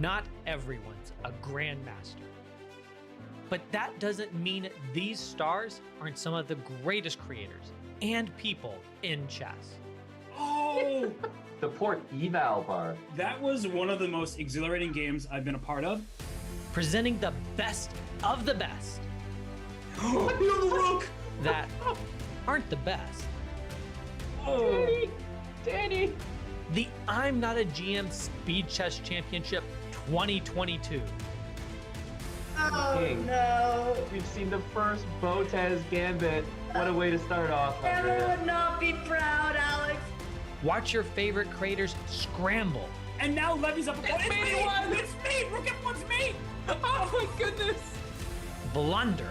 Not everyone's a grandmaster. But that doesn't mean these stars aren't some of the greatest creators and people in chess. Oh, The poor eval bar. that was one of the most exhilarating games I've been a part of. Presenting the best of the best Oh, the rook! that aren't the best. Oh, Danny. The I'm Not a GM Speed Chess Championship 2022. Oh King. no. We've seen the first Botez Gambit. What a way to start off. Evan would not be proud, Alex. Watch your favorite creators scramble and now Levy's up. It's me! It's me! Rook F1's me! Oh my goodness. blunder,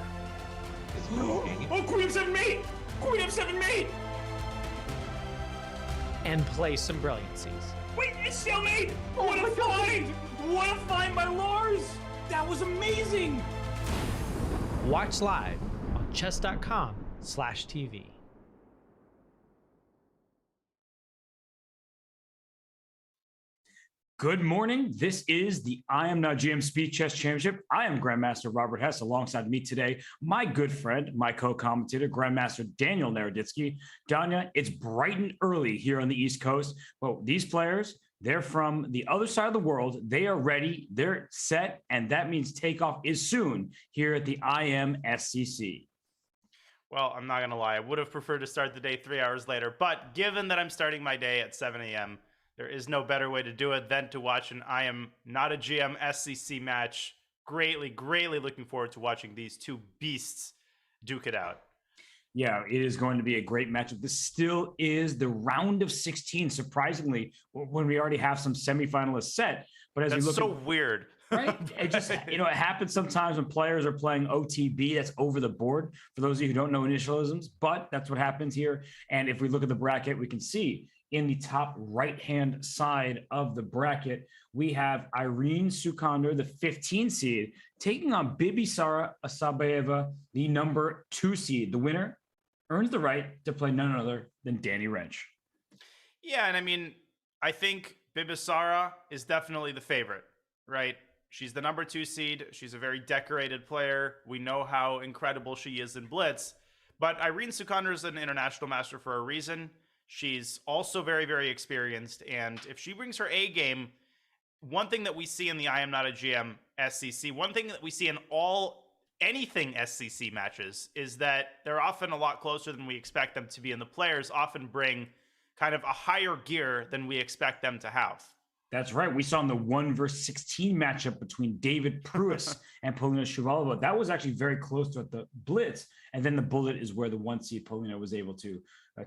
Oh, Queen F7 mate! Queen F7 mate! and play some brilliancies. Wait, it's stalemate! What a find! What a find by Lars! That was amazing! Watch live on chess.com/TV. Good morning. This is the I Am Not GM Speed Chess Championship. I am Grandmaster Robert Hess. Alongside me today, my good friend, my co-commentator, Grandmaster Daniel Naroditsky. Danya, it's bright and early here on the East Coast. Well, these players, they're from the other side of the world. They are ready. They're set. And that means takeoff is soon here at the IMSCC. Well, I'm not going to lie. I would have preferred to start the day 3 hours later. But given that I'm starting my day at 7 a.m., there is no better way to do it than to watch an I Am Not a GM SCC match. Greatly looking forward to watching these two beasts duke it out. Yeah, it is going to be a great matchup. This still is the round of 16, surprisingly, when we already have some semifinalists set. But as That's we look so weird. Right? It just, it happens sometimes when players are playing OTB, that's over the board, for those of you who don't know initialisms, but that's what happens here. And if we look at the bracket, we can see in the top right-hand side of the bracket, we have Irene Sukandar, the 15 seed, taking on Bibisara Assaubayeva, the number 2 seed. The winner earns the right to play none other than Danny Wrench. Yeah, and I mean, I think Bibisara is definitely the favorite, right? She's the number 2 seed. She's a very decorated player. We know how incredible she is in Blitz. But Irene Sukandar is an international master for a reason. She's also very experienced. And if she brings her A game, one thing that we see in the I Am Not a GM SCC, one thing that we see in anything SCC matches is that they're often a lot closer than we expect them to be. And the players often bring kind of a higher gear than we expect them to have. That's right. We saw in the 1 versus 16 matchup between David Pruis and Polina Shuvalova. That was actually very close to the Blitz. And then the bullet is where the 1 seed Polina was able to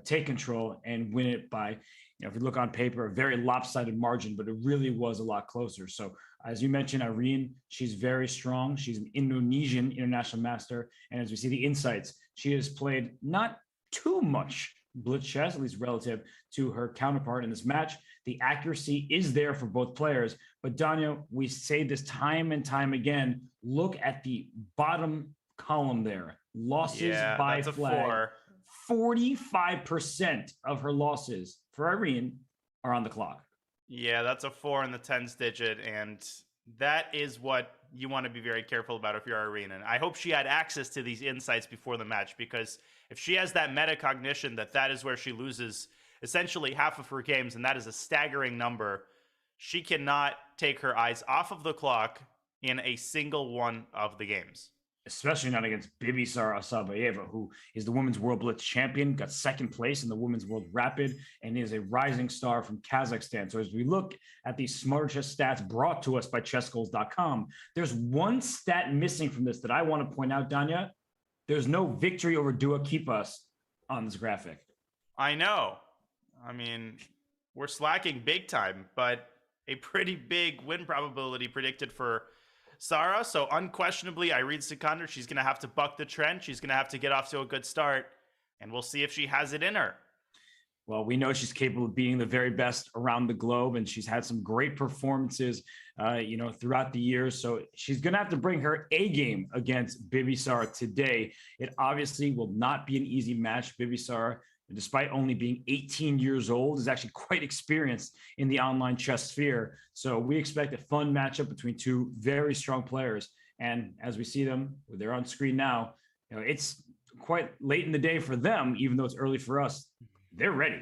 take control and win it by, if you look on paper, a very lopsided margin, but it really was a lot closer. So as you mentioned, Irene, she's very strong. She's an Indonesian international master. And as we see the insights, she has played not too much Blitz chess, at least relative to her counterpart in this match. The accuracy is there for both players. But Danya, we say this time and time again, look at the bottom column there. Losses by that's a flag. 4. 45% of her losses for Irene are on the clock. Yeah, that's a 4 in the tens digit. And that is what you want to be very careful about if you're Irene. And I hope she had access to these insights before the match, because if she has that metacognition that is where she loses essentially half of her games, and that is a staggering number, she cannot take her eyes off of the clock in a single one of the games. Especially not against Bibisara Assaubayeva, who is the Women's World Blitz champion, got second place in the Women's World Rapid, and is a rising star from Kazakhstan. So as we look at these Smarter Chess stats brought to us by chessgoals.com, there's one stat missing from this that I want to point out, Danya. There's no victory over Dua Kipas on this graphic. I know. I mean, we're slacking big time, but a pretty big win probability predicted for Sara. So unquestionably, Irene Sukandar, she's going to have to buck the trend. She's going to have to get off to a good start, and we'll see if she has it in her. Well, we know she's capable of being the very best around the globe, and she's had some great performances, throughout the years. So she's going to have to bring her A game against Bibisara today. It obviously will not be an easy match. Bibisara despite only being 18 years old, is actually quite experienced in the online chess sphere. So we expect a fun matchup between two very strong players. And as we see them, they're on screen now. It's quite late in the day for them, even though it's early for us. They're ready.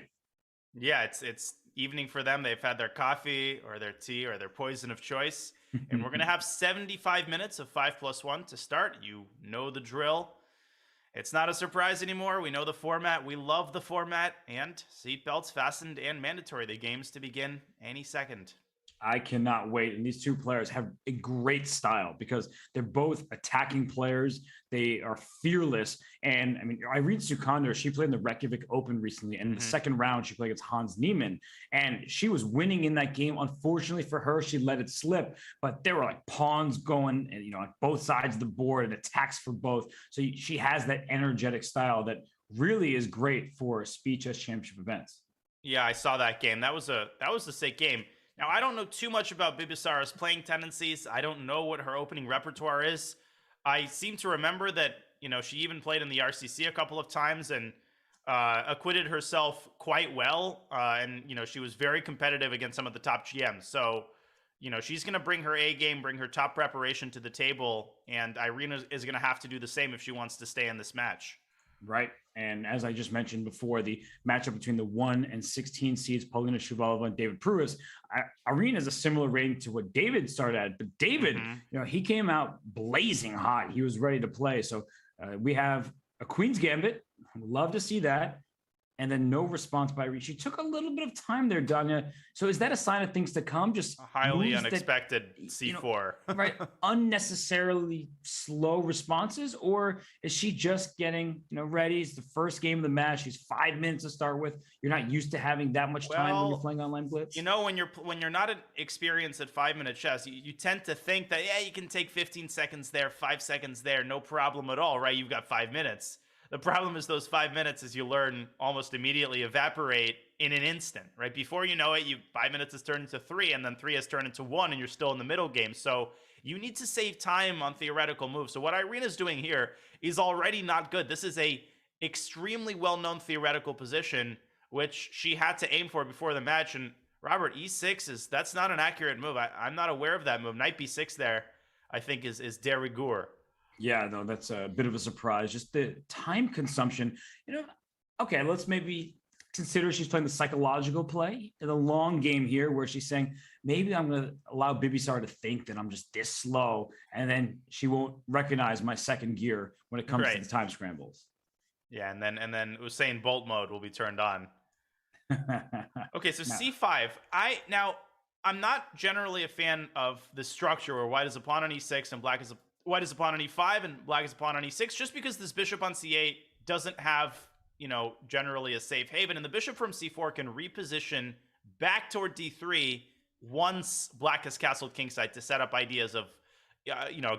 Yeah, it's evening for them. They've had their coffee or their tea or their poison of choice. And we're going to have 75 minutes of 5+1 to start. You know the drill. It's not a surprise anymore. We know the format. We love the format. And seatbelts fastened and mandatory. The game's to begin any second. I cannot wait. And these two players have a great style because they're both attacking players. They are fearless. And I mean, Irene Sukandar, she played in the Reykjavik Open recently. And in the second round, she played against Hans Niemann. And she was winning in that game. Unfortunately for her, she let it slip. But there were like pawns going, on both sides of the board and attacks for both. So she has that energetic style that really is great for speed chess championship events. Yeah, I saw that game. That was a sick game. Now, I don't know too much about Bibisara's playing tendencies. I don't know what her opening repertoire is. I seem to remember that, she even played in the RCC a couple of times and acquitted herself quite well. And she was very competitive against some of the top GMs. So, she's going to bring her A game, bring her top preparation to the table. And Irina is going to have to do the same if she wants to stay in this match. Right. And as I just mentioned before, the matchup between the 1 and 16 seeds, Polina Shuvalova and David Pruis, Irina is a similar rating to what David started at. But David, he came out blazing hot. He was ready to play. So we have a Queen's Gambit. Love to see that. And then no response by Irina. She took a little bit of time there, Danya. So is that a sign of things to come? Just a highly unexpected C4. Right. Unnecessarily slow responses? Or is she just getting, ready? It's the first game of the match. She's 5 minutes to start with. You're not used to having that much time when you're playing online Blitz. When you're not experienced at 5-minute chess, you tend to think that, you can take 15 seconds there, 5 seconds there, no problem at all, right? You've got 5 minutes. The problem is those 5 minutes, as you learn, almost immediately evaporate in an instant, right? Before you know it, 5 minutes has turned into 3, and then 3 has turned into 1, and you're still in the middle game. So you need to save time on theoretical moves. So what Irina's doing here is already not good. This is a extremely well-known theoretical position, which she had to aim for before the match. And Robert, E6 that's not an accurate move. I'm not aware of that move. Knight B6 there, I think, is de rigueur. Yeah, no, that's a bit of a surprise. Just the time consumption. Okay, let's maybe consider she's playing the psychological play in the long game here, where she's saying, maybe I'm going to allow Bibisara to think that I'm just this slow, and then she won't recognize my second gear when it comes to the time scrambles. Yeah, and then Usain Bolt mode will be turned on. Okay, so C5. I'm not generally a fan of the structure where white is a pawn on E6 and white is a pawn on E5 and black is a pawn on E6, just because this bishop on C8 doesn't have, generally a safe haven. And the bishop from C4 can reposition back toward D3 once black has castled kingside to set up ideas of,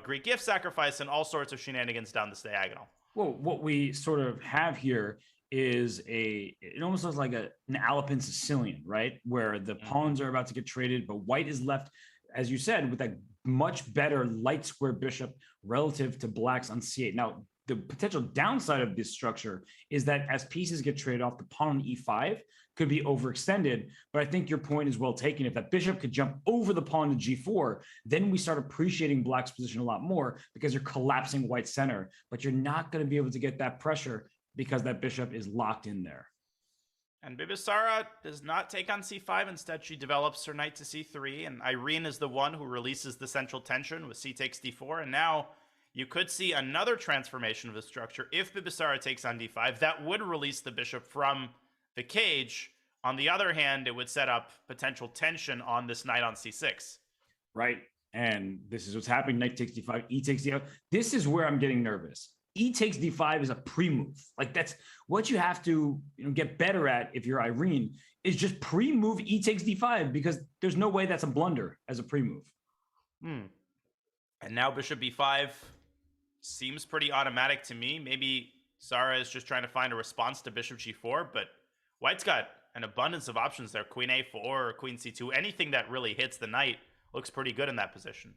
Greek gift sacrifice and all sorts of shenanigans down this diagonal. Well, what we sort of have here is it almost looks like an Alpine Sicilian, right? Where the pawns are about to get traded, but white is left, as you said, with that much better light square bishop relative to black's on C8. Now, the potential downside of this structure is that as pieces get traded off, the pawn on E5 could be overextended. But I think your point is well taken. If that bishop could jump over the pawn to G4, then we start appreciating black's position a lot more because you're collapsing white's center. But you're not going to be able to get that pressure because that bishop is locked in there. And Bibisara does not take on C5. Instead, she develops her knight to C3. And Irene is the one who releases the central tension with C takes D4. And now you could see another transformation of the structure. If Bibisara takes on D5, that would release the bishop from the cage. On the other hand, it would set up potential tension on this knight on C6. Right. And this is what's happening. Knight takes D5, E takes D5. This is where I'm getting nervous. E takes D5 is a pre-move. Like that's what you have to get better at if you're Irene, is just pre-move E takes D5, because there's no way that's a blunder as a pre-move. And now bishop B5 seems pretty automatic to me. Maybe Sara is just trying to find a response to bishop G4, but white's got an abundance of options there. Queen A4 or Queen C2, anything that really hits the knight looks pretty good in that position.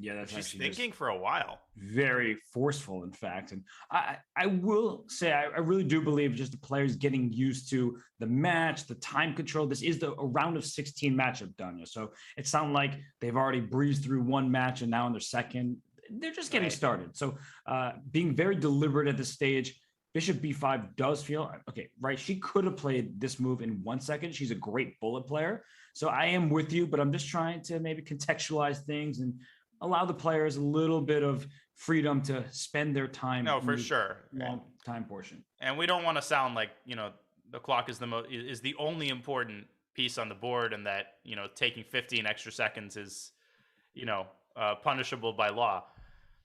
Yeah, that's She's actually thinking for a while. very forceful, in fact. And I will say, I really do believe just the players getting used to the match, the time control. This is a round of 16 matchup, Danya. So it's not like they've already breezed through one match and now in their second. They're just getting started. So being very deliberate at this stage, Bishop b5 does feel, okay, right? She could have played this move in 1 second. She's a great bullet player. So I am with you, but I'm just trying to maybe contextualize things and allow the players a little bit of freedom to spend their time. No, for sure. Long time portion. And we don't want to sound like, the clock is the only important piece on the board, and that, taking 15 extra seconds is, punishable by law.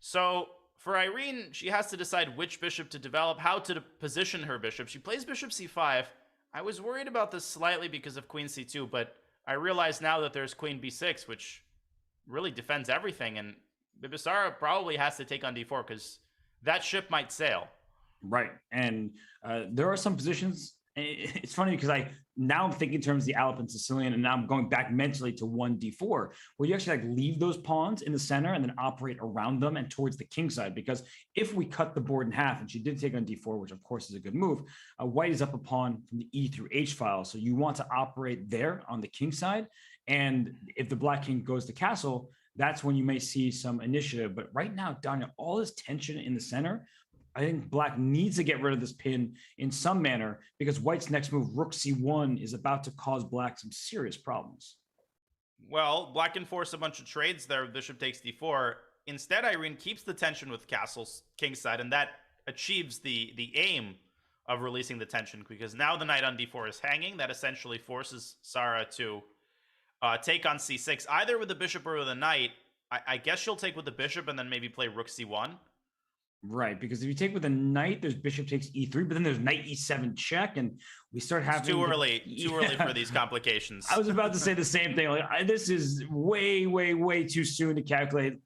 So for Irene, she has to decide which bishop to develop, how to position her bishop. She plays bishop c5. I was worried about this slightly because of queen c2, but I realize now that there's queen b6, which really defends everything, and Bibisara probably has to take on d4 because that ship might sail. Like and there are some positions. It's funny because I'm thinking in terms of the Alep and Sicilian, and now I'm going back mentally to 1d4, where you actually leave those pawns in the center and then operate around them and towards the king side. Because if we cut the board in half, and she did take on d4, which of course is a good move, white is up a pawn from the e through h file, so you want to operate there on the king side. And if the black king goes to castle, that's when you may see some initiative. But right now, Danya, all this tension in the center, I think black needs to get rid of this pin in some manner, because white's next move, rook c1, is about to cause black some serious problems. Well, black can force a bunch of trades there. Bishop takes d4. Instead, Irene keeps the tension with castle's king side, and that achieves the aim of releasing the tension, because now the knight on d4 is hanging. That essentially forces Sara to take on c6, either with the bishop or with the knight. I guess she'll take with the bishop and then maybe play rook c1. Right, because if you take with a knight, there's bishop takes e3, but then there's knight e7 check, and we start having too early for these complications. I was about to say the same thing. This is way too soon to calculate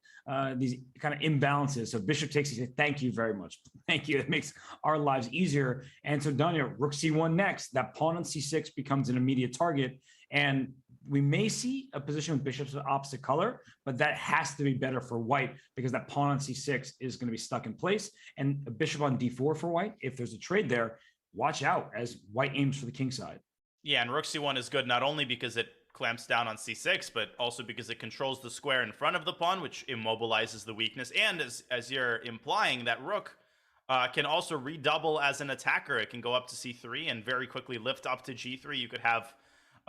these kind of imbalances. So bishop takes e6. Thank you very much. Thank you. It makes our lives easier. And so Danya, rook c1 next. That pawn on c6 becomes an immediate target, and we may see a position with bishops of opposite color, but that has to be better for white, because that pawn on c6 is going to be stuck in place. And a bishop on d4 for white, if there's a trade there, watch out as white aims for the king side. Yeah, and rook c1 is good not only because it clamps down on c6, but also because it controls the square in front of the pawn, which immobilizes the weakness. And as you're implying, that rook can also redouble as an attacker. It can go up to c3 and very quickly lift up to g3. You could have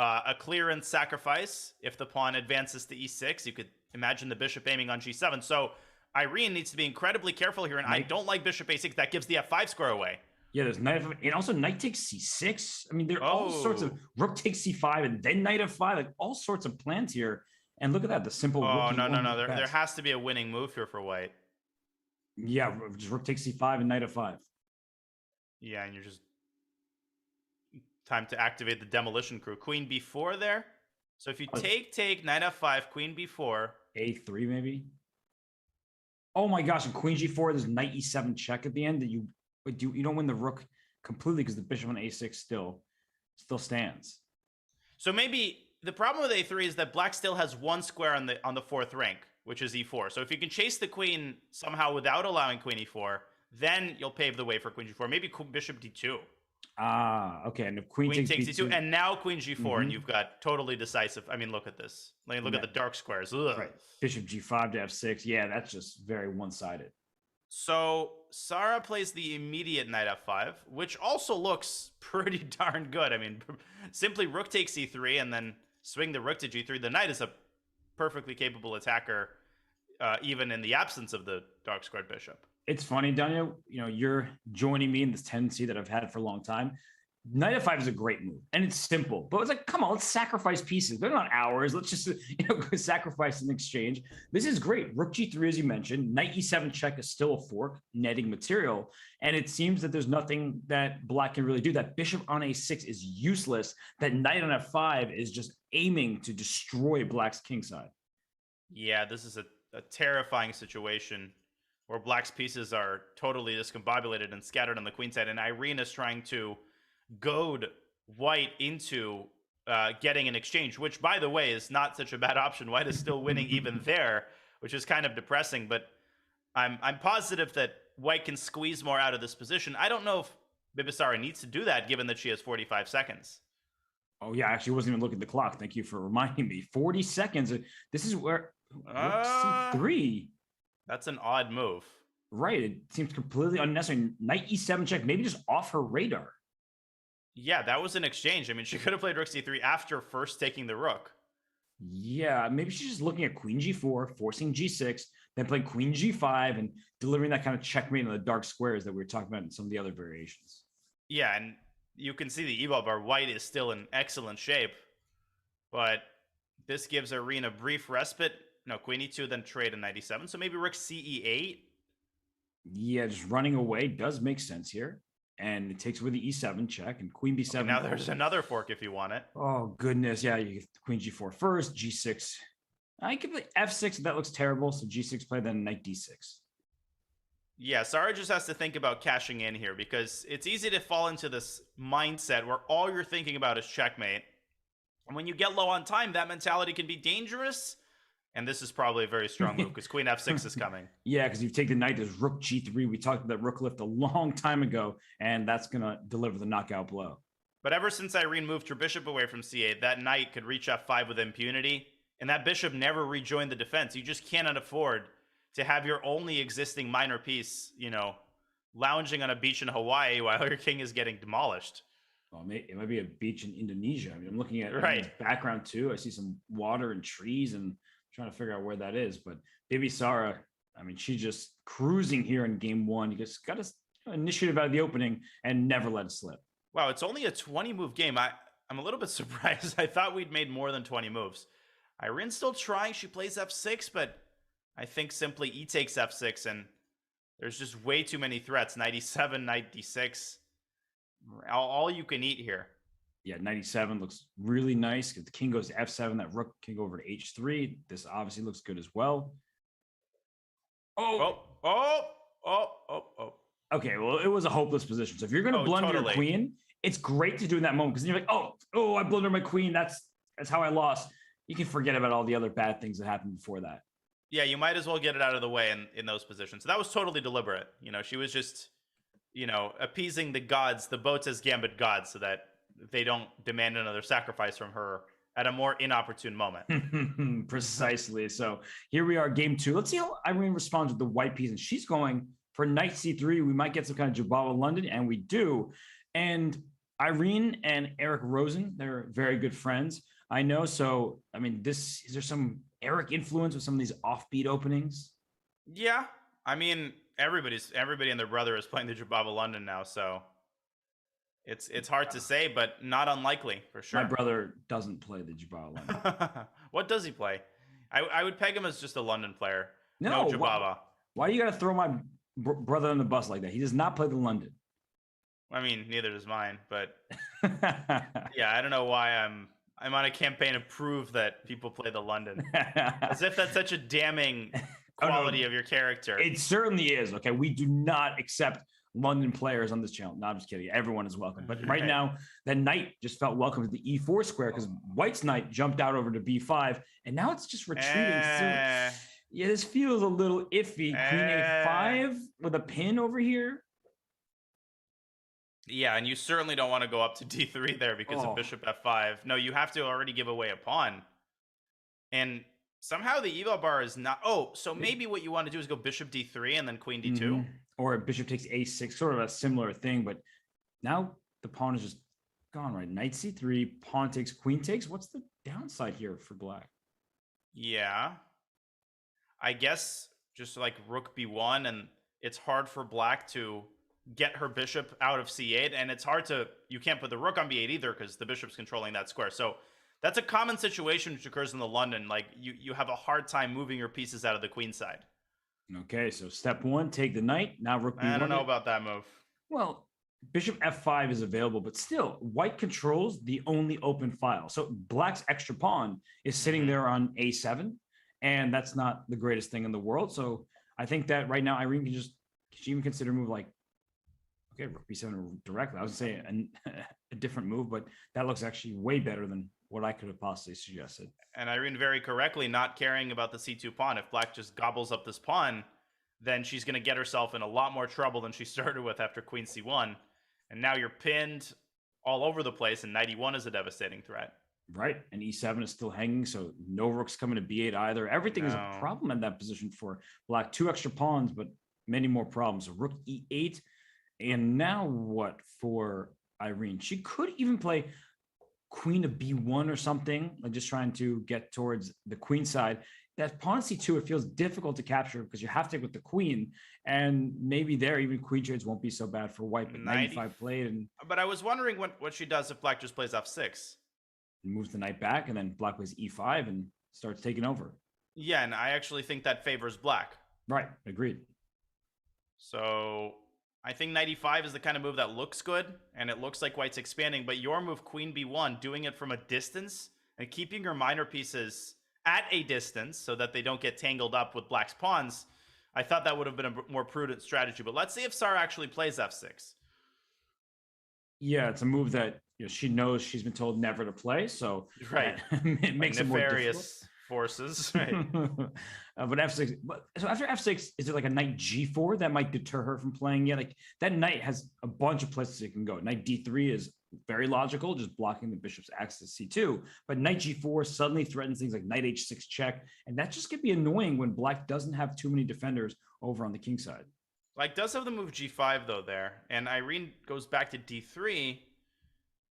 a clearance sacrifice if the pawn advances to e6. You could imagine the bishop aiming on g7. So Irene needs to be incredibly careful here, and I don't like bishop a6. That gives the f5 square away. Yeah, there's knight, and also knight takes c6. I mean, there are all sorts of rook takes c5 and then knight f5, like all sorts of plans here. And look at that, the simple. Oh, no. There has to be a winning move here for white. Yeah, just rook takes c5 and knight f5. Yeah, and you're just time to activate the demolition crew. Queen b4 there. So if you take knight f5, queen b4, a3 maybe. Oh my gosh! And queen g4, there's knight e7 check at the end that you don't win the rook completely because the bishop on a6 still stands. So maybe the problem with a3 is that black still has one square on the fourth rank, which is e4. So if you can chase the queen somehow without allowing queen e4, then you'll pave the way for queen g4. Maybe bishop d2. Ah, okay. And if queen takes d2, and now queen g4, and you've got totally decisive. I mean, look at this. Look at the dark squares. Ugh. Right. Bishop g5 to f6. Yeah, that's just very one-sided. So Sara plays the immediate knight f5, which also looks pretty darn good. I mean, simply rook takes e3 and then swing the rook to g3. The knight is a perfectly capable attacker, even in the absence of the dark squared bishop. It's funny, Daniel, you're joining me in this tendency that I've had for a long time. Knight f5 is a great move, and it's simple. But it's like, come on, let's sacrifice pieces. They're not ours. Let's just sacrifice in exchange. This is great. Rook g3, as you mentioned. Knight e7 check is still a fork, netting material. And it seems that there's nothing that black can really do. That bishop on a6 is useless. That knight on f5 is just aiming to destroy black's kingside. Yeah, this is a terrifying situation where black's pieces are totally discombobulated and scattered on the queen side. And Irene is trying to goad white into getting an exchange, which, by the way, is not such a bad option. White is still winning even there. which is kind of depressing. But I'm positive that White can squeeze more out of this position. I don't know if Bibisara needs to do that, given that she has 45 seconds. Oh yeah, actually wasn't even looking at the clock. Thank you for reminding me. 40 seconds. This is where C3. That's an odd move. Right. It seems completely unnecessary. Knight E7 check, maybe just off her radar. Yeah, that was an exchange. I mean, she could have played Rook C3 after first taking the Rook. Yeah, maybe she's just looking at Queen G4, forcing G6, then playing Queen G5 and delivering that kind of checkmate in the dark squares that we were talking about in some of the other variations. Yeah, and you can see the eval bar. White is still in excellent shape, but this gives Irene a brief respite. No, Queen E2, then trade in 97. So maybe Rook CE8. Yeah, just running away does make sense here. And it takes away the E7 check and Queen B7. Okay, now there's another fork if you want it. Oh, goodness. Yeah, you get Queen G4 first, G6. I could play F6 if that looks terrible. So G6 play, then Knight D6. Yeah, Sara just has to think about cashing in here because it's easy to fall into this mindset where all you're thinking about is checkmate. And when you get low on time, that mentality can be dangerous. And this is probably a very strong move because Queen F6 is coming. Yeah, because you take the knight, there's Rook G3. We talked about that Rook lift a long time ago, and that's going to deliver the knockout blow. But ever since Irene moved her bishop away from C8, that knight could reach F5 with impunity, and that bishop never rejoined the defense. You just cannot afford to have your only existing minor piece, you know, lounging on a beach in Hawaii while your king is getting demolished. Well, it might be a beach in Indonesia. I mean, I'm looking at right. Background too. I see some water and trees and trying to figure out where that is. But Bibisara, I mean, she's just cruising here in game one. You just got to initiative out of the opening and never let it slip. Wow, it's only a 20-move game. I'm a little bit surprised. I thought we'd made more than 20 moves. Irene's still trying. She plays F6, but I think simply E takes F6, and there's just way too many threats. Knight E7, Knight D6. All you can eat here. Yeah, 97 looks really nice. If the king goes to F7, that rook can go over to H3. This obviously looks good as well. Oh. Okay, well, it was a hopeless position. So if you're going to blunder your queen, it's great to do in that moment because you're like, oh, I blundered my queen. That's how I lost. You can forget about all the other bad things that happened before that. Yeah, you might as well get it out of the way in those positions. So that was totally deliberate. You know, she was just, you know, appeasing the gods, the Botez Gambit gods, so that they don't demand another sacrifice from her at a more inopportune moment. Precisely. So here we are, game two. Let's see how Irene responds with the white piece. And she's going for Knight C3. We might get some kind of Jababa London, and we do. And Irene and Eric Rosen, they're very good friends, I know. So, I mean, is there some Eric influence with some of these offbeat openings? Yeah. I mean, everybody and their brother is playing the Jababa London now, so it's hard to say, but not unlikely for sure. My brother doesn't play the Jababa London. What does he play? I would peg him as just a London player. No Jababa. Why do you got to throw my brother on the bus like that? He does not play the London. I mean, neither does mine, but yeah, I don't know why I'm on a campaign to prove that people play the London. As if that's such a damning quality of your character. It certainly is. Okay, we do not accept London players on this channel. No, I'm just kidding. Everyone is welcome. But right now, the knight just felt welcome to the E4 square because White's knight jumped out over to B5, and now it's just retreating. Yeah, this feels a little iffy. Queen A5 with a pin over here. Yeah, and you certainly don't want to go up to D3 there because of Bishop F5. No, you have to already give away a pawn. And somehow the eval bar is not... Oh, so maybe what you want to do is go Bishop D3 and then Queen D2? Mm-hmm. Or Bishop takes A6, sort of a similar thing. But now the pawn is just gone, right? Knight C3, pawn takes, queen takes. What's the downside here for black? Yeah. I guess just like Rook B1, and it's hard for black to get her bishop out of C8, and it's hard to, you can't put the rook on B8 either because the bishop's controlling that square. So that's a common situation which occurs in the London. Like you have a hard time moving your pieces out of the queen side. Okay, so step one, take the knight. Now rook B1. I don't know about that move. Well, bishop F5 is available, but still, white controls the only open file. So black's extra pawn is sitting there on A7, and that's not the greatest thing in the world. So I think that right now Irene can she even consider a move like, okay, rook B7 directly. I was saying a different move, but that looks actually way better than what I could have possibly suggested. And Irene very correctly not caring about the c2 pawn. If black just gobbles up this pawn, then she's going to get herself in a lot more trouble than she started with after queen c1. And now you're pinned all over the place, and knight e1 is a devastating threat. Right, and e7 is still hanging, so no rooks coming to b8 either. Everything is a problem in that position for black. 2 extra pawns, but many more problems. So rook e8, and now what for Irene? She could even play queen to b1 or something, like just trying to get towards the queen side. That pawn c2, it feels difficult to capture because you have to take with the queen, and maybe there even queen trades won't be so bad for white. But 95 played, and but I was wondering what she does if black just plays f6. Moves the knight back, and then black plays e5 and starts taking over. Yeah, and I actually think that favors black. Right, agreed. So I think knight e5 is the kind of move that looks good, and it looks like white's expanding, but your move queen b1, doing it from a distance and keeping your minor pieces at a distance so that they don't get tangled up with black's pawns, I thought that would have been a more prudent strategy. But let's see if Sara actually plays f6. Yeah, it's a move that she knows she's been told never to play, so right, it makes it more nefarious forces. Right. But f6. So after f6, is it like a knight g4 that might deter her from playing yet? Like that knight has a bunch of places it can go. Knight d3 is very logical, just blocking the bishop's access to c2. But knight g4 suddenly threatens things like knight h6 check, and that just could be annoying when black doesn't have too many defenders over on the king side. Black does have the move g5 though there, and Irene goes back to d3.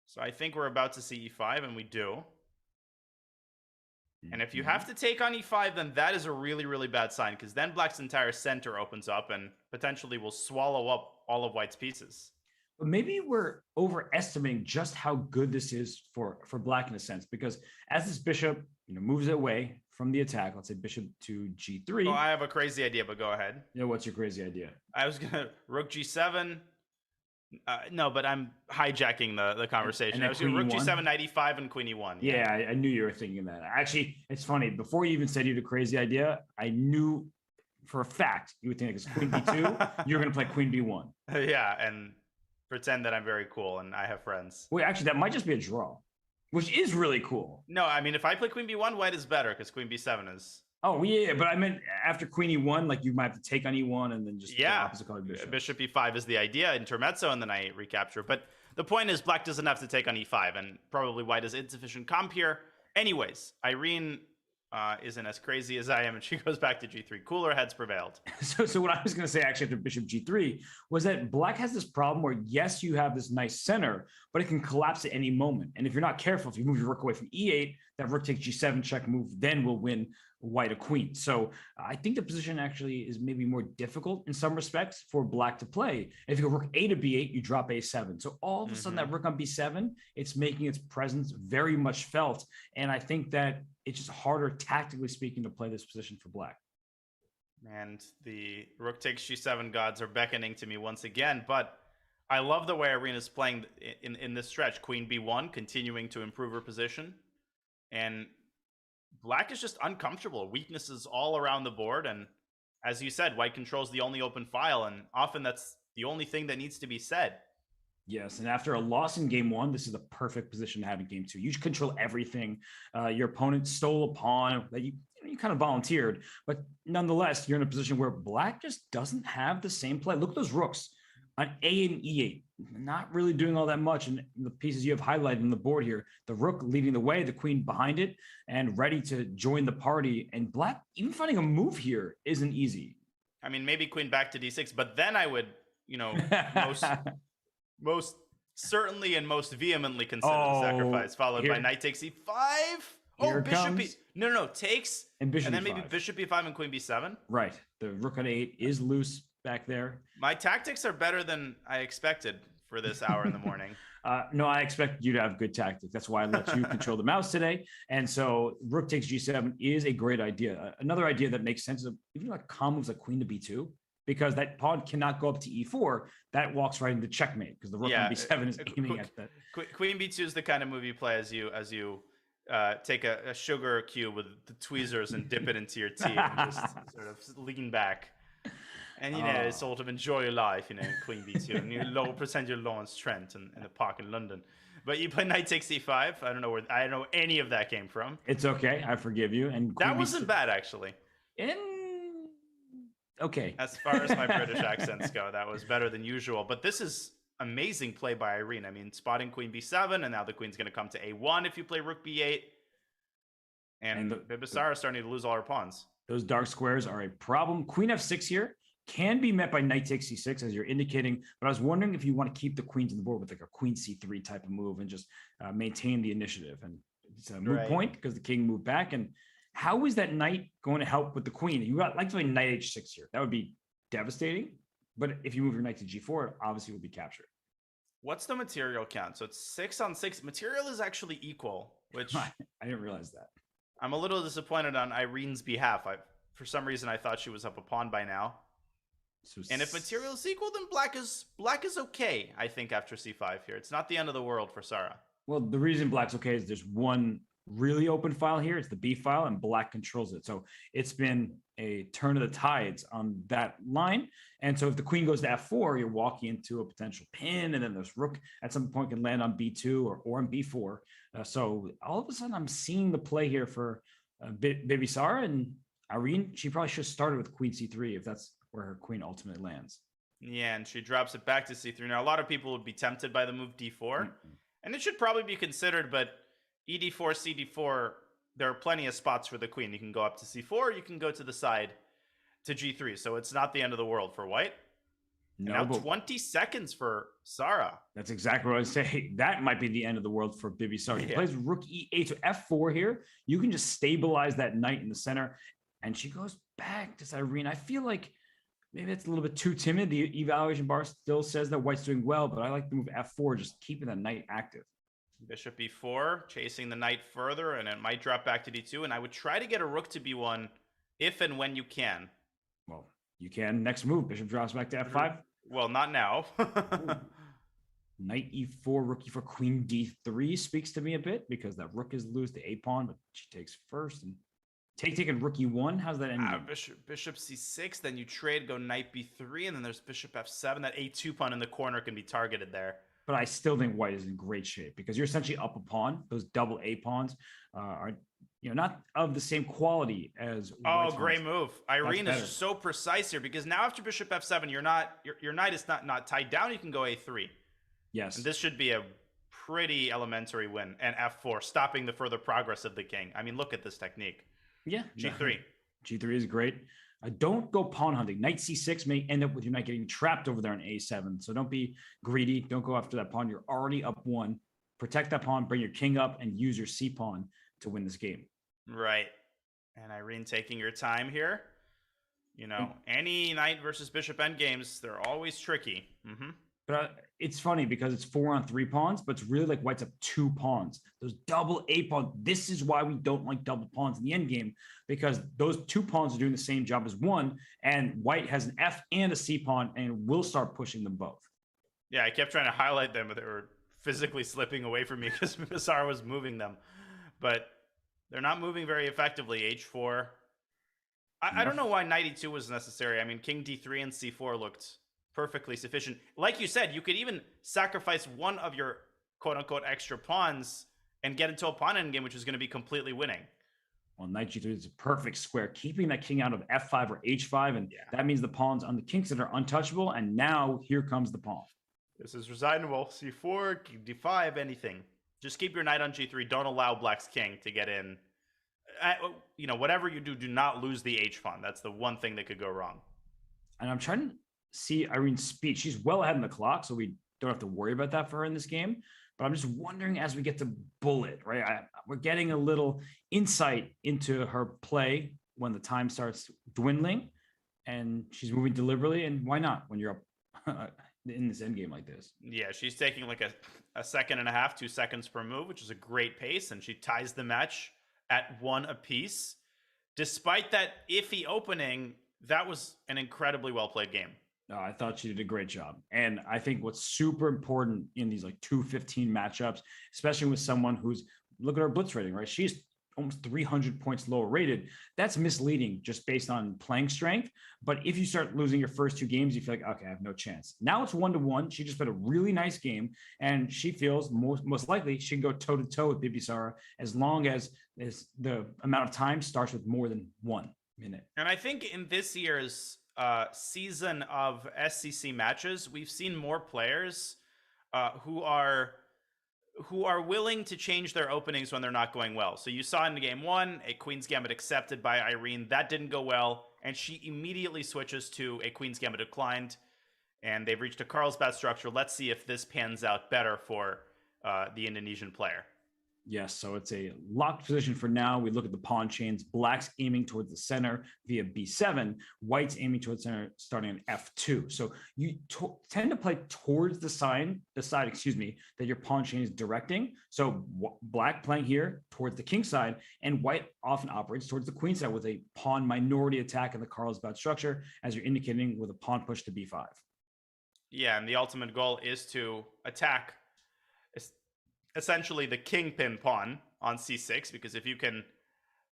So I think we're about to see e5, and we do. And if you have to take on e5, then that is a really, really bad sign, because then black's entire center opens up and potentially will swallow up all of white's pieces. But maybe we're overestimating just how good this is for black in a sense, because as this bishop moves away from the attack, let's say bishop to g3. Oh, I have a crazy idea, but go ahead. What's your crazy idea? I was gonna rook g7. No, but I'm hijacking the conversation. I was going rook g7, knight e5, and queen e1. Yeah, I knew you were thinking that. Actually, it's funny. Before you even said you had a crazy idea, I knew for a fact you would think it's queen b2. You're going to play queen b1. Yeah, and pretend that I'm very cool and I have friends. Wait, actually, that might just be a draw, which is really cool. No, I mean, if I play queen b1, white is better because queen b7 is... Oh, yeah, but I meant after queen e1, like you might have to take on e1 and then just opposite colored bishop. Bishop e5 is the idea, intermezzo, and then I recapture. But the point is black doesn't have to take on e5, and probably white has insufficient comp here. Anyways, Irene isn't as crazy as I am, and she goes back to g3. Cooler heads prevailed. So what I was going to say actually after bishop g3 was that black has this problem where, yes, you have this nice center, but it can collapse at any moment. And if you're not careful, if you move your rook away from e8, that rook takes g7 check move then will win white a queen. So I think the position actually is maybe more difficult in some respects for black to play. If you go rook a to b8, you drop a7. So all of a sudden that rook on b7, it's making its presence very much felt. And I think that it's just harder tactically speaking to play this position for black. And the rook takes g7 gods are beckoning to me once again, but I love the way Arena's playing in this stretch. Queen b1 continuing to improve her position, and black is just uncomfortable. Weaknesses all around the board, and as you said, white controls the only open file, and often that's the only thing that needs to be said. Yes, and after a loss in game one, this is the perfect position to have in game two. You control everything. Your opponent stole a pawn that you kind of volunteered, but nonetheless, you're in a position where black just doesn't have the same play. Look at those rooks on A and E8, not really doing all that much. And the pieces you have highlighted on the board here, the rook leading the way, the queen behind it, and ready to join the party. And black, even finding a move here isn't easy. I mean, maybe queen back to d6, but then I would, most certainly and most vehemently consider the sacrifice, followed by knight takes e5. Here bishop e... No, takes, and bishop and then e5. maybe bishop e5 and queen b7. Right. The rook on 8 is loose back there. My tactics are better than I expected for this hour in the morning. No, I expect you to have good tactics. That's why I let you control the mouse today. And so rook takes g7 is a great idea. Another idea that makes sense is even like calm moves like queen to b2, because that pawn cannot go up to e4. That walks right into checkmate because the rook on b7 is aiming at that. Queen b2 is the kind of move you play as you take a sugar cube with the tweezers and dip it into your tea and just sort of lean back. And, sort of enjoy your life, Queen b2. And you pretend you're Lawrence Trent in the park in London. But you play knight takes c5. I don't know any of that came from. It's okay. I forgive you. And That wasn't bad, actually. Okay. As far as my British accents go, that was better than usual. But this is amazing play by Irene. I mean, spotting queen b7, and now the queen's going to come to a1 if you play rook b8. And Bibisara starting to lose all her pawns. Those dark squares are a problem. Queen f6 here can be met by knight takes c6, as you're indicating. But I was wondering if you want to keep the queens on the board with like a queen c3 type of move and just maintain the initiative. And it's a moot point because the king moved back. And how is that knight going to help with the queen? You would like to play knight h6 here. That would be devastating. But if you move your knight to g4, it obviously will be captured. What's the material count? So it's 6 on 6. Material is actually equal, which I didn't realize that. I'm a little disappointed on Irene's behalf. For some reason, I thought she was up a pawn by now. So and if material is equal, then black is okay, I think, after c5 here. It's not the end of the world for Sara. Well, the reason black's okay is there's one really open file here. It's the B file, and black controls it. So it's been a turn of the tides on that line. And so if the queen goes to f4, you're walking into a potential pin, and then this rook at some point can land on b2 or on b4. So all of a sudden, I'm seeing the play here for Bibisara, and Irene. She probably should have started with queen c3 if that's where her queen ultimately lands. Yeah, and she drops it back to c3. Now, a lot of people would be tempted by the move d4, and it should probably be considered, but ed4, cd4, there are plenty of spots for the queen. You can go up to c4, you can go to the side to g3, so it's not the end of the world for white. No, now 20 seconds for Sara. That's exactly what I was saying. That might be the end of the world for Bibisara. She plays rook e8, so f4 here. You can just stabilize that knight in the center, and she goes back to Irene. I feel like maybe it's a little bit too timid. The evaluation bar still says that white's doing well, but I like the move f4, just keeping that knight active. Bishop b4, chasing the knight further, and it might drop back to d2. And I would try to get a rook to b1 if and when you can. Well, you can. Next move, bishop drops back to f5. Well, not now. Knight e4, rook e4, queen d3 speaks to me a bit because that rook is loose, the a pawn, but she takes first. And taking rook e1, how's that end? Bishop c6, then you trade, go knight b3, and then there's bishop f7. That a2 pawn in the corner can be targeted there. But I still think white is in great shape because you're essentially up a pawn. Those double a pawns are, not of the same quality as. Oh, great move! Irene is so precise here because now after bishop f7, your knight is not tied down. You can go a3. Yes, and this should be a pretty elementary win. And f4, stopping the further progress of the king. I mean, look at this technique. Yeah, g3. G3 is great. Don't go pawn hunting. Knight c6 may end up with your knight getting trapped over there in a7. So don't be greedy. Don't go after that pawn. You're already up one. Protect that pawn, bring your king up, and use your c pawn to win this game. Right. And Irene taking your time here. Any knight versus bishop endgames, they're always tricky. But it's funny because it's 4 on 3 pawns, but it's really like white's up 2 pawns. Those double a pawns. This is why we don't like double pawns in the end game, because those 2 pawns are doing the same job as one, and white has an f and a c pawn, and will start pushing them both. Yeah, I kept trying to highlight them, but they were physically slipping away from me because Bibisara was moving them. But they're not moving very effectively. H4. I don't know why knight e2 was necessary. I mean, king d3 and c4 looked perfectly sufficient. Like you said, you could even sacrifice one of your quote-unquote extra pawns and get into a pawn endgame, which is going to be completely winning. Well, knight g3 is a perfect square, keeping that king out of f5 or h5, and that means the pawns on the king side are untouchable, and now here comes the pawn. This is resignable. c4, d5, anything. Just keep your knight on g3. Don't allow black's king to get in. Whatever you do, do not lose the h pawn. That's the one thing that could go wrong. And I'm trying to see Irene's speed. She's well ahead in the clock, so we don't have to worry about that for her in this game. But I'm just wondering as we get to bullet, right? We're getting a little insight into her play when the time starts dwindling, and she's moving deliberately. And why not when you're up in this end game like this? Yeah, she's taking like a second and a half, 2 seconds per move, which is a great pace, and she ties the match at 1 apiece. Despite that iffy opening, that was an incredibly well played game. No, I thought she did a great job. And I think what's super important in these like 2-15 matchups, especially with someone who's, look at her blitz rating, right? She's almost 300 points lower rated. That's misleading just based on playing strength. But if you start losing your first 2 games, you feel like, okay, I have no chance. Now it's 1-1. She just played a really nice game, and she feels most likely she can go toe to toe with Bibisara as long as the amount of time starts with more than 1 minute. And I think in this year's season of SCC matches, we've seen more players who are willing to change their openings when they're not going well. So you saw in game 1, a Queen's Gambit accepted by Irene. That didn't go well, and she immediately switches to a Queen's Gambit declined, and they've reached a Carlsbad structure. Let's see if this pans out better for the Indonesian player. Yes, so it's a locked position for now. We look at the pawn chains. Black's aiming towards the center via B7. White's aiming towards the center starting on F2. So you tend to play towards the side, that your pawn chain is directing. So Black playing here towards the king side, and White often operates towards the queen side with a pawn minority attack in the Carlsbad structure, as you're indicating with a pawn push to B5. Yeah, and the ultimate goal is to attack essentially the kingpin pawn on C6, because if you can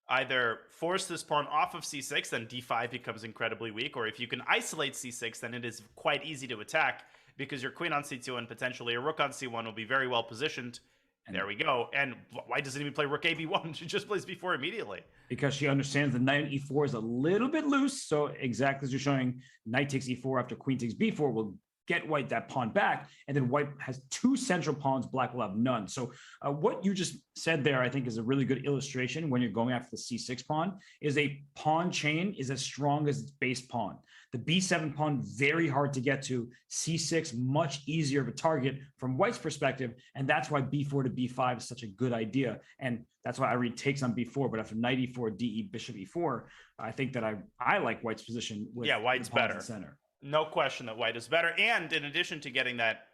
either force this pawn off of C6, then D5 becomes incredibly weak, or if you can isolate C6, then it is quite easy to attack because your queen on C2 and potentially a rook on C1 will be very well positioned. And there we go. And why doesn't even play rook A B1? She just plays B4 immediately. Because she understands the knight on E4 is a little bit loose. So exactly as you're showing, knight takes E4 after queen takes B4 will get White that pawn back, and then White has 2 central pawns, Black will have none. So what you just said there, I think, is a really good illustration when you're going after the C6 pawn, is a pawn chain is as strong as its base pawn. The B7 pawn, very hard to get to. C6, much easier of a target from White's perspective, and that's why B4 to B5 is such a good idea. And that's why Irene takes on B4, but after knight E4, DE, bishop E4, I think that I like White's position with White's better. Center. No question that White is better. And in addition to getting that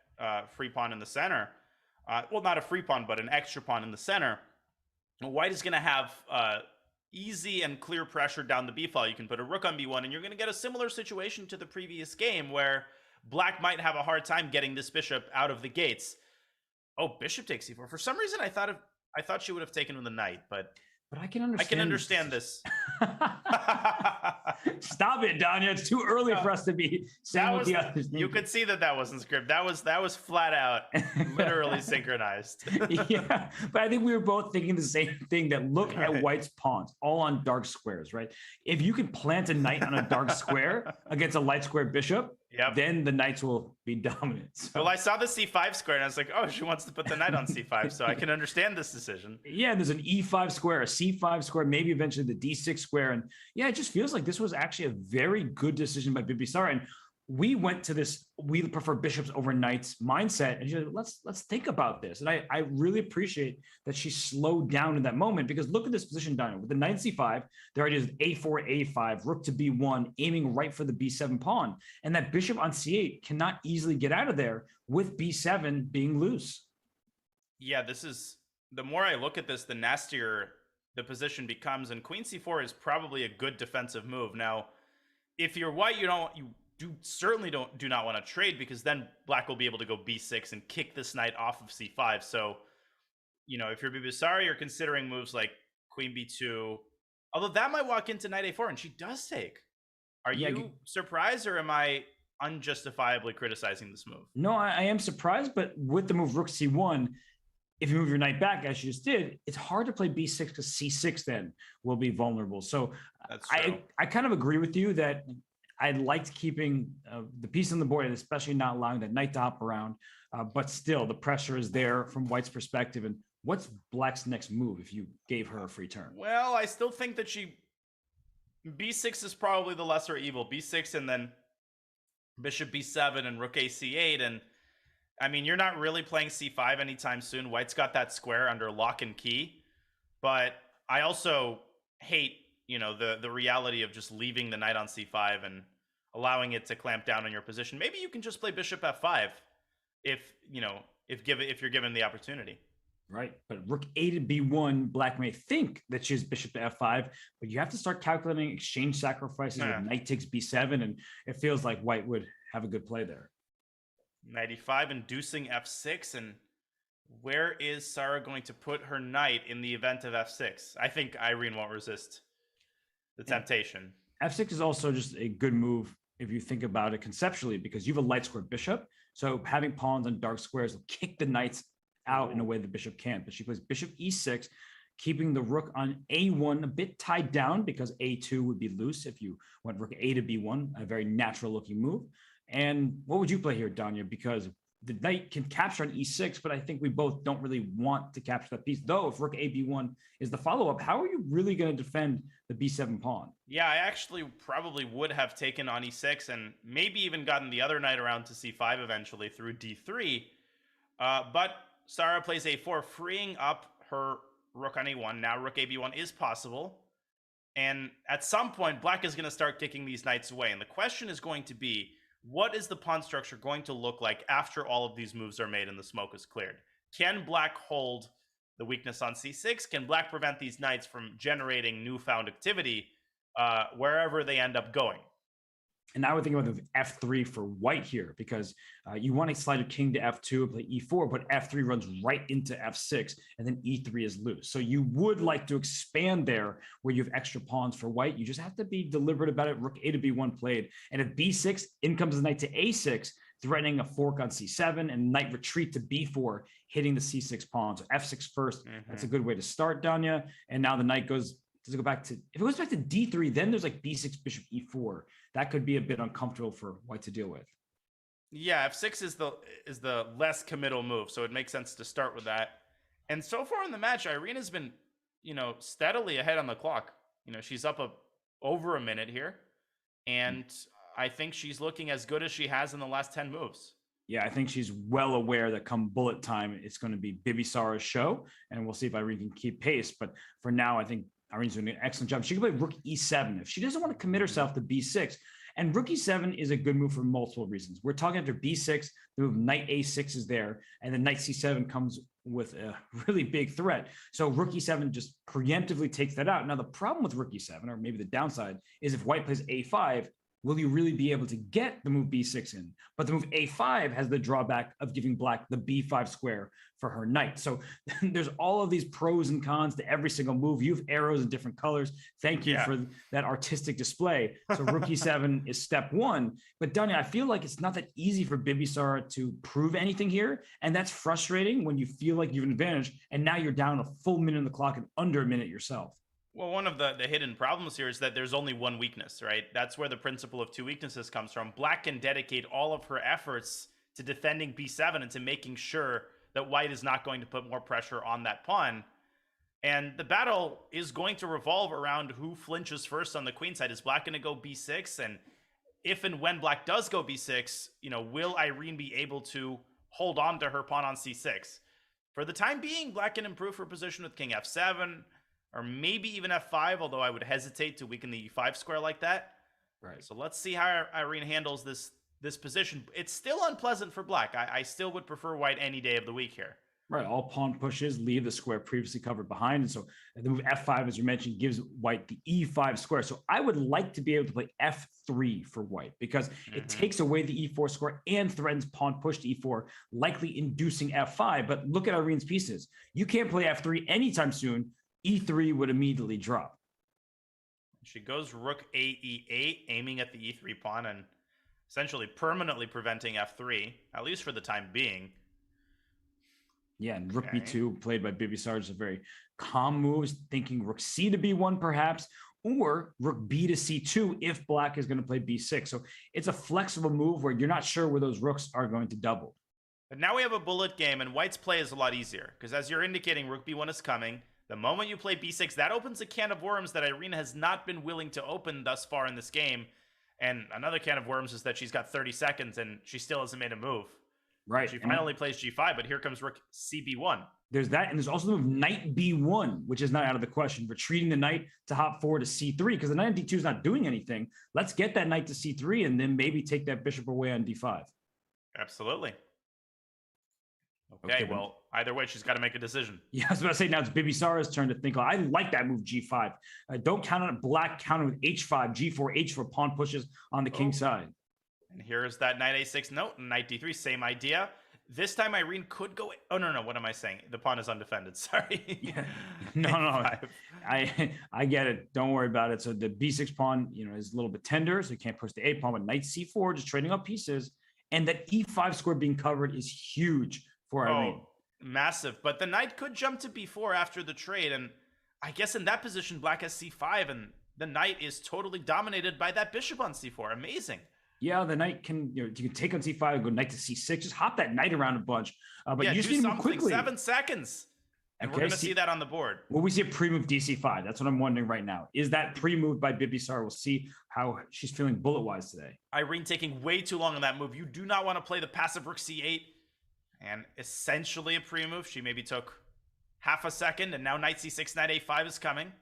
free pawn in the center, well, not a free pawn, but an extra pawn in the center, White is going to have easy and clear pressure down the b file. You can put a rook on b1, and you're going to get a similar situation to the previous game where Black might have a hard time getting this bishop out of the gates. Oh, bishop takes e4. For some reason, I thought she would have taken with the knight, but I can understand this. Stop it, Danya. It's too early for us to be saying what the others need. You could see that wasn't scripted. That was flat out, literally synchronized. Yeah, but I think we were both thinking the same thing, that look at White's pawns, all on dark squares, right? If you can plant a knight on a dark square against a light square bishop, then the knights will be dominant. So. Well, I saw the c5 square, and I was like, oh, she wants to put the knight on c5, so I can understand this decision. Yeah, there's an e5 square, a c5 square, maybe eventually the d6 square. And yeah, it just feels like this was actually a very good decision by Bibisara. And we went to this, we prefer bishops over knights mindset. And she's like, let's think about this. And I really appreciate that she slowed down in that moment, because look at this position, Dino. With the knight c5, their idea is a4, a5, rook to b1, aiming right for the b7 pawn. And that bishop on c8 cannot easily get out of there with b7 being loose. Yeah, this is, the more I look at this, the nastier the position becomes. And queen c4 is probably a good defensive move. Now, if you're White, you certainly do not want to trade, because then Black will be able to go b6 and kick this knight off of c5. So, if you're Bibisara, you're considering moves like queen b2, although that might walk into knight a4, and she does take. Are you surprised, or am I unjustifiably criticizing this move? No, I am surprised, but with the move rook c1, if you move your knight back, as you just did, it's hard to play b6 because c6 then will be vulnerable. So I kind of agree with you that I liked keeping the piece on the board, and especially not allowing that knight to hop around. But still, the pressure is there from White's perspective. And what's Black's next move if you gave her a free turn? Well, I still think that b6 is probably the lesser evil. b6 and then bishop b7 and rook a c8. And I mean, you're not really playing c5 anytime soon. White's got that square under lock and key. But I also hate the reality of just leaving the knight on c5 and allowing it to clamp down on your position. Maybe you can just play bishop f5 if you're given the opportunity. Right, but rook a to b1, Black may think that she's bishop to f5, but you have to start calculating exchange sacrifices. With knight takes b7, and it feels like White would have a good play there. Knight e5 inducing f6, and Where is Sarah going to put her knight in the event of f6? I think Irene won't resist the temptation. F6 is also just a good move if you think about it conceptually, because you have a light square bishop. So having pawns on dark squares will kick the knights out in a way the bishop can't. But she plays bishop e6, keeping the rook on a1 a bit tied down, because a2 would be loose if you went rook a to b1, a very natural looking move. And what would you play here, Danya? Because the knight can capture on e6, but I think we both don't really want to capture that piece. Though if rook a b1 is the follow-up, how are you really going to defend the b7 pawn? Yeah, I actually probably would have taken on e6 and maybe even gotten the other knight around to c5 eventually through d3. But Sarah plays a4, freeing up her rook on a1. Now rook a b1 is possible. And at some point, black is going to start kicking these knights away. And the question is going to be, what is the pawn structure going to look like after all of these moves are made and the smoke is cleared? Can black hold the weakness on c6? Can black prevent these knights from generating newfound activity wherever they end up going? And now we're thinking about the f3 for white here, because you want to slide your king to f2 and play e4, but f3 runs right into f6, and then e3 is loose. So you would like to expand there where you have extra pawns for white. You just have to be deliberate about it. Rook a to b1 played, and if b6, in comes the knight to a6, threatening a fork on c7, and knight retreat to b4, hitting the c6 pawn. So f6 first, that's a good way to start, Danya. And now the knight goes... Does it go back to, if it goes back to d3, then there's like b6, bishop e4. That could be a bit uncomfortable for white to deal with. Yeah, f6 is the less committal move, so it makes sense to start with that. And so far in the match, Irene has been, steadily ahead on the clock. She's up over a minute here, and I think she's looking as good as she has in the last 10 moves. Yeah, I think she's well aware that come bullet time, it's going to be Bibisara's show, and we'll see if Irene can keep pace. But for now, I think Irene's doing an excellent job. She can play rook e7 if she doesn't want to commit herself to b6. And rook e7 is a good move for multiple reasons. We're talking after b6, the move knight a6 is there, and then knight c7 comes with a really big threat. So rook e7 just preemptively takes that out. Now, the problem with rook e7, or maybe the downside, is if white plays a5, will you really be able to get the move b6 in? But the move a5 has the drawback of giving black the b5 square for her knight. So there's all of these pros and cons to every single move. You have arrows in different colors. Thank you for that artistic display. So rook e7 is step one. But Danya, I feel like it's not that easy for Bibisara to prove anything here. And that's frustrating when you feel like you have an advantage and now you're down a full minute on the clock and under a minute yourself. Well, one of the hidden problems here is that there's only one weakness, right? That's where the principle of two weaknesses comes from. Black can dedicate all of her efforts to defending b7 and to making sure that white is not going to put more pressure on that pawn. And the battle is going to revolve around who flinches first on the queen side. Is black going to go b6? And if and when black does go b6, will Irene be able to hold on to her pawn on c6? For the time being, black can improve her position with king f7, or maybe even f5, although I would hesitate to weaken the e5 square like that. Right. So let's see how Irene handles this position. It's still unpleasant for black. I still would prefer white any day of the week here. Right. All pawn pushes leave the square previously covered behind. And so the move f5, as you mentioned, gives white the e5 square. So I would like to be able to play f3 for white, because it takes away the e4 square and threatens pawn push to e4, likely inducing f5. But look at Irene's pieces. You can't play f3 anytime soon. E3 would immediately drop. She goes rook a e8, aiming at the e3 pawn and essentially permanently preventing f3, at least for the time being. Yeah, and rook b2 played by Bibisara is a very calm move, thinking rook c to b1 perhaps, or rook b to c2 if black is going to play b6. So it's a flexible move where you're not sure where those rooks are going to double. But now we have a bullet game, and white's play is a lot easier, because as you're indicating, rook b1 is coming. The moment you play b6, that opens a can of worms that Irene has not been willing to open thus far in this game. And another can of worms is that she's got 30 seconds and she still hasn't made a move. Right. She finally plays g5, but here comes rook cb1. There's that, and there's also the move knight b1, which is not out of the question. Retreating the knight to hop forward to c3, because the knight on d2 is not doing anything. Let's get that knight to c3 and then maybe take that bishop away on d5. Absolutely. Okay, well, either way, she's got to make a decision. Yeah, I was about to say, now it's Bibisara's turn to think. I like that move, g5. Don't count on it. Black counter with h5, g4, h4, pawn pushes on the king side. And here's that knight a6 note, and knight d3, same idea. This time Irene could go. Oh no, what am I saying? The pawn is undefended. Sorry. Yeah. No. I get it. Don't worry about it. So the b6 pawn, is a little bit tender, so you can't push the a pawn. But knight c4, just trading up pieces, and that e5 square being covered is huge for Irene. Oh, massive. But the knight could jump to b4 after the trade, and I guess in that position, black has c5, and the knight is totally dominated by that bishop on c4. Amazing. Yeah, the knight can, you can take on c5, go knight to c6, just hop that knight around a bunch. But yeah, you just do need to something. move quickly. 7 seconds. And we're going to see that on the board. Well, we see a pre-move dc5. That's what I'm wondering right now. Is that pre-move by Bibisara? We'll see how she's feeling bullet-wise today. Irene taking way too long on that move. You do not want to play the passive rook c8. And essentially a pre-move. She maybe took half a second, and now knight c6, knight a5 is coming.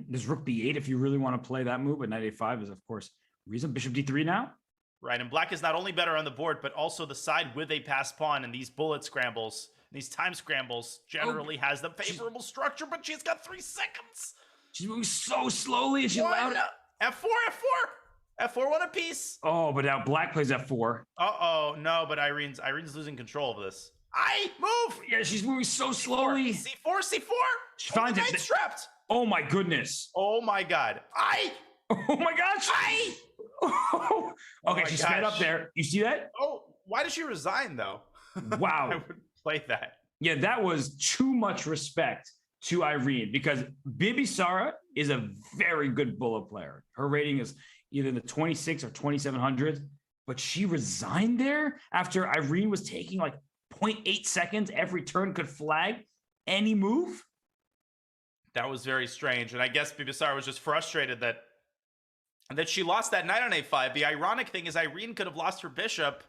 There's rook b8 if you really want to play that move, but knight a5 is, of course, reason. Bishop d3 now. Right, and black is not only better on the board, but also the side with a passed pawn, and these bullet scrambles, these time scrambles generally has the favorable structure, but she's got 3 seconds. She's moving so slowly, and she's allowed it. F4, one apiece. Oh, but now black plays f4. Uh-oh, no, but Irene's losing control of this. Move! Yeah, she's moving so slowly. C4. She finds it. Knight's trapped. Oh my goodness. Oh my god. Oh my gosh. Okay, she sped up there. You see that? Oh, why did she resign though? Wow. I would play that. Yeah, that was too much respect to Irene because Bibisara is a very good bullet player. Her rating is either in the 26 or 2700, but she resigned there after Irene was taking like 0.8 seconds every turn, could flag any move. That was very strange, and I guess Bibisara was just frustrated that she lost that knight on a5. The ironic thing is Irene could have lost her bishop.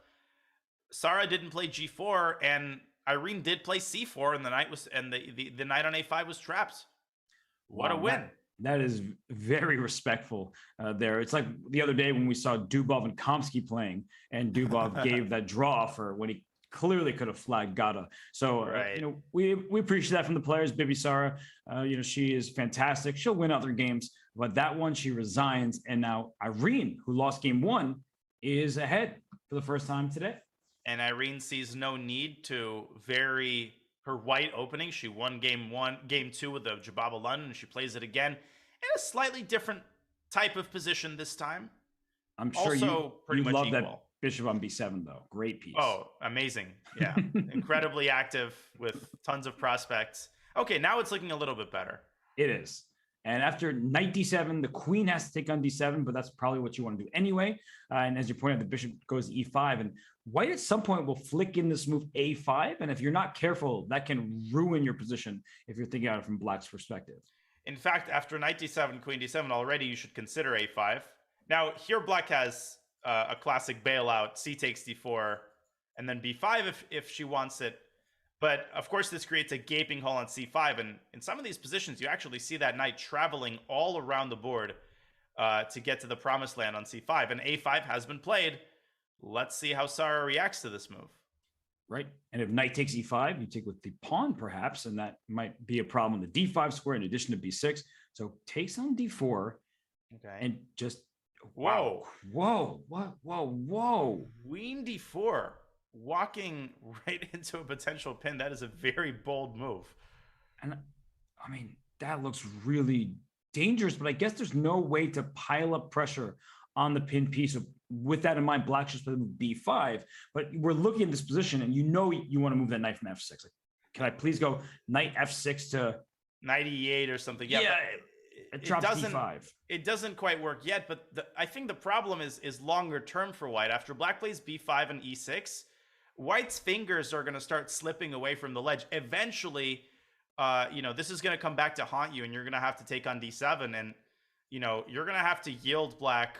Sara didn't play g4, and Irene did play c4, and the knight on a5 was trapped. What a win! That is very respectful there. It's like the other day when we saw Dubov and Kamsky playing, and Dubov gave that draw offer when he clearly could have flagged Gata. So, right. We appreciate that from the players. Bibisara, she is fantastic. She'll win other games, but that one she resigns. And now Irene, who lost game 1, is ahead for the first time today. And Irene sees no need to vary her white opening. She won game 2 with the Jababa London, and she plays it again in a slightly different type of position this time. I'm sure also pretty much love equal. that bishop on b7 though. Great piece. Oh, amazing. Yeah. Incredibly active with tons of prospects. Okay, now it's looking a little bit better. It is. And after knight d7, the queen has to take on d7, but that's probably what you want to do anyway. And as you point out, the bishop goes to e5, and white at some point will flick in this move a5. And if you're not careful, that can ruin your position if you're thinking about it from black's perspective. In fact, after knight d7, queen d7, already you should consider a5. Now, here black has a classic bailout, c takes d4, and then b5 if she wants it. But of course, this creates a gaping hole on c5. And in some of these positions, you actually see that knight traveling all around the board to get to the promised land on c5. And a5 has been played. Let's see how Sara reacts to this move. Right. And if knight takes e5, you take with the pawn perhaps, and that might be a problem on the d5 square in addition to b6. So takes on d4. Okay. And just whoa. Queen d4. Walking right into a potential pin. That is a very bold move. And I mean, that looks really dangerous, but I guess there's no way to pile up pressure on the pin piece. With that in mind, black should play b5, but we're looking at this position and you want to move that knight from f6. Like, can I please go knight f6 to knight e8 or something? Yeah, it drops d5. It doesn't quite work yet, but I think the problem is longer term for white. After black plays b5 and e6, white's fingers are going to start slipping away from the ledge. Eventually, this is going to come back to haunt you, and you're going to have to take on d7, and you're going to have to yield black,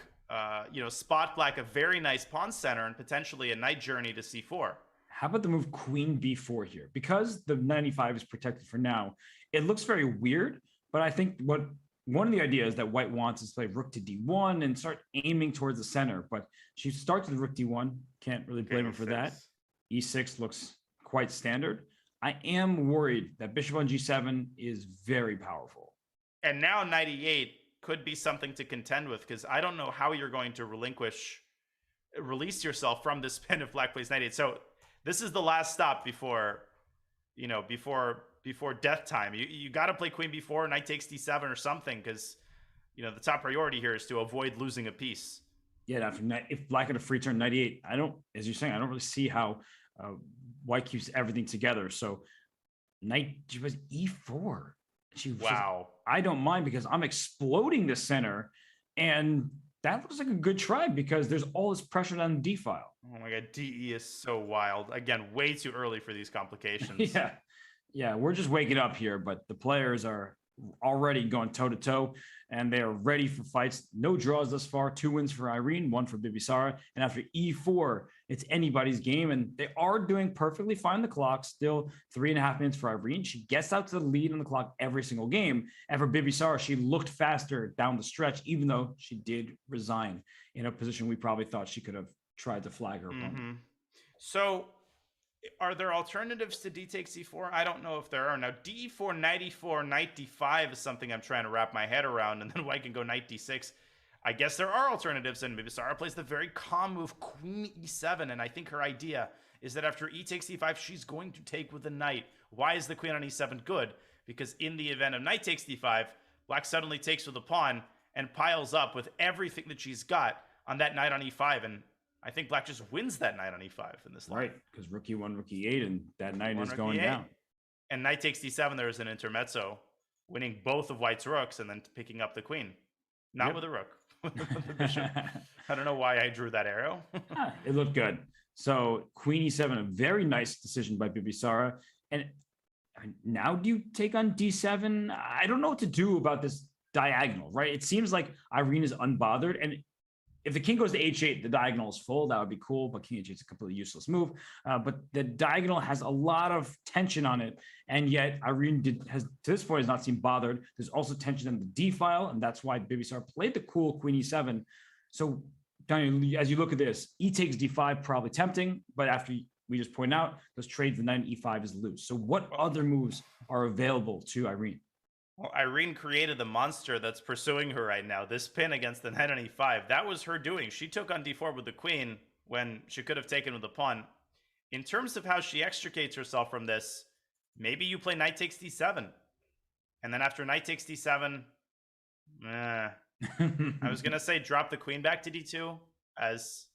spot black a very nice pawn center and potentially a knight journey to c4. How about the move queen b4 here? Because the 95 is protected for now, it looks very weird, but I think one of the ideas that white wants is to play rook to d1 and start aiming towards the center, but she starts with rook d1. Can't really blame her for that. E6 looks quite standard. I am worried that bishop on g7 is very powerful. And now knight e8 could be something to contend with, because I don't know how you're going to release yourself from this pin if black plays knight e8. So This is the last stop before, before death time. You got to play queen b4, knight takes d7 or something, because the top priority here is to avoid losing a piece. Yeah, if Black had a free turn, 98, as you're saying, I don't really see how White keeps everything together. So knight, she was e4. Wow. I don't mind because I'm exploding the center, and that looks like a good try because there's all this pressure on the D file. Oh my god, DE is so wild. Again, way too early for these complications. Yeah, we're just waking up here, but the players are already going toe-to-toe, and they are ready for fights. No draws thus far. 2 wins for Irene, 1 for Bibisara. And after e4, it's anybody's game, and they are doing perfectly fine on the clock. Still 3.5 minutes for Irene. She gets out to the lead on the clock every single game. And for Bibisara, she looked faster down the stretch, even though she did resign in a position we probably thought she could have tried to flag her opponent. So are there alternatives to d takes e4? I don't know if there are. Now, d4, knight e4, knight d5 is something I'm trying to wrap my head around, and then White can go knight d6. I guess there are alternatives, and Bibisara plays the very calm move queen e7, and I think her idea is that after e takes e5, she's going to take with the knight. Why is the queen on e7 good? Because in the event of knight takes d5, Black suddenly takes with the pawn and piles up with everything that she's got on that knight on e5, and I think Black just wins that knight on e5 in this line. Right, because rook e1, rook e8, and that knight is going down. And knight takes d7, there is an intermezzo, winning both of White's rooks and then picking up the queen. Not with a rook, with the bishop. I don't know why I drew that arrow. It looked good. So queen e7, a very nice decision by Bibisara. And now do you take on d7? I don't know what to do about this diagonal, right? It seems like Irene is unbothered, and if the king goes to h8, the diagonal is full. That would be cool, but king h8 is a completely useless move. But the diagonal has a lot of tension on it, and yet Irene has to this point has not seemed bothered. There's also tension in the d file, and that's why Bibisara played the cool queen e7. So, Daniel, as you look at this, e takes d5 probably tempting, but after we just point out those trades, the knight on e5 is loose. So, what other moves are available to Irene? Well, Irene created the monster that's pursuing her right now. This pin against the knight on e5, that was her doing. She took on d4 with the queen when she could have taken with the pawn. In terms of how she extricates herself from this, maybe you play knight takes d7. And then after knight takes d7, I was going to say drop the queen back to d2, as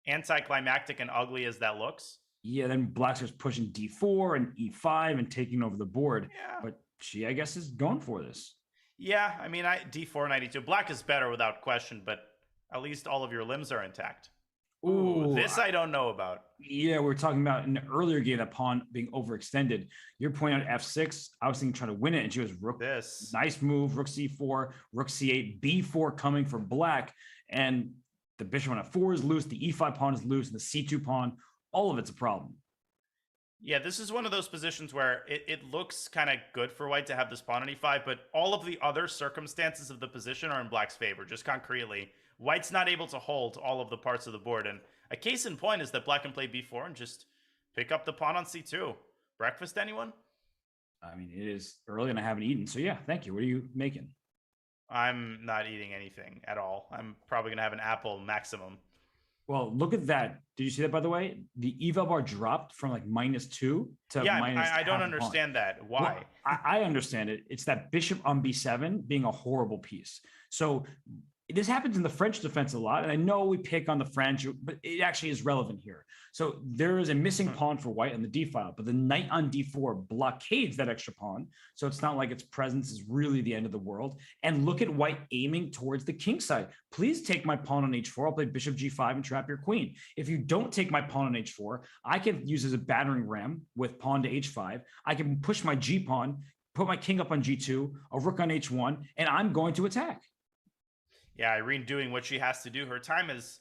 anticlimactic and ugly as that looks. Yeah, then Black's just pushing d4 and e5 and taking over the board. Yeah. But she, I guess, is going for this. Yeah, I mean, d4, knight e2. Black is better without question, but at least all of your limbs are intact. Ooh, this I don't know about. Yeah, we were talking about in the earlier game, that pawn being overextended. You're pointing out f6. I was thinking trying to win it, and she was rook. This. Nice move, rook c4, rook c8, b4 coming for Black. And the bishop on f4 is loose, the e5 pawn is loose, and the c2 pawn, all of it's a problem. Yeah, this is one of those positions where it looks kind of good for White to have this pawn on e5, but all of the other circumstances of the position are in Black's favor, just concretely. White's not able to hold all of the parts of the board, and a case in point is that Black can play b4 and just pick up the pawn on c2. Breakfast, anyone? I mean, it is early and I haven't eaten, so yeah, thank you. What are you making? I'm not eating anything at all. I'm probably going to have an apple maximum. Well, look at that. Did you see that, by the way? The eval bar dropped from like -2 to minus. I don't understand that. Why? Well, I understand it. It's that bishop on b7 being a horrible piece. So this happens in the French defense a lot. And I know we pick on the French, but it actually is relevant here. So there is a missing pawn for White on the d file, but the knight on d4 blockades that extra pawn. So it's not like its presence is really the end of the world. And look at White aiming towards the king side. Please take my pawn on h4. I'll play bishop g5 and trap your queen. If you don't take my pawn on h4, I can use as a battering ram with pawn to h5. I can push my g pawn, put my king up on g2, a rook on h1, and I'm going to attack. Yeah, Irene doing what she has to do. Her time is...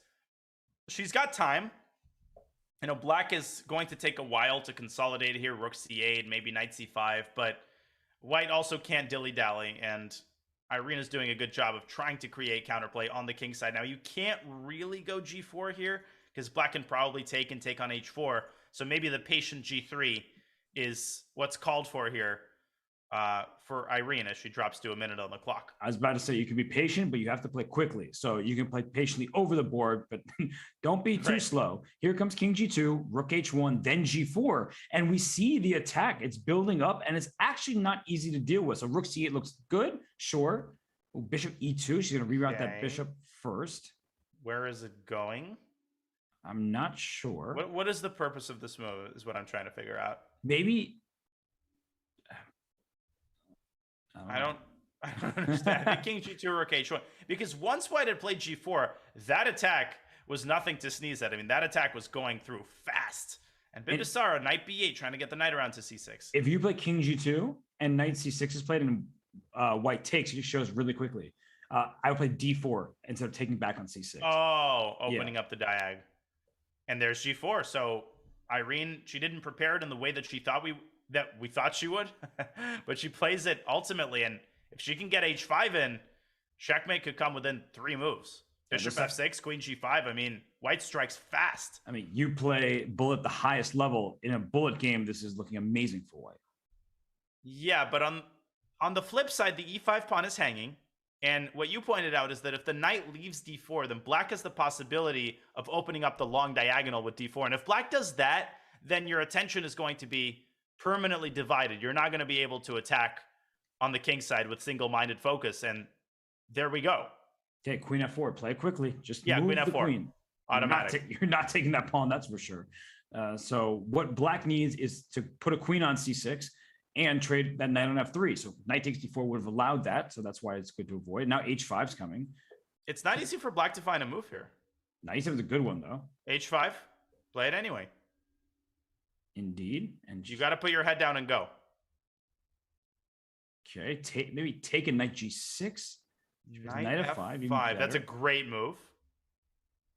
She's got time. You know, Black is going to take a while to consolidate here. Rook c8, maybe knight c5. But White also can't dilly-dally. And Irene is doing a good job of trying to create counterplay on the king side. Now, you can't really go g4 here, because Black can probably take on h4. So maybe the patient g3 is what's called for here. for Irene as she drops to a minute on the clock. I was about to say you can be patient, but you have to play quickly. So you can play patiently over the board, but don't be too slow. Here comes King G2, Rook H1, then G4. And we see the attack. It's building up, and it's actually not easy to deal with. So Rook C8 looks good, sure. Bishop E2, she's going to reroute that bishop first. Where is it going? I'm not sure. What is the purpose of this move is what I'm trying to figure out. Maybe... I don't understand. King G2 or Rook H1. Because once White had played G4, that attack was nothing to sneeze at. I mean, that attack was going through fast. And Bibisara, Knight B8, trying to get the knight around to C6. If you play King G2 and Knight C6 is played and White takes, it just shows really quickly. I would play D4 instead of taking back on C6. Oh, opening up the diag. And there's G4. So Irene, she didn't prepare it in the way that we thought she would, but she plays it ultimately. And if she can get H5 in, checkmate could come within 3 moves. Bishop F6, Queen G5. I mean, White strikes fast. I mean, you play bullet the highest level in a bullet game. This is looking amazing for White. Yeah, but on the flip side, the E5 pawn is hanging. And what you pointed out is that if the knight leaves D4, then Black has the possibility of opening up the long diagonal with D4. And if Black does that, then your attention is going to be permanently divided. You're not going to be able to attack on the king side with single-minded focus. And there we go. Okay, Queen F4. Play it quickly. Just move Queen F4. The queen. Automatic. You're not taking that pawn, that's for sure. So what Black needs is to put a queen on C6 and trade that knight on F3. So knight takes D4 would have allowed that. So that's why it's good to avoid. Now H5 is coming. It's not easy for Black to find a move here. Knight E7 is a good one, though. H5. Play it anyway. Indeed. And you got to put your head down and go. Okay, maybe take a knight G6. Knight F5. That's a great move.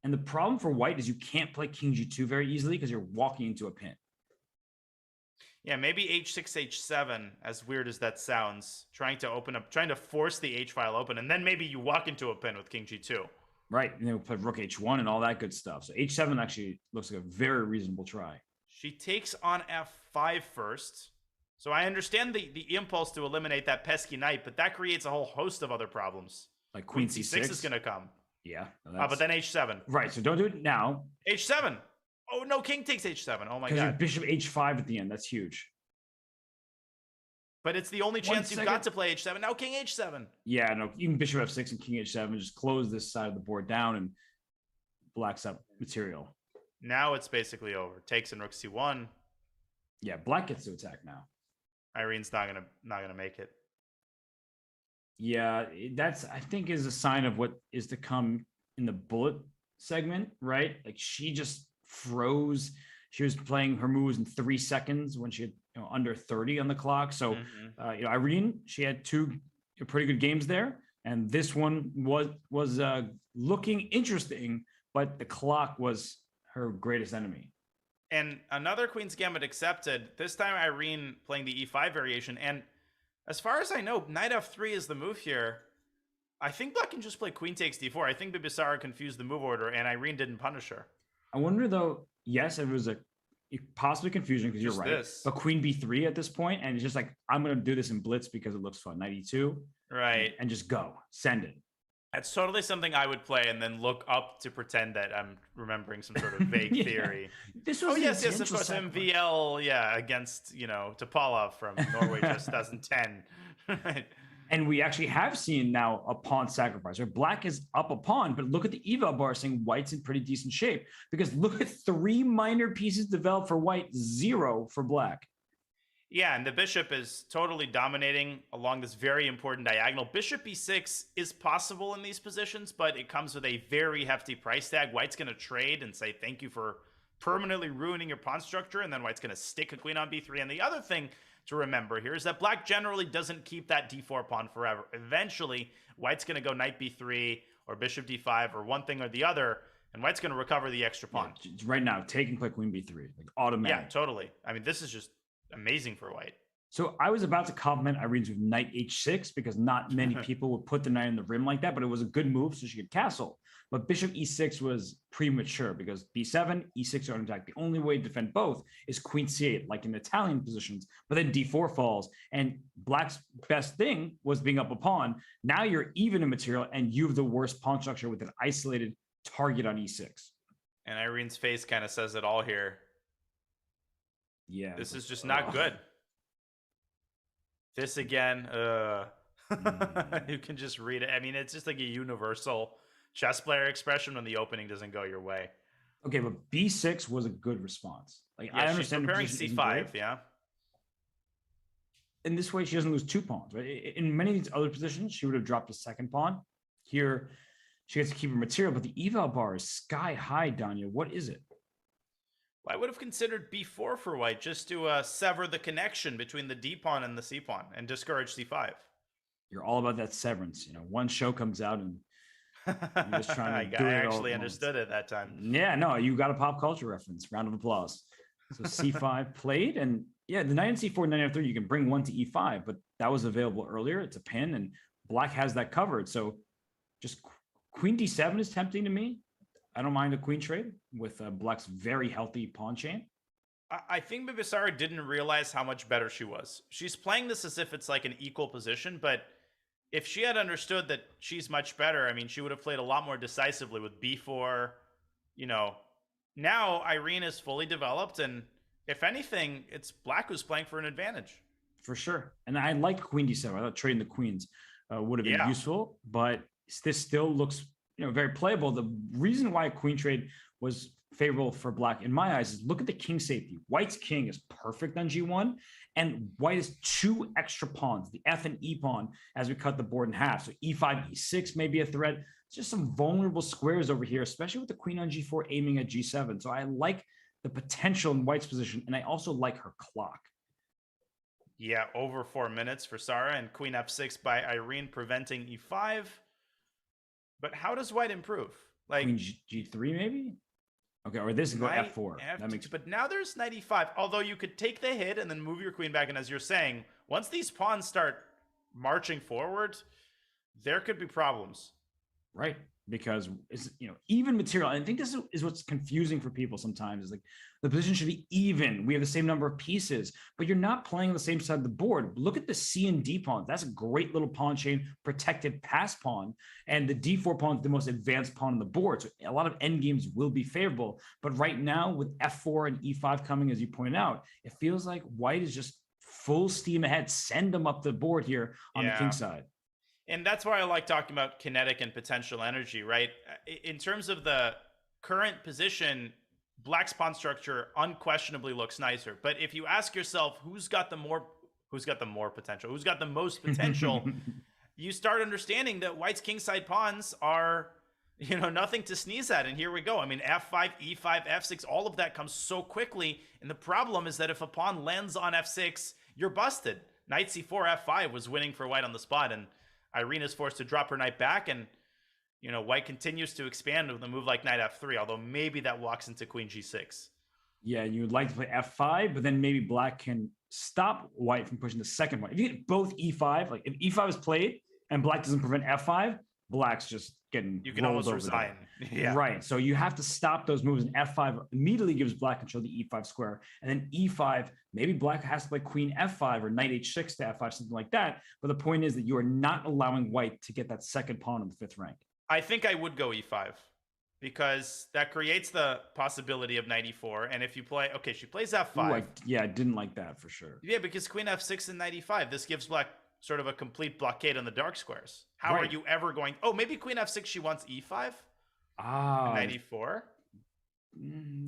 And the problem for White is you can't play King G2 very easily because you're walking into a pin. Yeah, maybe H6, H7, as weird as that sounds, trying to force the H file open, and then maybe you walk into a pin with King G2. Right, and then we'll play Rook H1 and all that good stuff. So H7 actually looks like a very reasonable try. She takes on F5 first. So I understand the impulse to eliminate that pesky knight, but that creates a whole host of other problems. Like Queen C6 is going to come. Yeah. But then H7. Right, so don't do it now. H7. Oh, no, king takes H7. Oh, my God. Because Bishop H5 at the end. That's huge. But it's the only chance you've got to play H7. Now King H7. Yeah, no, even Bishop F6 and King H7 just close this side of the board down and Black's up material. Now it's basically over. Takes in Rook C1. Yeah, Black gets to attack now. Irene's not gonna make it. Yeah, that's I think is a sign of what is to come in the bullet segment, right? Like she just froze. She was playing her moves in 3 seconds when she had under 30 on the clock. So Irene, she had 2 pretty good games there, and this one was looking interesting, but the clock was her greatest enemy. And another Queen's Gambit accepted. This time Irene playing the E5 variation. And as far as I know, Knight F3 is the move here. I think Black can just play Queen takes D4. I think Bibisara confused the move order and Irene didn't punish her. I wonder though, yes, it was a possibly confusion because you're right. But Queen B3 at this point, and it's just like, I'm going to do this in Blitz because it looks fun. Knight E2. Right. And just go. Send it. That's totally something I would play and then look up to pretend that I'm remembering some sort of vague theory. This was yes, of course, MVL, against, Topalov from Norway 2010. Right. And we actually have seen now a pawn sacrifice. Right? Black is up a pawn, but look at the eval bar saying White's in pretty decent shape because look at 3 minor pieces developed for White, 0 for Black. Yeah, and the bishop is totally dominating along this very important diagonal. Bishop e6 is possible in these positions, but it comes with a very hefty price tag. White's going to trade and say thank you for permanently ruining your pawn structure, and then White's going to stick a queen on b3. And the other thing to remember here is that Black generally doesn't keep that d4 pawn forever. Eventually, White's going to go knight b3 or bishop d5 or one thing or the other, and White's going to recover the extra pawn. Yeah, right now, take and play queen b3, like automatic. Yeah, totally. I mean, this is just amazing for White. So I was about to compliment Irene's with knight h6 because not many people would put the knight in the rim like that, but it was a good move so she could castle. But bishop e6 was premature because b7, e6 are on attack. The only way to defend both is queen c8, like in Italian positions. But then d4 falls, and black's best thing was being up a pawn. Now you're even in material, and you have the worst pawn structure with an isolated target on e6. And Irene's face kind of says it all here. Yeah, this is just not good. This again, you can just read it. I mean, it's just like a universal chess player expression when the opening doesn't go your way. Okay, but b6 was a good response. Like, yeah, I understand preparing c5, yeah. In this way, she doesn't lose 2 pawns, right? In many of these other positions, she would have dropped a second pawn. Here, she gets to keep her material, but the eval bar is sky high, Danya. What is it? Well, I would have considered b4 for white, just to sever the connection between the d pawn and the c pawn and discourage c5. You're all about that severance. You know, one show comes out and you're just trying to do it. I actually understood it that time. Yeah, no, you got a pop culture reference. Round of applause. So c5 played, and yeah, the knight on c4, knight f3, you can bring one to e5, but that was available earlier. It's a pin, and black has that covered. So just queen d7 is tempting to me. I don't mind a queen trade with black's very healthy pawn chain. I think Bibisara didn't realize how much better she was. She's playing this as if it's like an equal position, but if she had understood that she's much better, I mean, she would have played a lot more decisively with b4. You know, now Irene is fully developed, and if anything, it's black who's playing for an advantage. For sure. And I like queen d7. I thought trading the queens would have been useful, but this still looks, you know, very playable. The reason why a queen trade was favorable for black in my eyes is look at the king safety. White's king is perfect on g1, and white has 2 extra pawns, the f and e pawn, as we cut the board in half. So e5, e6 may be a threat. It's just some vulnerable squares over here, especially with the queen on g4 aiming at g7. So I like the potential in white's position, and I also like her clock. Yeah, over 4 minutes for Sara, and queen f6 by Irene preventing e5. But how does white improve? Like queen g3 maybe? Okay, or this is go f4. That makes... But now there's knight e5. Although you could take the hit and then move your queen back. And as you're saying, once these pawns start marching forward, there could be problems. Right, because it's, you know, even material. And I think this is what's confusing for people sometimes, is like the position should be even. We have the same number of pieces, but you're not playing on the same side of the board. Look at the C and D pawns. That's a great little pawn chain, protected pass pawn. And the D4 pawn is the most advanced pawn on the board. So a lot of end games will be favorable. But right now with F4 and E5 coming, as you point out, it feels like white is just full steam ahead. Send them up the board here on the king side. And that's why I like talking about kinetic and potential energy, right? In terms of the current position, black's pawn structure unquestionably looks nicer. But if you ask yourself, who's got the most potential, you start understanding that white's kingside pawns are, you know, nothing to sneeze at. And here we go. I mean, f5, e5, f6, all of that comes so quickly. And the problem is that if a pawn lands on f6, you're busted. Knight c4, f5 was winning for white on the spot, and Irene is forced to drop her knight back, and, you know, white continues to expand with a move like knight f3, although maybe that walks into queen g6. Yeah, you would like to play f5, but then maybe black can stop white from pushing the second one. If you get both e5, like if e5 is played and black doesn't prevent f5, black's just getting you can almost resign. Yeah. Right. So you have to stop those moves, and f5 immediately gives black control of the e5 square. And then e5, maybe black has to play queen f5 or knight h6 to f5, something like that. But the point is that you are not allowing white to get that second pawn on the 5th rank. I think I would go e5 because that creates the possibility of knight e4. And if you play, okay, she plays f5. Ooh, I didn't like that for sure. Yeah, because queen f6 and knight e5, this gives black sort of a complete blockade on the dark squares. How are you ever going? Oh, maybe queen f6, she wants e5? Ah. Knight e4?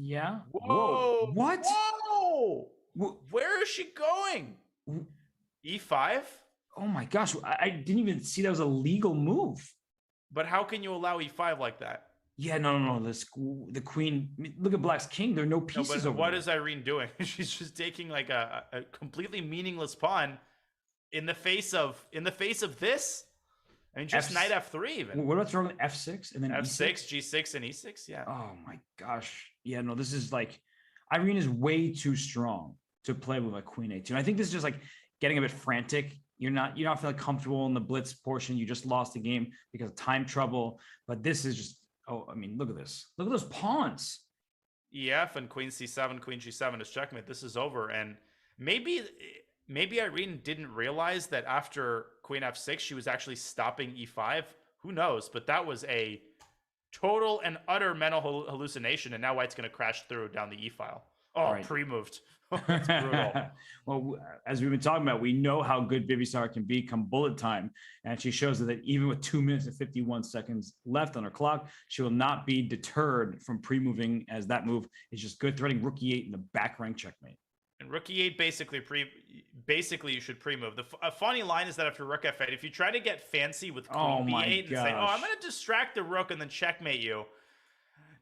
Yeah. Whoa. What? Whoa. Where is she going? e5? Oh my gosh. I didn't even see that was a legal move. But how can you allow e5 like that? Yeah, no. The queen, look at black's king. There are no pieces over what there. is Irene doing? She's just taking like a completely meaningless pawn in the face of this. I mean, just knight f3 even. What about throwing f6 and then f6, e6? g6, and e6? Yeah. Oh my gosh. Yeah, no, this is like, Irene is way too strong to play with a queen a2. And I think this is just like getting a bit frantic. You're not feeling comfortable in the blitz portion. You just lost the game because of time trouble. But this is just Oh, I mean, look at this. Look at those pawns. EF and queen c7, queen g7 is checkmate. This is over. And maybe Irene didn't realize that after queen f6, she was actually stopping e5. Who knows? But that was a total and utter mental hallucination. And now white's going to crash through down the e file. Oh, right. Pre-moved. That's brutal. Well, as we've been talking about, we know how good Bibisara can be come bullet time. And she shows that even with 2 minutes and 51 seconds left on her clock, she will not be deterred from pre-moving, as that move is just good, threading rook e8 in the back rank checkmate. And rook e8 basically you should pre-move. A funny line is that after rook f8, if you try to get fancy with queen b8 and say, oh, I'm going to distract the rook and then checkmate you,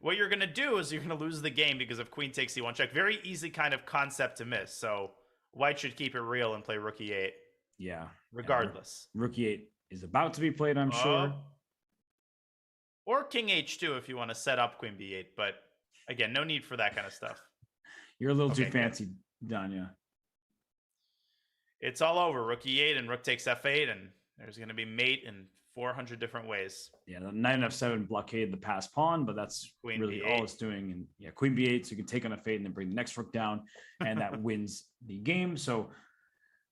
what you're going to do is you're going to lose the game because of queen takes c1 check. Very easy kind of concept to miss. So white should keep it real and play rook e8. Yeah. Regardless. Rook e8 is about to be played, I'm sure. Or king h2 if you want to set up queen b8. But again, no need for that kind of stuff. You're a little too fancy, Danya. It's all over. Rook e8 and rook takes f8. And there's going to be mate in 400 different ways. Yeah, the knight f7 blockade the passed pawn, but that's queen really B8. All it's doing. And yeah, queen b8, so you can take on f8 and then bring the next rook down, and that wins the game. So,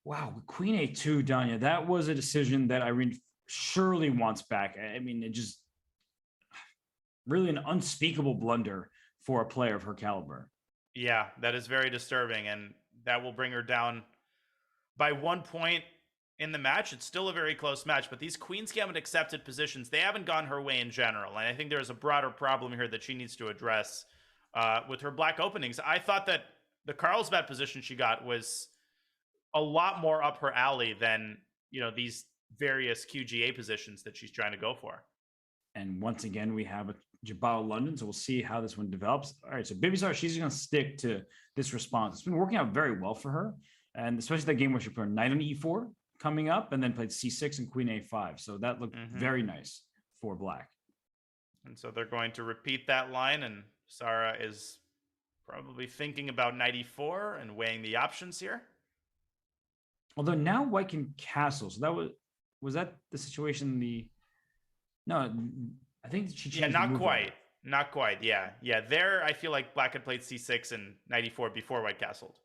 wow, queen a2, Danya, that was a decision that Irene surely wants back. I mean, it just really an unspeakable blunder for a player of her caliber. Yeah, that is very disturbing, and that will bring her down by 1 point in the match. It's still a very close match, but these Queen's Gambit accepted positions, they haven't gone her way in general. And I think there's a broader problem here that she needs to address with her black openings. I thought that the Carlsbad position she got was a lot more up her alley than, you know, these various QGA positions that she's trying to go for. And once again, we have a Jabal London, so we'll see how this one develops. All right, so Bibisara, she's going to stick to this response. It's been working out very well for her, and especially that game where she put her knight on e4 coming up and then played c6 and queen a5. So that looked very nice for black. And so they're going to repeat that line, and Sara is probably thinking about knight e4 and weighing the options here. Although now white can castle. So that was that the situation No, I think she changed. Yeah, not quite. Yeah. There, I feel like black had played c6 and knight e4 before white castled.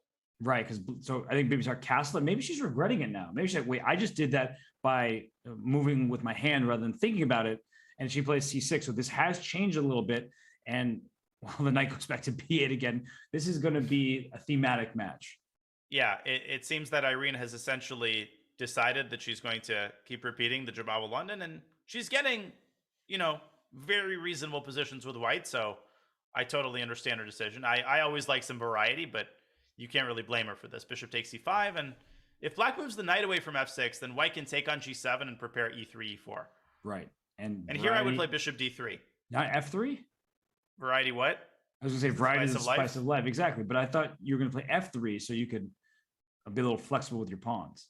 Right, because so I think Bibisara castled. Maybe she's regretting it now. Maybe she's like, wait, I just did that by moving with my hand rather than thinking about it. And she plays c6. So this has changed a little bit. And while the knight goes back to b8 again, this is going to be a thematic match. Yeah, it seems that Irene has essentially decided that she's going to keep repeating the Jabal London, and she's getting, you know, very reasonable positions with white. So I totally understand her decision. I always like some variety, but you can't really blame her for this. Bishop takes c5, and if black moves the knight away from f6, then white can take on g7 and prepare e3, e4. Right. And here I would play bishop d3. Not f3? Variety what? I was going to say variety is the spice of life. Exactly. But I thought you were going to play f3 so you could be a little flexible with your pawns.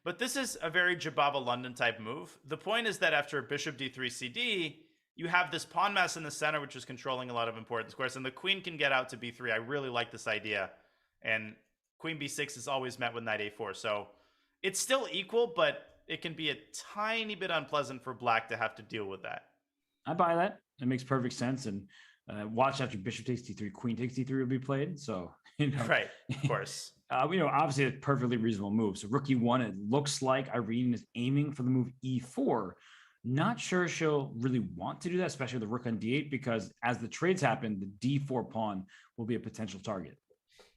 But this is a very Jababa London type move. The point is that after bishop d3 cd, you have this pawn mass in the center, which is controlling a lot of important squares, and the queen can get out to b3. I really like this idea. And queen b6 is always met with knight a4. So it's still equal, but it can be a tiny bit unpleasant for black to have to deal with that. I buy that. It makes perfect sense. And watch after bishop takes d3, queen takes d3 will be played. So, you know. Right, of course. You know, obviously a perfectly reasonable move. So rook e1, it looks like Irene is aiming for the move e4. Not sure she'll really want to do that, especially with the rook on d8, because as the trades happen, the d4 pawn will be a potential target.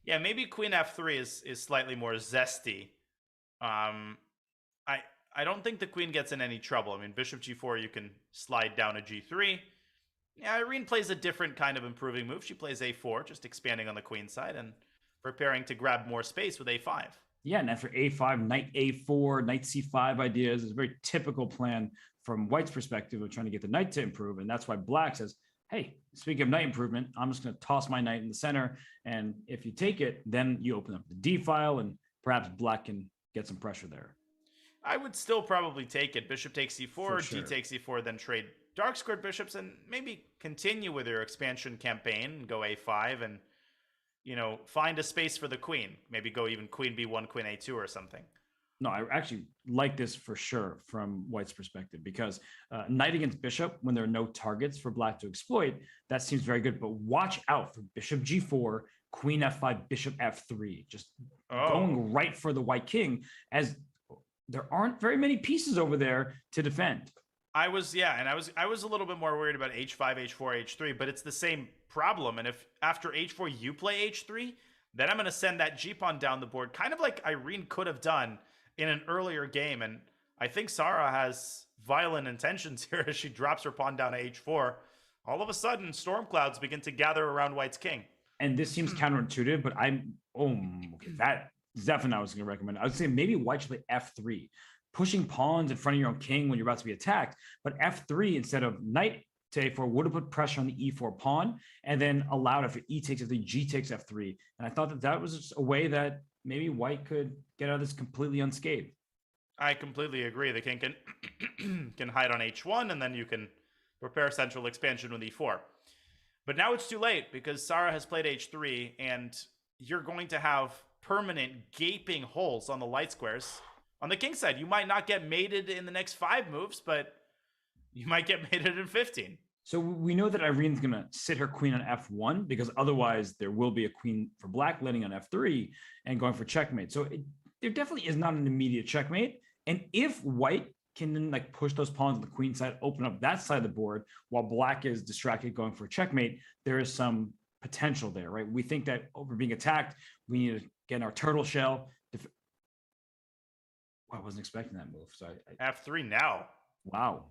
Yeah, maybe queen f3 is slightly more zesty. I don't think the queen gets in any trouble. I mean, bishop g4, you can slide down to g3. Yeah, Irene plays a different kind of improving move. She plays a4, just expanding on the queen side and preparing to grab more space with a5. Yeah, and after a5, knight a4, knight c5 ideas is a very typical plan from white's perspective of trying to get the knight to improve. And that's why black says, hey, speaking of knight improvement, I'm just going to toss my knight in the center. And if you take it, then you open up the d file, and perhaps black can get some pressure there. I would still probably take it. Bishop takes c4, sure. d takes e4, then trade dark squared bishops and maybe continue with your expansion campaign, go a5 and, you know, find a space for the queen. Maybe go even queen b1, queen a2 or something. No, I actually like this for sure from White's perspective because knight against bishop, when there are no targets for black to exploit, that seems very good. But watch out for bishop g4, queen f5, bishop f3, just going right for the white king, as there aren't very many pieces over there to defend. I was a little bit more worried about h5, h4, h3, but it's the same problem. And if after h4 you play h3, then I'm going to send that g-pawn down the board, kind of like Irene could have done in an earlier game. And I think Sarah has violent intentions here as she drops her pawn down to h4. All of a sudden, storm clouds begin to gather around White's king. And this seems counterintuitive, but that is definitely not what I was going to recommend. I would say maybe White should play f3, pushing pawns in front of your own king when you're about to be attacked. But f3 instead of knight to a4 would have put pressure on the e4 pawn and then allowed if e takes f3, g takes f3. And I thought that was just a way that maybe White could get out of this completely unscathed. I completely agree. The king can hide on h1, and then you can prepare central expansion with e4. But now it's too late because Sarah has played h3, and you're going to have permanent gaping holes on the light squares. On the king side, you might not get mated in the next 5 moves, but you might get mated in 15. So we know that Irene's going to sit her queen on f1 because otherwise there will be a queen for black landing on f3 and going for checkmate. So there definitely is not an immediate checkmate. And if White can then like push those pawns on the queen side, open up that side of the board while black is distracted going for checkmate, there is some potential there, right? We think that over being attacked, we need to get in our turtle shell. I wasn't expecting that move. So f3 now. Wow.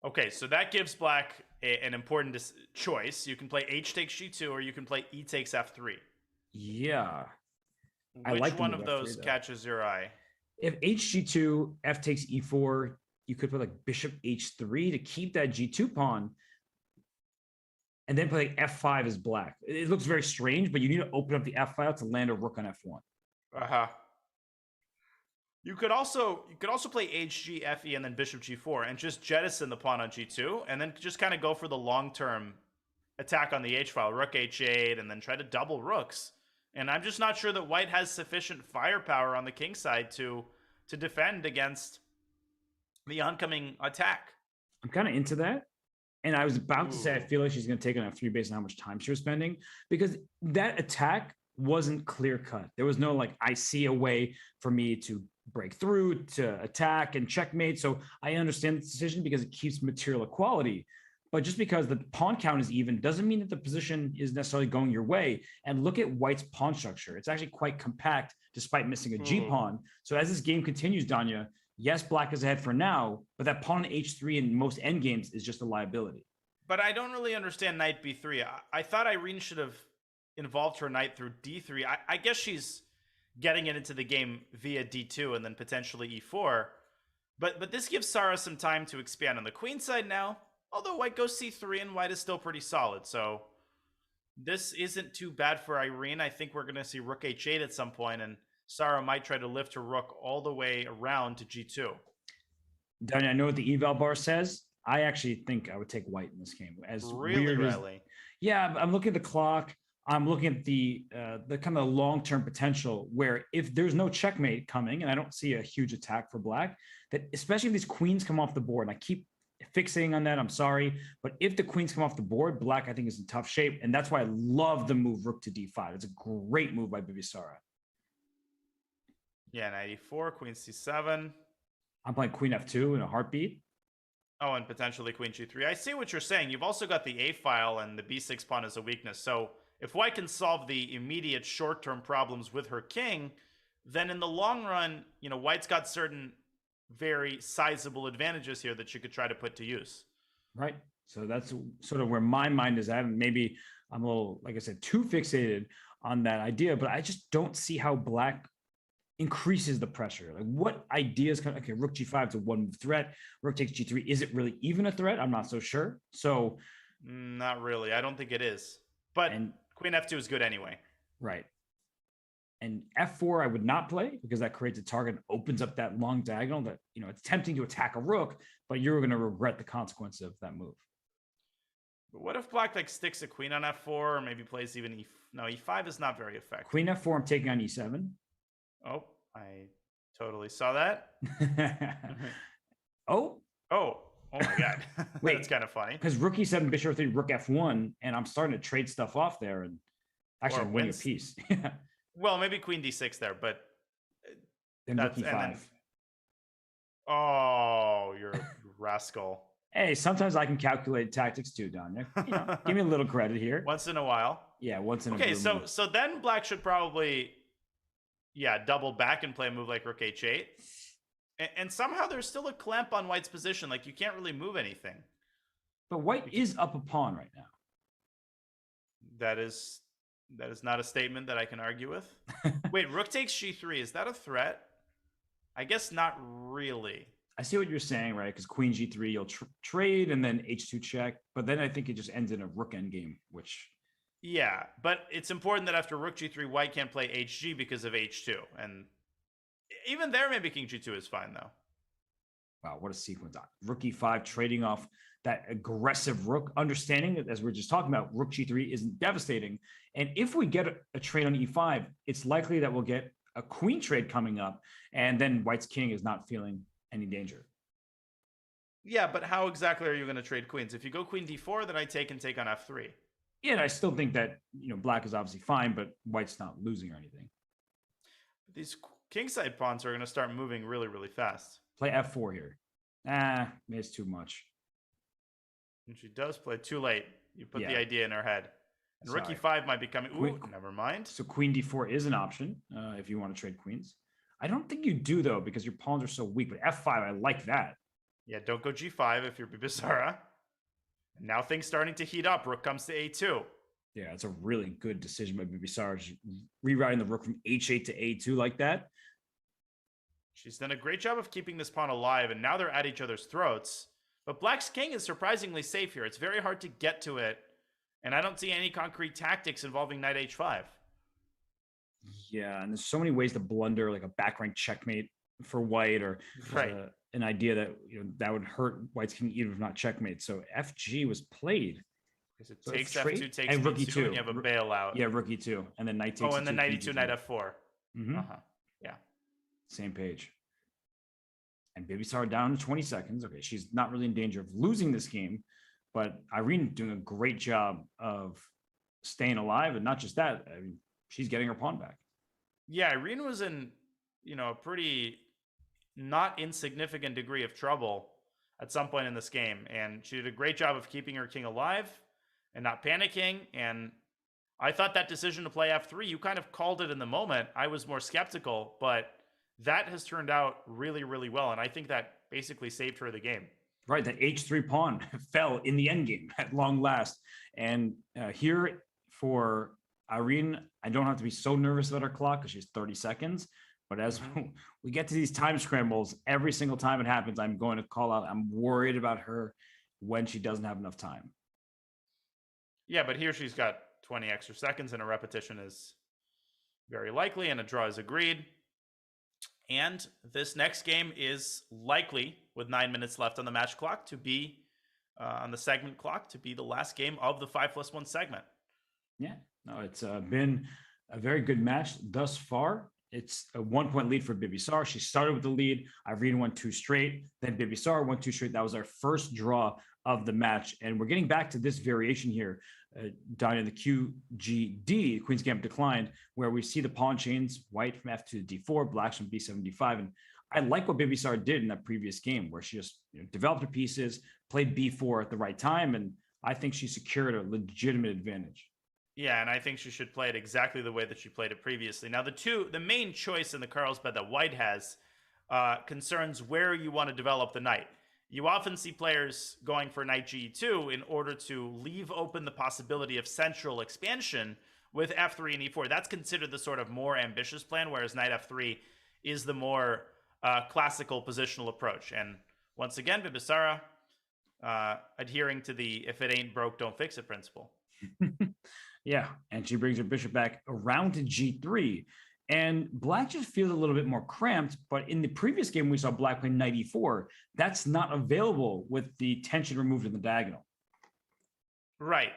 Okay, so that gives black an important choice. You can play h takes g2, or you can play e takes f3. Yeah. Which one of those catches your eye? If hg2, f takes e4, you could put like bishop h3 to keep that g2 pawn, and then play f5 as black. It looks very strange, but you need to open up the f file to land a rook on f1. Uh-huh. You could also play hg, fe, and then bishop g4, and just jettison the pawn on g2, and then just kind of go for the long-term attack on the h file, rook h8, and then try to double rooks. And I'm just not sure that White has sufficient firepower on the king side to defend against the oncoming attack. I'm kind of into that. And I was about to say, I feel like she's going to take on f3 based on how much time she was spending, because that attack wasn't clear cut. There was no like, I see a way for me to break through, to attack and checkmate. So I understand the decision because it keeps material equality. But just because the pawn count is even doesn't mean that the position is necessarily going your way. And look at White's pawn structure. It's actually quite compact despite missing a G pawn. So as this game continues, Danya, yes, black is ahead for now, but that pawn on h3 in most endgames is just a liability. But I don't really understand knight b3. I thought Irene should have involved her knight through d3. I guess she's getting it into the game via d2 and then potentially e4. But this gives Sarah some time to expand on the queen side now. Although White goes c3 and White is still pretty solid. So this isn't too bad for Irene. I think we're going to see rook h8 at some point, and Sarah might try to lift her rook all the way around to g2. Danya, I know what the eval bar says. I actually think I would take White in this game. As really, weird really? As, yeah, I'm looking at the clock. I'm looking at the kind of long-term potential where if there's no checkmate coming, and I don't see a huge attack for black, that especially if these queens come off the board, and I keep fixating on that, I'm sorry, but if the queens come off the board, black I think is in tough shape, and that's why I love the move rook to d5. It's a great move by Bibisara. Yeah, knight e4, queen c7. I'm playing queen f2 in a heartbeat. Oh, and potentially queen g3. I see what you're saying. You've also got the a file, and the b6 pawn is a weakness. So if White can solve the immediate short-term problems with her king, then in the long run, you know, White's got certain very sizable advantages here that you could try to put to use. Right. So that's sort of where my mind is at. And maybe I'm a little, like I said, too fixated on that idea, but I just don't see how black increases the pressure. Like what ideas can, okay, rook g5 is a one move threat. Rook takes g3. Is it really even a threat? I'm not so sure. So not really. I don't think it is. But queen f2 is good anyway. Right. And f4 I would not play because that creates a target and opens up that long diagonal that, you know, it's tempting to attack a rook, but you're going to regret the consequence of that move. But what if black like sticks a queen on f4 or maybe plays even no, e5 is not very effective. Queen f4, I'm taking on e7. Oh, I Totally saw that. Oh, Oh my god. Wait. That's kind of funny. because rook e7, bishop 3, rook f1, and I'm starting to trade stuff off there, and actually Or I'm winning a wins. piece. Well, maybe queen d6 there, but Then rook that's and then, e5. oh, you're a rascal. Hey, sometimes I can calculate tactics too, Danya. Give me a little credit here. Once in a while. Yeah, once in a Okay, blue moon. so then black should probably, double back and play a move like rook h8. And somehow there's still a clamp on white's position. Like, you can't really move anything. But white is up a pawn right now. That is not a statement that I can argue with. Wait, rook takes g3. Is that a threat? I guess not really. I see what you're saying, right? Because queen g3, you'll trade and then h2 check. But then I think it just ends in a rook endgame, which... Yeah, but it's important that after rook g3, white can't play hg because of h2. And even there, maybe king g2 is fine, though. Wow, what a sequence. Rook e5, trading off that aggressive rook, understanding that, as we're just talking about, rook g3 isn't devastating. And if we get a trade on e5, it's likely that we'll get a queen trade coming up, and then white's king is not feeling any danger. Yeah, but how exactly are you going to trade queens? If you go queen d4, then I take on f3. Yeah, and I still think that, black is obviously fine, but white's not losing or anything. These kingside pawns are going to start moving really, really fast. Play f4 here. It's too much. And she does play too late. You put the Yeah. idea in her head. And rook Sorry. e5 might be coming. Ooh, never mind. So queen d4 is an option if you want to trade queens. I don't think you do, though, because your pawns are so weak. But f5, I like that. Yeah, don't go g5 if you're Bibisara. And now things starting to heat up. Rook comes to a2. Yeah, it's a really good decision by Bibisara, rewriting the rook from h8 to a2 like that. She's done a great job of keeping this pawn alive, and now they're at each other's throats. But black's king is surprisingly safe here. It's very hard to get to it, and I don't see any concrete tactics involving knight h5. Yeah, and there's so many ways to blunder, like a back rank checkmate for white, or Right. An idea that that would hurt white's king even if not checkmate. So FG was played. Because it So takes it's trade- f2, takes and rook e2, e2. and you have a bailout. Yeah, rook e2, and then knight takes. Oh, and then e2, knight king e2, g2. knight f4. Mhm. Yeah. Same page. And Bibisara down to 20 seconds. Okay, she's not really in danger of losing this game, but Irene doing a great job of staying alive, and not just that, I mean, she's getting her pawn back. Yeah, Irene was in, a pretty not insignificant degree of trouble at some point in this game, and she did a great job of keeping her king alive and not panicking. And I thought that decision to play f3, you kind of called it in the moment. I was more skeptical, but that has turned out really, really well, and I think that basically saved her the game. Right, that h3 pawn fell in the endgame at long last. And here for Irene, I don't have to be so nervous about her clock because she's 30 seconds. But as we get to these time scrambles, every single time it happens, I'm going to call out. I'm worried about her when she doesn't have enough time. Yeah, but here she's got 20 extra seconds, and a repetition is very likely, and a draw is agreed. And this next game is likely, with 9 minutes left on the match clock, to be on the segment clock, to be the last game of the 5+1 segment. Yeah, no, it's been a very good match thus far. It's a 1-point lead for Bibisara. She started with the lead. Irene won 2 straight. Then Bibisara won 2 straight. That was our first draw of the match. And we're getting back to this variation here down in the QGD, Queen's Gambit declined, where we see the pawn chains, white from f2 to d4, black from b7 to d5. And I like what Bibisara did in that previous game, where she just developed her pieces, played b4 at the right time, and I think she secured a legitimate advantage. Yeah, and I think she should play it exactly the way that she played it previously. Now, the main choice in the Carlsbad that white has concerns where you want to develop the knight. You often see players going for knight g2 in order to leave open the possibility of central expansion with f3 and e4. That's considered the sort of more ambitious plan, whereas knight f3 is the more classical positional approach. And once again, Bibisara adhering to the if it ain't broke, don't fix it principle. Yeah, and she brings her bishop back around to g3. And black just feels a little bit more cramped, but in the previous game, we saw black play knight e4. That's not available with the tension removed in the diagonal. Right.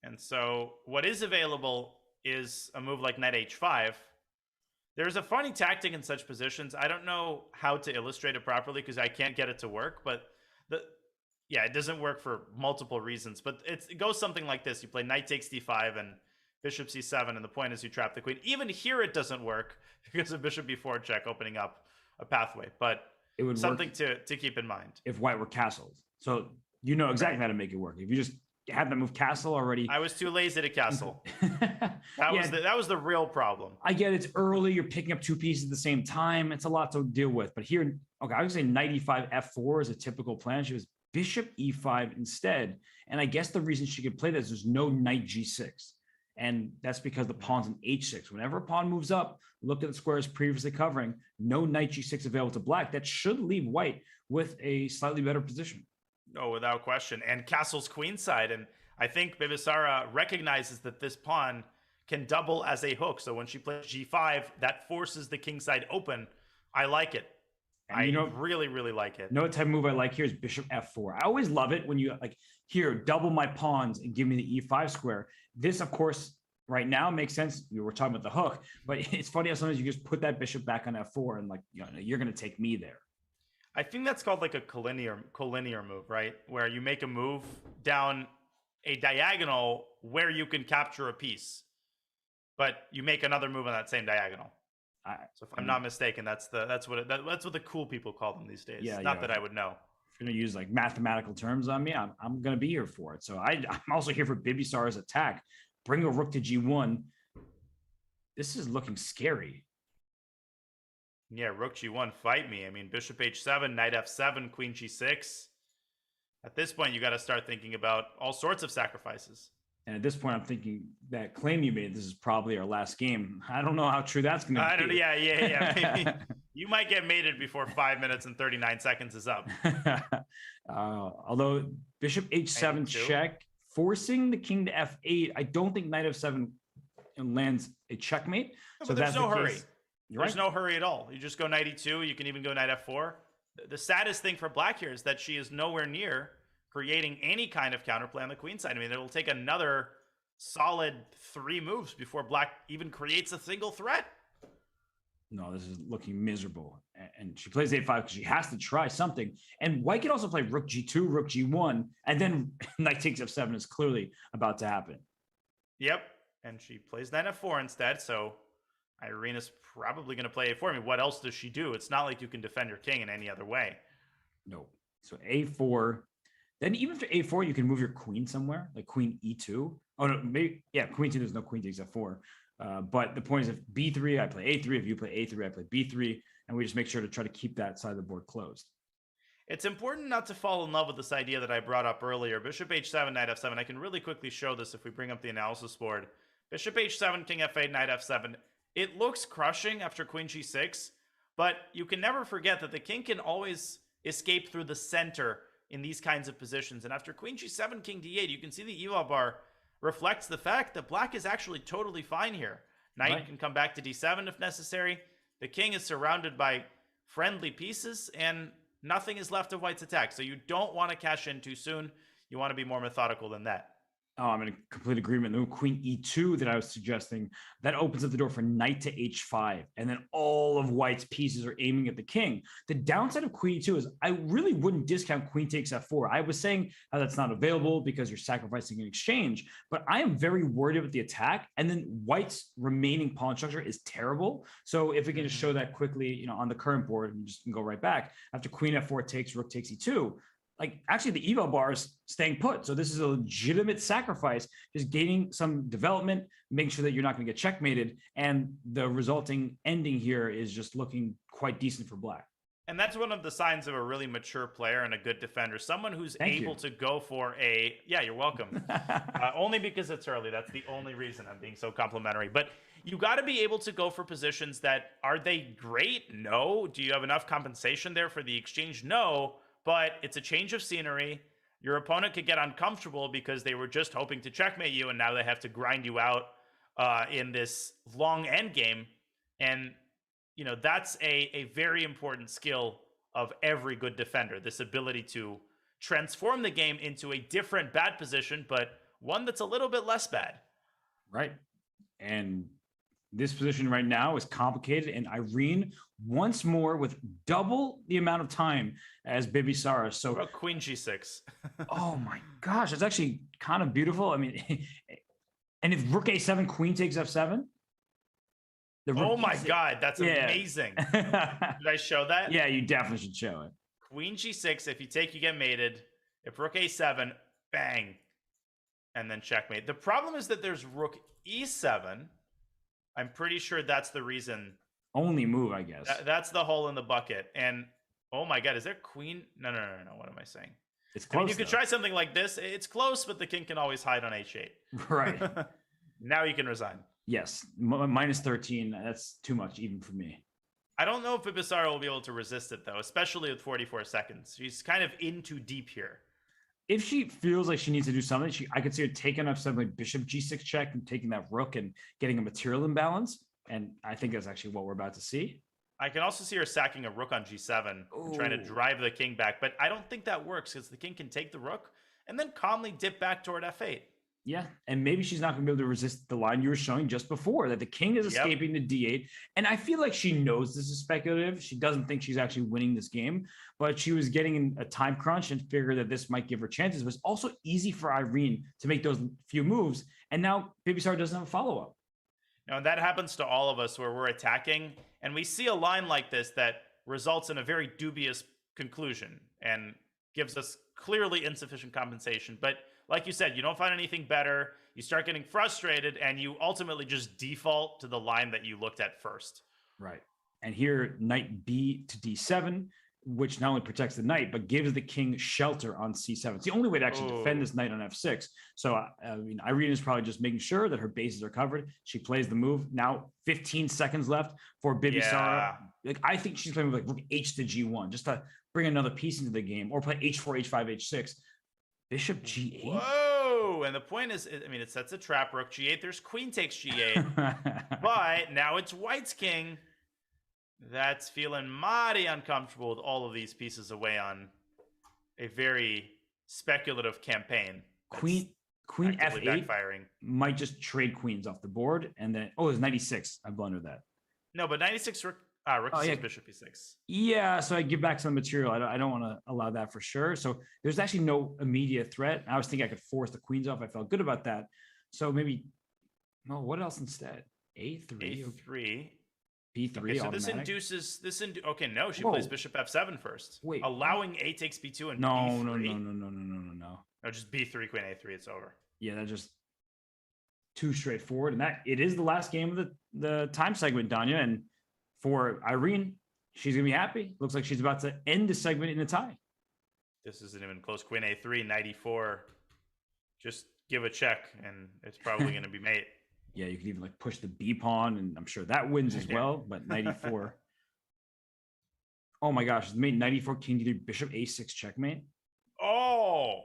And so what is available is a move like knight h5, There's a funny tactic in such positions. I don't know how to illustrate it properly because I can't get it to work, but it doesn't work for multiple reasons. But it goes something like this. You play knight takes d5 and bishop c7, and the point is you trap the queen. Even here it doesn't work because of bishop b4 check opening up a pathway. But It would something work to keep in mind. if white were castled. So you know exactly how to make it work. If you just had them move castle already. I was too lazy to castle. That was the real problem. I get it's early. You're picking up two pieces at the same time. It's a lot to deal with. But here, okay, I would say knight e5 f4 is a typical plan. She was bishop e5 instead. And I guess the reason she could play this is there's no knight g6. And that's because the pawn's in h6. Whenever a pawn moves up, look at the squares previously covering, no knight g6 available to black. That should leave white with a slightly better position. Oh, without question. And castle's queenside. And I think Bibisara recognizes that this pawn can double as a hook. So when she plays g5, that forces the king side open. I like it. And I really, really like it. No type of move I like here is bishop f4. I always love it when you like here, double my pawns and give me the e5 square. This, of course, right now makes sense. We were talking about the hook, but it's funny how sometimes you just put that bishop back on f4 and like, you're going to take me there. I think that's called like a collinear move, right? Where you make a move down a diagonal where you can capture a piece, but you make another move on that same diagonal. So if I'm not mistaken, that's what the cool people call them these days. Yeah, Not that I would know. If you're going to use like mathematical terms on me, I'm going to be here for it. So I'm also here for Bibisara's attack. Bring a rook to g1. This is looking scary. Yeah, rook g1, fight me. I mean, bishop h7, knight f7, queen g6. At this point, you got to start thinking about all sorts of sacrifices. And at this point, I'm thinking that claim you made, this is probably our last game. I don't know how true that's going to be. Yeah. Maybe you might get mated before 5 minutes and 39 seconds is up. Although bishop h7 check, forcing the king to f8, I don't think knight f7 lands a checkmate. No, so there's no hurry. There's no hurry at all. You just go knight e2. You can even go knight f4. The saddest thing for black here is that she is nowhere near creating any kind of counterplay on the queen side. I mean, it'll take another solid 3 moves before black even creates a single threat. No, this is looking miserable. And she plays a5 because she has to try something. And white can also play rook g2, rook g1, and then knight takes f7 is clearly about to happen. Yep. And she plays knight f4 instead, so Irina's probably going to play a4. I mean, what else does she do? It's not like you can defend your king in any other way. No. So a4. Then even for a4, you can move your queen somewhere, like queen e2. Oh, no, maybe, yeah, queen 2, there's no queen takes f4. But the point is if b3, I play a3. If you play a3, I play b3. And we just make sure to try to keep that side of the board closed. It's important not to fall in love with this idea that I brought up earlier. Bishop h7, knight f7. I can really quickly show this if we bring up the analysis board. Bishop h7, king f8, knight f7. It looks crushing after queen g6, but you can never forget that the king can always escape through the center in these kinds of positions. And after queen g7, king d8, you can see the eval bar reflects the fact that black is actually totally fine here. Knight can come back to d7 if necessary. The king is surrounded by friendly pieces, and nothing is left of white's attack. So you don't want to cash in too soon. You want to be more methodical than that. Oh, I'm in complete agreement. The queen e2 that I was suggesting, that opens up the door for knight to h5. And then all of white's pieces are aiming at the king. The downside of queen e2 is I really wouldn't discount queen takes f4. I was saying how that's not available because you're sacrificing an exchange. But I am very worried about the attack. And then white's remaining pawn structure is terrible. So if we can just show that quickly, on the current board, and just can go right back. After queen f4 takes, rook takes e2. Like actually the eval bar is staying put. So this is a legitimate sacrifice, just gaining some development, making sure that you're not going to get checkmated. And the resulting ending here is just looking quite decent for black. And that's one of the signs of a really mature player and a good defender. Someone who's able to go for you're welcome. Only because it's early. That's the only reason I'm being so complimentary. But you got to be able to go for positions that, are they great? No. Do you have enough compensation there for the exchange? No. But it's a change of scenery. Your opponent could get uncomfortable because they were just hoping to checkmate you, and now they have to grind you out in this long end game. And, that's a very important skill of every good defender, this ability to transform the game into a different bad position, but one that's a little bit less bad. Right. And This position right now is complicated, and Irene once more with double the amount of time as Bibisara. So, What about Queen G6? oh my gosh, it's actually kind of beautiful. I mean, and if Rook A7, Queen takes F7. Oh my God, that's amazing. Did I show that? Yeah, you definitely should show it. Queen G6, if you take, you get mated. If Rook A7, bang. And then checkmate. The problem is that there's Rook E7. I'm pretty sure that's the reason. Only move, I guess. That's the hole in the bucket. And oh my God, is there Queen? No. What am I saying? It's close. I mean, you could try something like this. It's close, but the king can always hide on H8. Right. Now you can resign. Yes. Minus 13. That's too much even for me. I don't know if Bibisara will be able to resist it, though, especially with 44 seconds. She's kind of in too deep here. If she feels like she needs to do something, I could see her taking F7 like Bishop G6 check and taking that rook and getting a material imbalance. And I think that's actually what we're about to see. I can also see her sacking a rook on G7 and trying to drive the king back. But I don't think that works because the king can take the rook and then calmly dip back toward F8. Yeah, and maybe she's not going to be able to resist the line you were showing just before, that the king is escaping to D8. And I feel like she knows this is speculative. She doesn't think she's actually winning this game, but she was getting in a time crunch and figured that this might give her chances. But it's also easy for Irene to make those few moves. And now Bibisara doesn't have a follow-up. Now, that happens to all of us where we're attacking, and we see a line like this that results in a very dubious conclusion and gives us clearly insufficient compensation. But like you said, you don't find anything better. You start getting frustrated, and you ultimately just default to the line that you looked at first. Right. And here, knight B to D7, which not only protects the knight, but gives the king shelter on C7. It's the only way to actually defend this knight on F6. So, I mean, Irene is probably just making sure that her bases are covered. She plays the move. Now, 15 seconds left for Bibisara. Yeah. Like, I think she's playing with like H to G1, just to bring another piece into the game, or play H4, H5, H6. Bishop G8. Whoa! And the point is, I mean, it sets a trap. Rook G8. There's Queen takes G8. But now it's White's king. That's feeling mighty uncomfortable with all of these pieces away on a very speculative campaign. Queen F8 backfiring. Might just trade queens off the board, and then it's 96. I blundered that. No, but 96 rook E6, Bishop E6. Yeah, so I give back some material. I don't want to allow that for sure. So there's actually no immediate threat. I was thinking I could force the queens off. I felt good about that. So maybe, what else instead? A3. A3. B3. Okay, so automatic. Okay, no, she plays Bishop F7 first. Wait, allowing A takes B2 and no, B3. No. No, just B3, Queen A3. It's over. Yeah, that's just too straightforward. And that it is the last game of the time segment, Danya. And for Irene, she's gonna be happy. Looks like she's about to end the segment in a tie. This isn't even close. Queen A3, 94. Just give a check, and it's probably gonna be mate. Yeah, you could even like push the B pawn, and I'm sure that wins as well. But 94. Oh my gosh, it's mate 94 king d3 bishop A6 checkmate. Oh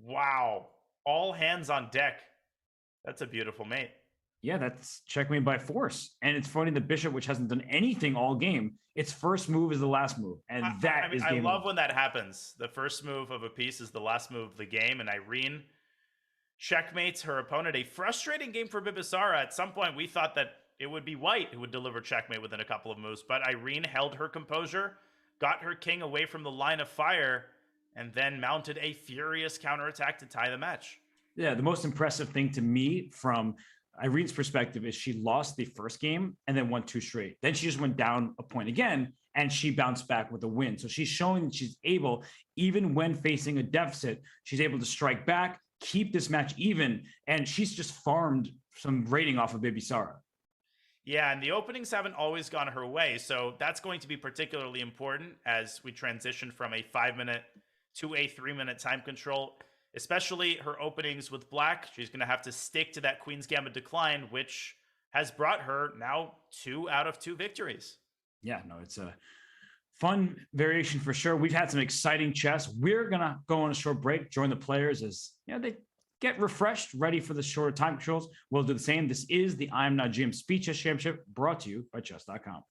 wow! All hands on deck. That's a beautiful mate. Yeah, that's checkmate by force, and it's funny the bishop, which hasn't done anything all game, its first move is the last move, and I love when that happens. The first move of a piece is the last move of the game, and Irene checkmates her opponent. A frustrating game for Bibisara. At some point, we thought that it would be White who would deliver checkmate within a couple of moves, but Irene held her composure, got her king away from the line of fire, and then mounted a furious counterattack to tie the match. Yeah, the most impressive thing to me from Irene's perspective is she lost the first game and then won 2 straight. Then she just went down a point again, and she bounced back with a win. So she's showing that she's able, even when facing a deficit, she's able to strike back, keep this match even, and she's just farmed some rating off of Bibisara. Yeah, and the openings haven't always gone her way, so that's going to be particularly important as we transition from a 5-minute to a 3-minute time control, especially her openings with black. She's going to have to stick to that Queen's Gambit decline, which has brought her now 2 out of 2 victories. Yeah, no, it's a fun variation for sure. We've had some exciting chess. We're going to go on a short break, join the players as they get refreshed, ready for the shorter time controls. We'll do the same. This is the I'm Not GM Speed Chess Championship, brought to you by chess.com.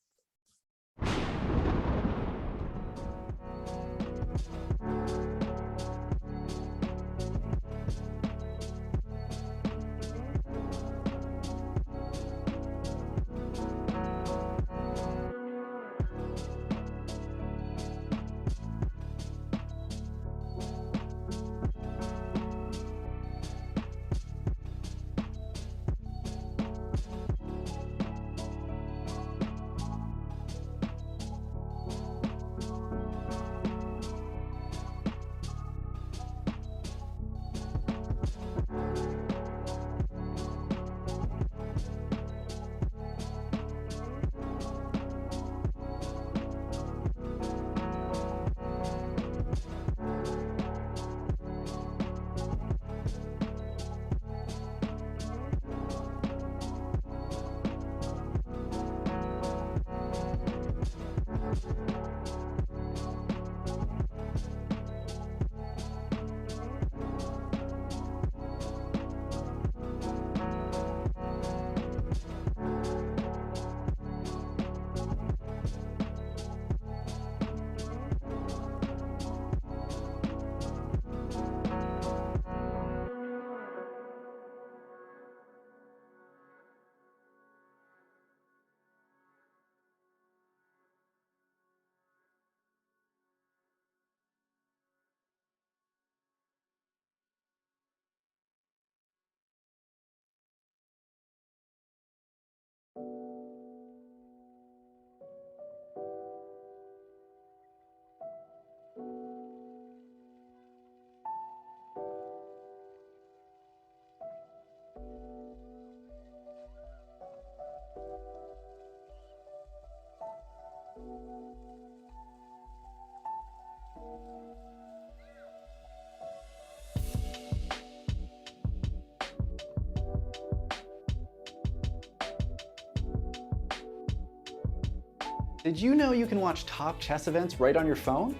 Did you know you can watch top chess events right on your phone?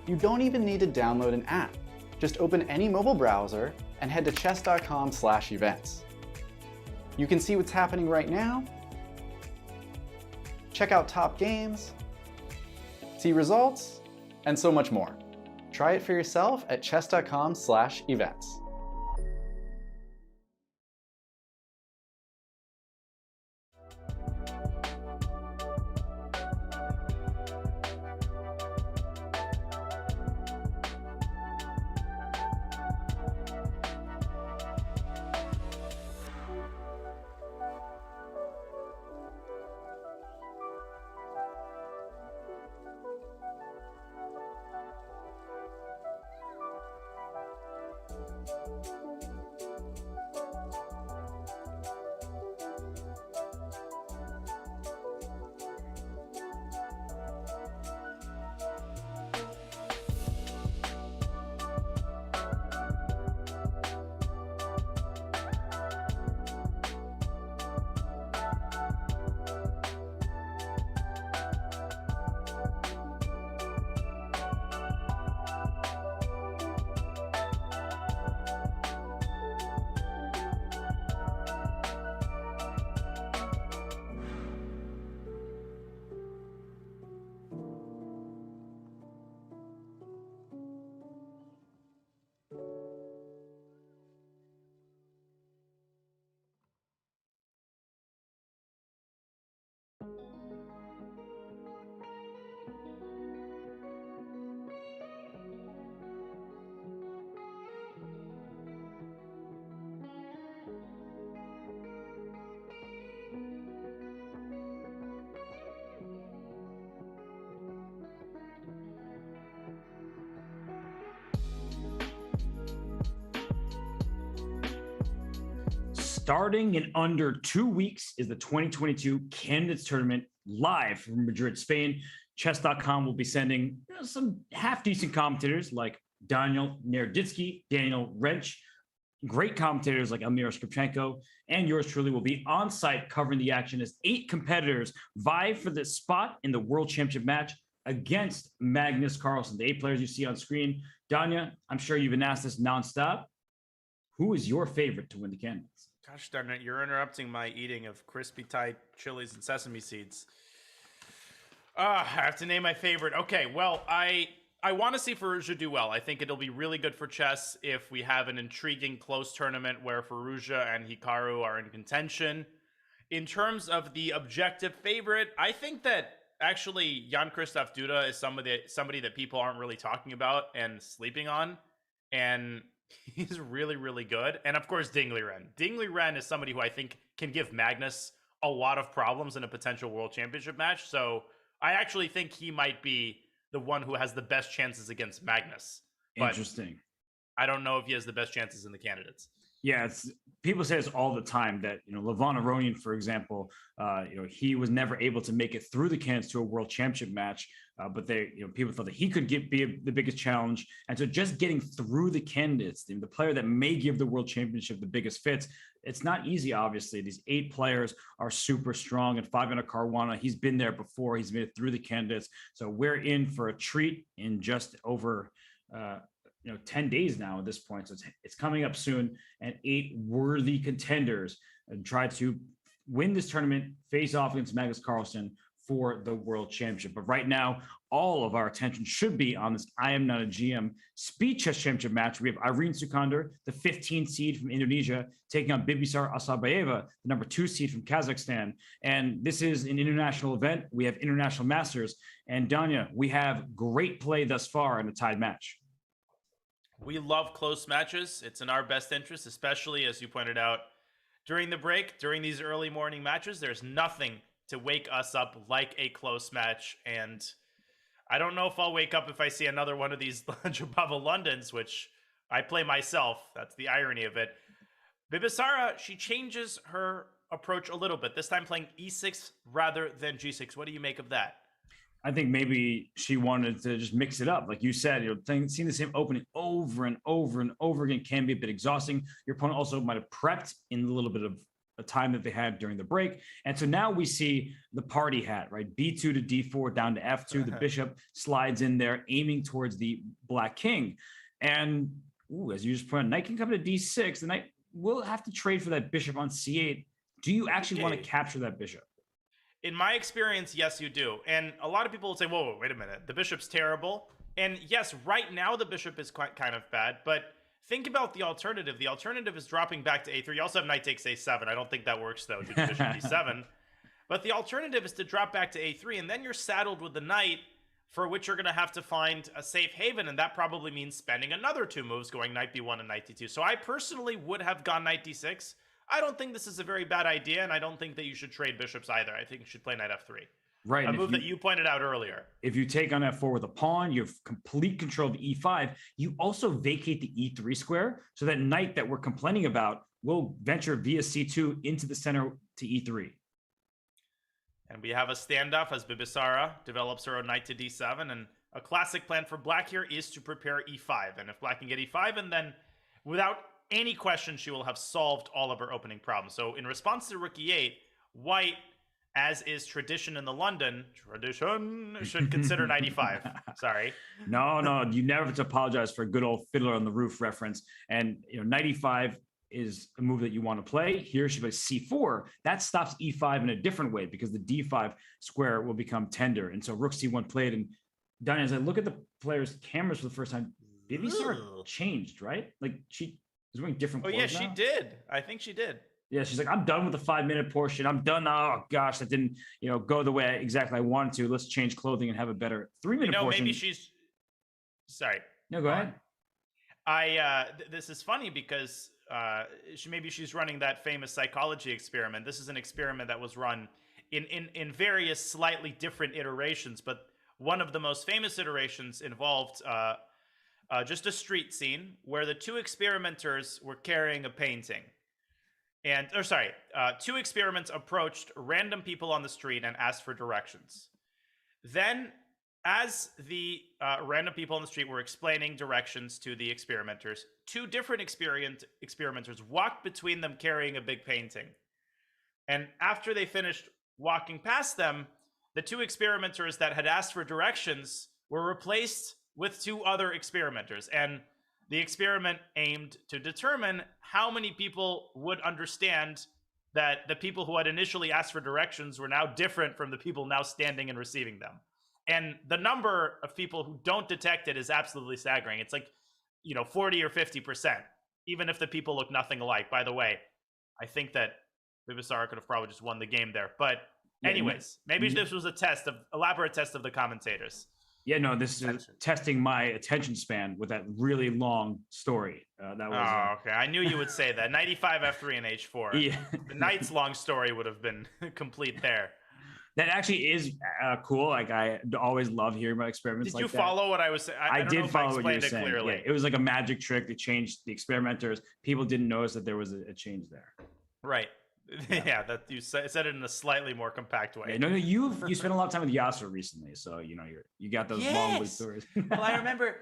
You don't even need to download an app. Just open any mobile browser and head to chess.com/events. You can see what's happening right now, check out top games, see results, and so much more. Try it for yourself at chess.com/events. Starting in under 2 weeks is the 2022 Candidates Tournament live from Madrid, Spain. Chess.com will be sending some half-decent commentators like Daniel Nerditsky, Daniel Wrench, great commentators like Elmira Skripchenko, and yours truly will be on site covering the action as 8 competitors vie for the spot in the World Championship match against Magnus Carlsen, the 8 players you see on screen. Danya, I'm sure you've been asked this nonstop. Who is your favorite to win the Candidates? Gosh darn it, you're interrupting my eating of crispy Thai chilies and sesame seeds. I have to name my favorite. Okay, well, I want to see Firouzja do well. I think it'll be really good for chess if we have an intriguing close tournament where Firouzja and Hikaru are in contention. In terms of the objective favorite, I think that actually Jan-Krzysztof Duda is somebody that people aren't really talking about and sleeping on. And he's really, really good. And of course, Dingley Ren. Dingley Ren is somebody who I think can give Magnus a lot of problems in a potential world championship match. So I actually think he might be the one who has the best chances against Magnus. But Interesting. I don't know if he has the best chances in the candidates. Yeah, people say this all the time that, Levon Aronian, for example, he was never able to make it through the candidates to a world championship match. But people thought that he could be the biggest challenge. And so just getting through the candidates, the player that may give the world championship the biggest fits, it's not easy, obviously. These 8 players are super strong. And Fabiano Caruana, he's been there before. He's made it through the candidates. So we're in for a treat in just over 10 days now at this point. So it's coming up soon, and 8 worthy contenders and try to win this tournament, face off against Magnus Carlsen for the world championship. But right now, all of our attention should be on this I Am Not a GM Speed Chess Championship match. We have Irene Sukandar, the 15 seed from Indonesia, taking on Bibisar Assaubayeva, the number 2 seed from Kazakhstan. And this is an international event. We have international masters. And Danya, we have great play thus far in a tied match. We love close matches. It's in our best interest, especially as you pointed out during the break, during these early morning matches. There's nothing to wake us up like a close match. And I don't know if I'll wake up if I see another one of these Jabava Londons, which I play myself. That's the irony of it. Bibisara, she changes her approach a little bit, this time playing e6 rather than g6. What do you make of that? I think maybe she wanted to just mix it up. Like you said, seeing the same opening over and over and over again can be a bit exhausting. Your opponent also might have prepped in a little bit of a time that they had during the break. And so now we see the party hat, right? B2 to D4 down to F2. The bishop slides in there, aiming towards the black king. And as you just pointed out, knight can come to D6. The knight will have to trade for that bishop on C8. Do you actually want to capture that bishop? In my experience, yes, you do. And a lot of people will say, whoa, wait a minute. The bishop's terrible. And yes, right now the bishop is kind of bad. But think about the alternative. The alternative is dropping back to A3. You also have knight takes A7. I don't think that works, though, due to bishop D7. But the alternative is to drop back to A3. And then you're saddled with the knight, for which you're going to have to find a safe haven. And that probably means spending another 2 moves, going knight B1 and knight D2. So I personally would have gone knight D6. I don't think this is a very bad idea, and I don't think that you should trade bishops either. I think you should play knight F3. Right. A move that you pointed out earlier. If you take on F4 with a pawn, you have complete control of E5. You also vacate the E3 square, so that knight that we're complaining about will venture via C2 into the center to E3. And we have a standoff as Bibisara develops her own knight to D7, and a classic plan for black here is to prepare E5. And if black can get E5, and then without any question, she will have solved all of her opening problems. So in response to rook E8, white, as is tradition in the London, should consider knight E5. Sorry. No, you never have to apologize for a good old Fiddler on the Roof reference. And knight E5 is a move that you want to play. Here she plays C4. That stops E5 in a different way because the D5 square will become tender. And so rook C1 played. And Diana, as I look at the players' cameras for the first time, Bibisara changed, right? Like she is wearing different clothes. Oh, yeah, she did. I think she did. Yeah, she's like, I'm done with the 5-minute portion. I'm done. Oh gosh, that didn't, go the way exactly I wanted to. Let's change clothing and have a better 3-minute portion. Maybe she's. Sorry. No, go ahead. This is funny because maybe she's running that famous psychology experiment. This is an experiment that was run in various slightly different iterations, but one of the most famous iterations involved just a street scene where the 2 experimenters were carrying a painting. And, 2 experiments approached random people on the street and asked for directions. Then, as the random people on the street were explaining directions to the experimenters, 2 different experimenters walked between them carrying a big painting. And after they finished walking past them, the 2 experimenters that had asked for directions were replaced with 2 other experimenters. And the experiment aimed to determine how many people would understand that the people who had initially asked for directions were now different from the people now standing and receiving them. And the number of people who don't detect it is absolutely staggering. It's like, 40 or 50%, even if the people look nothing alike. By the way, I think that Bibisara could have probably just won the game there. But anyways, maybe this was elaborate test of the commentators. Yeah, no, this is testing my attention span with that really long story. That was. Okay. I knew you would say that. 95 F3 and H4. Yeah. The knight's long story would have been complete there. That actually is cool. Like I always love hearing about experiments. Did you follow what I was saying? I did follow what you were saying. Clearly. Yeah, it was like a magic trick that changed the experimenters. People didn't notice that there was a change there. Right. Yeah, that you said it in a slightly more compact way. Yeah, no, you spent a lot of time with Yasser recently, so you got those long stories. Well, I remember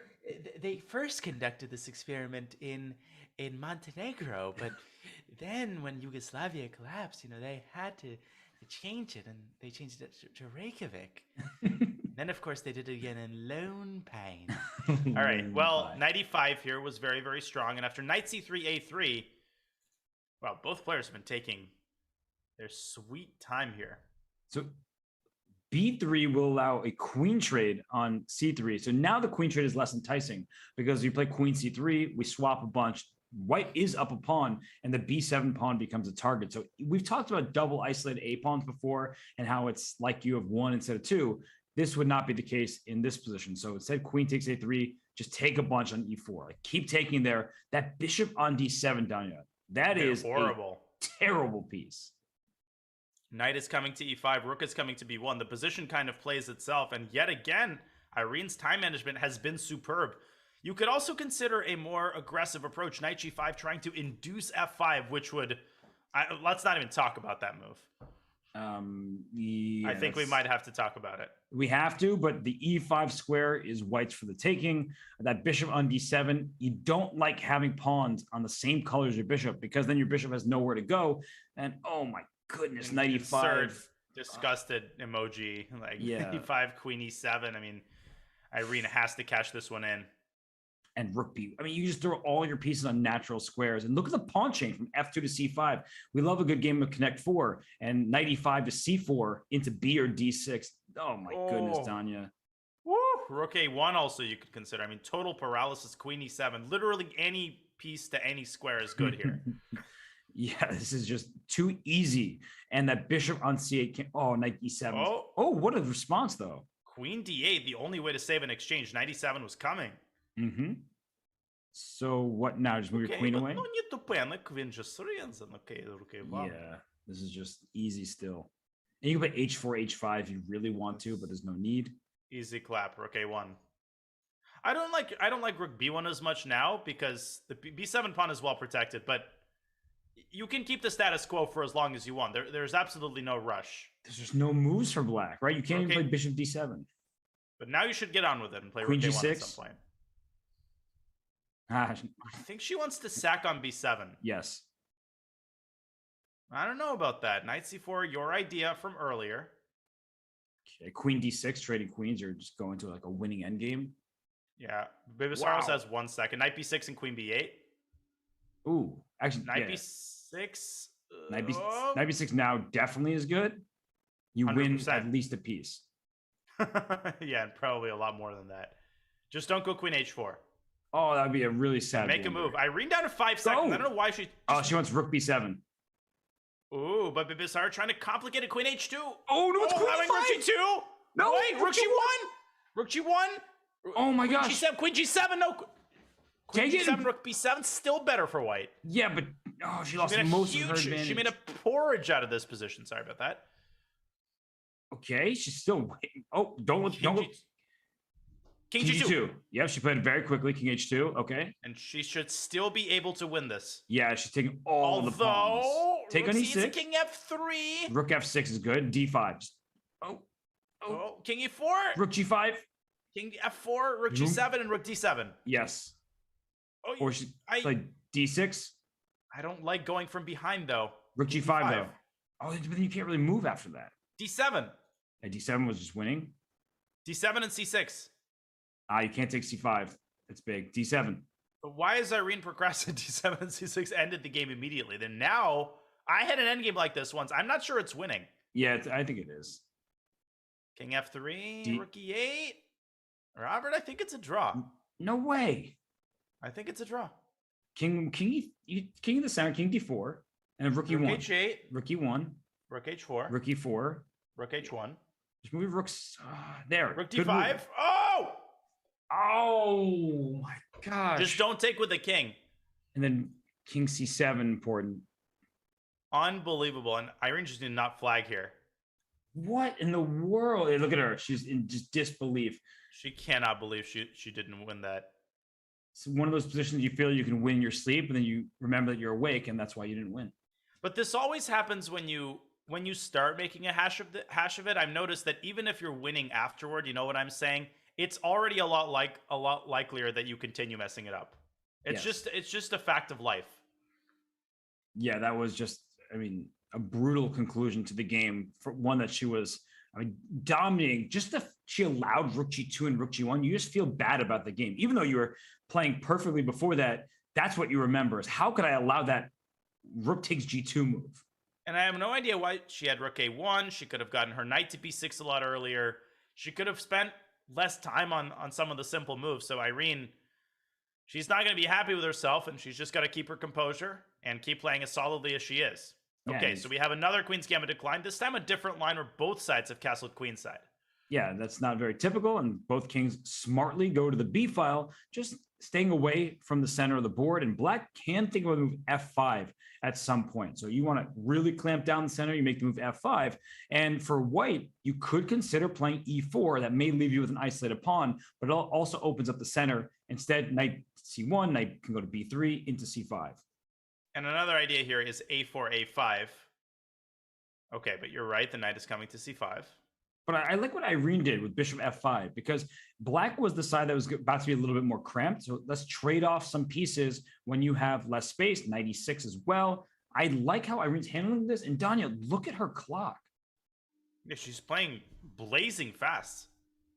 they first conducted this experiment in Montenegro, but then when Yugoslavia collapsed, they had to change it, and they changed it to Reykjavik. Then, of course, they did it again in Lone Pine. All right. Well, knight e5 here was very, very strong, and after knight c3, a3, well, both players have been taking their sweet time here. So b3 will allow a queen trade on c3. So now the queen trade is less enticing because you play queen c3, we swap a bunch. White is up a pawn, and the b7 pawn becomes a target. So we've talked about double isolated a pawns before and how it's like you have 1 instead of 2. This would not be the case in this position. So instead, queen takes a3, just take a bunch on e4. Like keep taking there. That bishop on d7, Danya, that is horrible, terrible piece. Knight is coming to e5, rook is coming to b1. The position kind of plays itself, and yet again, Irene's time management has been superb. You could also consider a more aggressive approach, knight g5, trying to induce f5, which would... let's not even talk about that move. I think we might have to talk about it. We have to, but the e5 square is white's for the taking. That bishop on d7, you don't like having pawns on the same color as your bishop because then your bishop has nowhere to go. And oh my goodness, knight e5. Disgusted emoji. Like Yeah. e5, queen e7. I mean, Irene has to cash this one in. And rook b. I mean, you just throw all your pieces on natural squares. And look at the pawn chain from f2 to c5. We love a good game of connect 4 and knight e5 to c4 into b or d6. Oh my goodness, Danya. Woo! Rook a1 also you could consider. I mean, total paralysis, queen e7. Literally any piece to any square is good here. Yeah, this is just too easy. And that bishop on c8 can knight e7. Oh, what a response though. Queen d8, the only way to save an exchange. Knight e7 was coming. Mm-hmm. So what now? Just move your queen away? Yeah, this is just easy still. And you can put h4, h5 if you really want to, but there's no need. Easy clap, rook a1. I don't like rook b1 as much now because the b7 pawn is well protected, but you can keep the status quo for as long as you want. There's absolutely no rush. There's just no moves for black, right? You can't even play bishop d7. But now you should get on with it and play queen rook g6 a1 at some point. I think she wants to sack on b7. Yes. I don't know about that. Knight c4, your idea from earlier. Okay, queen d6, trading queens, you're just going to like a winning endgame. Yeah, Bibisaros has 1 second. Knight b6 and queen b8. Ooh, actually, Knight b6. Knight b6 now definitely is good. You 100%. Win at least a piece. Yeah, and probably a lot more than that. Just don't go queen h4. Oh, that'd be a really sad. Make a move. Irene down to 5 seconds. I don't know why she. She wants rook b7. Ooh, but Bibisar trying to complicate a queen h2. Oh no, it's queen rook g2. No, wait, rook g1. Rook g1. Oh my gosh. Queen g7. No. Queen g7, rook b7. Still better for white. Yeah, but she lost most of her advantage. She made a porridge out of this position. Sorry about that. Okay, she's still waiting. Oh, don't. King g2. Yep, she played it very quickly. King h2. Okay. And she should still be able to win this. Yeah, she's taking all the pawns. Take on e6. King f3. Rook f6 is good. d5. King e4. Rook g5. King f4. Rook g7 and rook d7. Yes. Or she played d6. I don't like going from behind though. Rook g5 though. Oh, but you can't really move after that. d7. Yeah, d7 was just winning. d7 and c6. You can't take c5. It's big. d7. But why is Irene procrastinating? d7 and c6 ended the game immediately. Then now, I had an endgame like this once. I'm not sure it's winning. Yeah, I think it is. King f3, rook e8. Robert, I think it's a draw. No way. I think it's a draw. King of the center, king d4, and rook e1. Rook h8. Rook e1. Rook h4. Rook e4. Rook h1. Just move rooks. There. Rook d5. Oh! Oh my gosh. Just don't take with the king. And then king c7 important. Unbelievable. And Irene just did not flag here. What in the world? Hey, look at her. She's in just disbelief. She cannot believe she didn't win that. It's one of those positions you feel you can win in your sleep, and then you remember that you're awake, and that's why you didn't win. But this always happens when you start making a hash of it. I've noticed that even if you're winning afterward, you know what I'm saying? It's already a lot likelier that you continue messing it up. It's just a fact of life. Yeah, that was just, a brutal conclusion to the game for one that she was, dominating. She allowed rook g2 and rook g1. You just feel bad about the game, even though you were playing perfectly before that. That's what you remember is how could I allow that rook takes g2 move? And I have no idea why she had rook a1. She could have gotten her knight to b6 a lot earlier. She could have spent less time on some of the simple moves. So Irene, she's not going to be happy with herself, and she's just got to keep her composure and keep playing as solidly as she is. Okay, so we have another Queen's Gambit decline. This time a different line where both sides have castled queenside. Yeah, that's not very typical, and both kings smartly go to the b file, just staying away from the center of the board, and black can think of a move f5 at some point. So you want to really clamp down the center, you make the move f5, and for white, you could consider playing e4. That may leave you with an isolated pawn, but it also opens up the center. Instead, knight c1, knight can go to b3 into c5. And another idea here is a4, a5. Okay, but you're right. The knight is coming to c5. But I like what Irene did with bishop f5 because black was the side that was about to be a little bit more cramped. So let's trade off some pieces when you have less space, knight e6 as well. I like how Irene's handling this. And Danya, look at her clock. Yeah, she's playing blazing fast.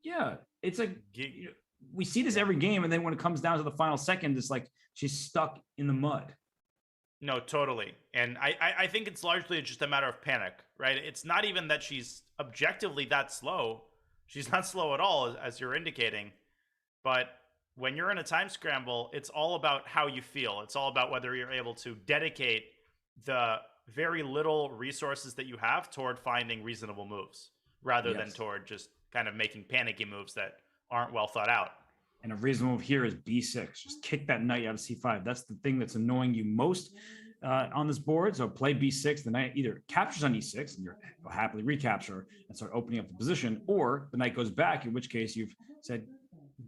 Yeah, it's like we see this every game. And then when it comes down to the final second, it's like she's stuck in the mud. No, totally. And I think it's largely just a matter of panic, right? It's not even that she's objectively that slow. She's not slow at all, as you're indicating. But when you're in a time scramble, it's all about how you feel. It's all about whether you're able to dedicate the very little resources that you have toward finding reasonable moves, rather than toward just kind of making panicky moves that aren't well thought out. And a reasonable move here is b6. Just kick that knight out of c5. That's the thing that's annoying you most on this board. So play b6. The knight either captures on e6, and you'll happily recapture and start opening up the position, or the knight goes back, in which case you've said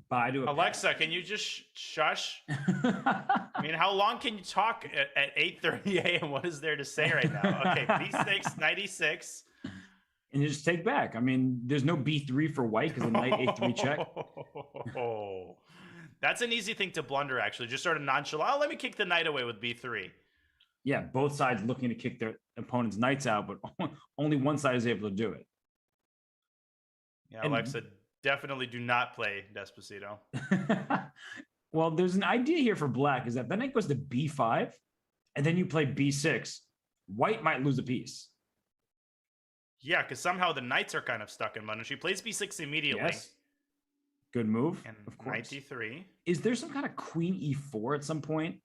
bye to Alexa, can you just shush? I mean, how long can you talk at 8:30 a.m.? What is there to say right now? Okay, b6, knight e6. And you just take back. I mean, there's no b3 for white because the knight a3 check. Oh, that's an easy thing to blunder, actually. Just sort of nonchalant. Oh, let me kick the knight away with b3. Yeah, both sides looking to kick their opponent's knights out, but only one side is able to do it. Yeah, Alexa, definitely do not play Despacito. Well, there's an idea here for black, is that the knight goes to b5, and then you play b6. White might lose a piece. Yeah, because somehow the knights are kind of stuck in mud, and she plays b6 immediately. Yes. Good move, and of course. Knight d3. Is there some kind of queen e4 at some point?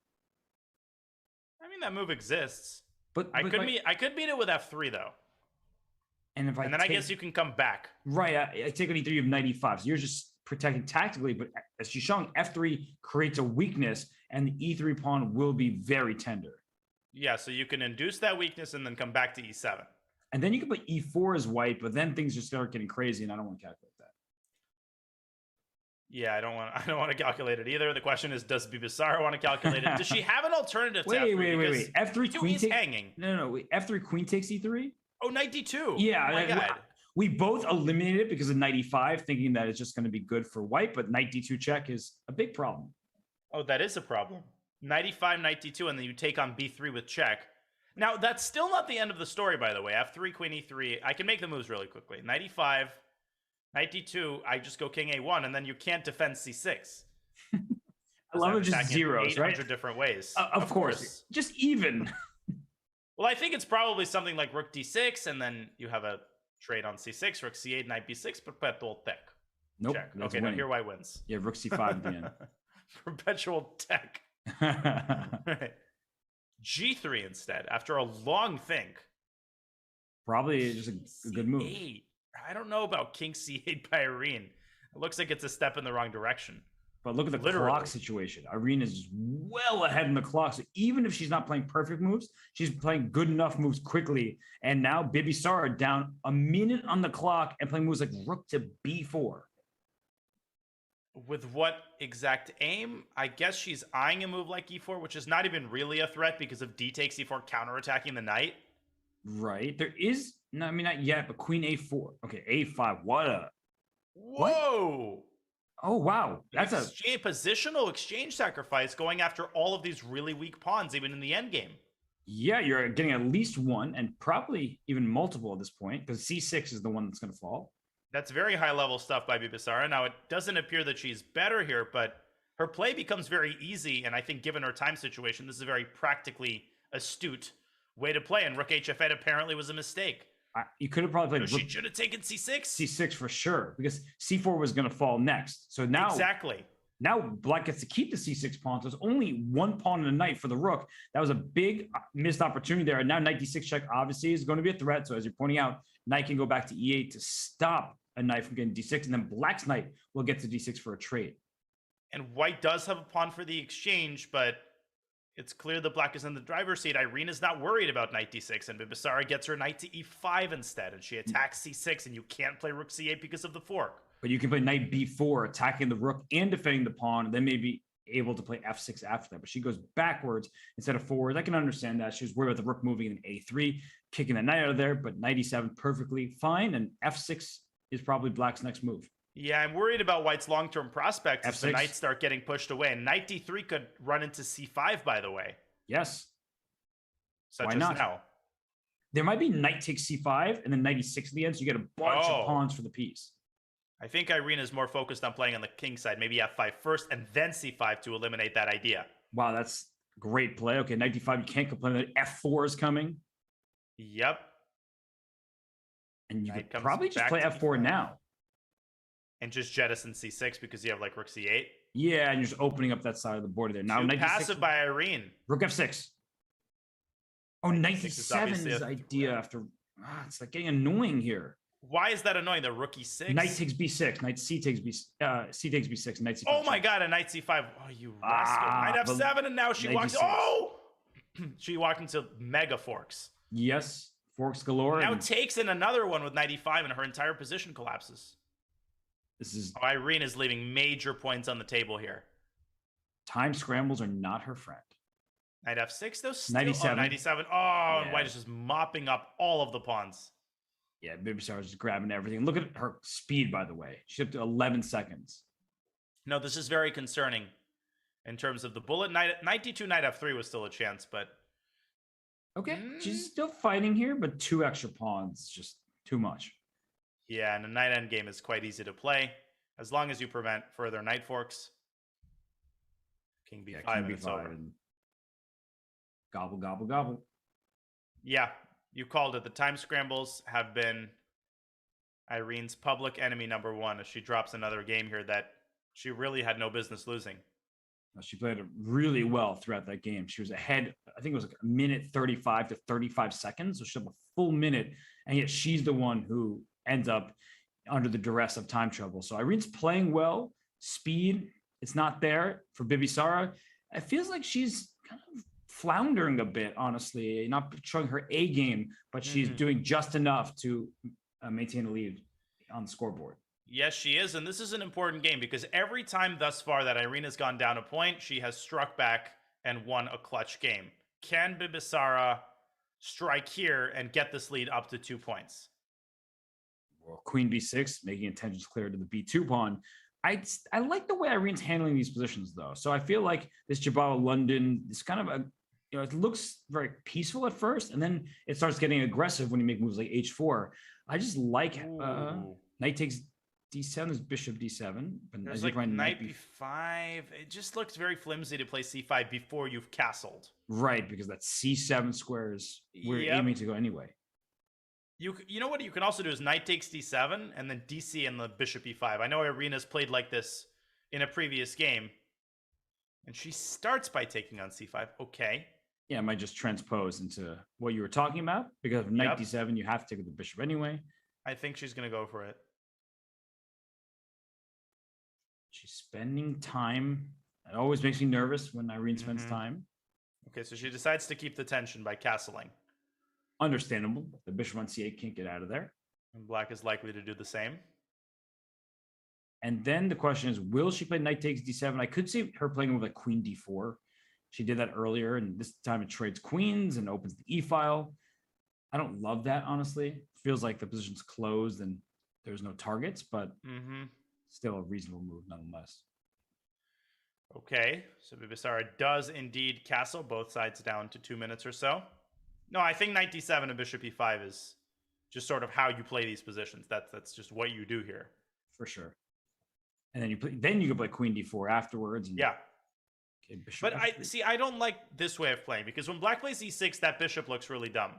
I mean, that move exists. But I could beat it with f3 though. And then I guess you can come back. Right, I take on e3, you have knight e5. So you're just protecting tactically, but as she's showing, f3 creates a weakness, and the e3 pawn will be very tender. Yeah, so you can induce that weakness and then come back to e7. And then you can put e4 as white, but then things just start getting crazy, and I don't want to calculate that. Yeah, I don't want to calculate it either. The question is, does Bibisara want to calculate it? Does she have an alternative to f3? Wait. F3 queen takes hanging. No. Wait. F3 queen takes e3. Oh, knight d2. Yeah. Oh my God. We both eliminated it because of knight e5, thinking that it's just going to be good for white, but knight d2 check is a big problem. Oh, that is a problem. Knight e5, knight d2, and then you take on b3 with check. Now, that's still not the end of the story, by the way. F3, queen e3. I can make the moves really quickly. Knight e5, knight d2. I just go king a1, and then you can't defend c6. I love it, just zeros, 800 right? different ways. Of course. Just even. Well, I think it's probably something like rook d6, and then you have a trade on c6, rook c8, knight b6, perpetual tech. Nope. Check. Okay, now here white wins. Yeah, rook c5 at the end. Perpetual tech. Right. G3 instead, after a long think. Probably just a good move. I don't know about king c8 by Irene. It looks like it's a step in the wrong direction. But look at the clock situation. Irene is well ahead in the clock. So even if she's not playing perfect moves, she's playing good enough moves quickly. And now Bibisara down a minute on the clock and playing moves like rook to b4. With what exact aim? I guess she's eyeing a move like e4, which is not even really a threat because of d takes e4 counterattacking the knight. Right. There is, no, I mean, not yet, but queen a4. Okay, a5. Whoa. What? Oh, wow. That's a positional exchange sacrifice going after all of these really weak pawns, even in the endgame. Yeah, you're getting at least one and probably even multiple at this point because c6 is the one that's going to fall. That's very high-level stuff by Bibisara. Now, it doesn't appear that she's better here, but her play becomes very easy, and I think given her time situation, this is a very practically astute way to play, and rook hf8 apparently was a mistake. You could have probably played... She should have taken c6. C6 for sure, because c4 was going to fall next. So now... Exactly. Now black gets to keep the c6 pawn. So there's only one pawn and a knight for the rook. That was a big missed opportunity there. And now knight d6 check obviously is going to be a threat. So as you're pointing out, knight can go back to e8 to stop a knight from getting d6. And then black's knight will get to d6 for a trade. And white does have a pawn for the exchange, but it's clear that black is in the driver's seat. Irene is not worried about knight d6, and Bibisara gets her knight to e5 instead. And she attacks c6, and you can't play rook c8 because of the fork. But you can play knight b4, attacking the rook and defending the pawn, and then maybe able to play f6 after that. But she goes backwards instead of forwards. I can understand that. She was worried about the rook moving in a3. kicking the knight out of there, but knight e7 perfectly fine, and f6 is probably black's next move. Yeah, I'm worried about white's long-term prospects as the F6. knights start getting pushed away. And knight d3 could run into c5, by the way. Yes. Such Why as not? now. There might be knight takes c5 and then knight e6 at the end, so you get a bunch Oh. of pawns for the piece. I think Irene is more focused on playing on the king side, maybe f5 first and then c5 to eliminate that idea. Wow, that's great play. Okay, knight d5, you can't complain that f4 is coming. Yep. And you Knight could comes probably just back play to f4 e5. now. And just jettison c6 because you have like rook c8. Yeah, and you're just opening up that side of the border there. Now, Too knight passive d6, by Irene. rook f6. Oh, knight Six is d7 obviously is a idea threat. after. It's like getting annoying here. Why is that annoying? The rook e6? Knight takes b6, knight c takes b6, knight c5. Oh my god, a knight c5. Oh, you rascal. Knight but f7, and now she knight walks. d6. Oh! She walked into mega forks. Yes, forks galore. Now and takes in another one with knight e5, and her entire position collapses. this is Oh, Irene is leaving major points on the table here. time scrambles are not her friend. Knight f6, though. Still, 97. Oh, 97. Oh, and Yeah. white is just mopping up all of the pawns. Yeah, Bibisar was just grabbing everything. Look at her speed, by the way. She's up to 11 seconds. No, this is very concerning in terms of the bullet. Knight d2, knight f3 was still a chance, but Okay, she's still fighting here, but 2 extra pawns, just too much. yeah, and a knight endgame is quite easy to play as long as you prevent further knight forks. King b5, Yeah, and king it's b5 over. and gobble, gobble, gobble. Yeah, you called it. The time scrambles have been Irene's public enemy number one as she drops another game here that she really had no business losing. She played it really well throughout that game. She was ahead, I think it was like a minute 35 to 35 seconds. So she had a full minute, and yet she's the one who ends up under the duress of time trouble. So Irene's playing well. Speed, it's not there for Bibisara. It feels like she's kind of floundering a bit, honestly, not showing her A game, but she's doing just enough to maintain a lead on the scoreboard. Yes, she is. And this is an important game because every time thus far that Irene has gone down a point, she has struck back and won a clutch game. Can Bibisara strike here and get this lead up to 2 points? Well, queen b6, making intentions clear to the b2 pawn. I like the way Irene's handling these positions, though. So I feel like this Jabala London is kind of a, it looks very peaceful at first, and then it starts getting aggressive when you make moves like h4. I just like knight takes d7 is bishop d7, but There's like knight b5. It just looks very flimsy to play c5 before you've castled. Right, because that c7 squares we're aiming to go anyway. You know what you can also do is knight takes d7 and then dc and the bishop e5. I know Irena's played like this in a previous game, and she starts by taking on c5. Okay. Yeah, it might just transpose into what you were talking about, because of knight d7, you have to take with the bishop anyway. I think she's going to go for it. She's spending time. It always makes me nervous when Irene spends time. Okay, so she decides to keep the tension by castling. Understandable. The bishop on c8 can't get out of there. And black is likely to do the same. And then the question is, will she play knight takes d7? I could see her playing with like queen d4. She did that earlier, and this time it trades queens and opens the e-file. I don't love that, honestly. Feels like the position's closed and there's no targets, but still a reasonable move nonetheless. Okay, so Bibisara does indeed castle, both sides down to 2 minutes or so. No, I think knight d7 and bishop e5 is just sort of how you play these positions. That's just what you do here. For sure. And then you can play queen d4 afterwards. And, yeah. Okay, bishop but f3. I don't like this way of playing, because when black plays e6, that bishop looks really dumb.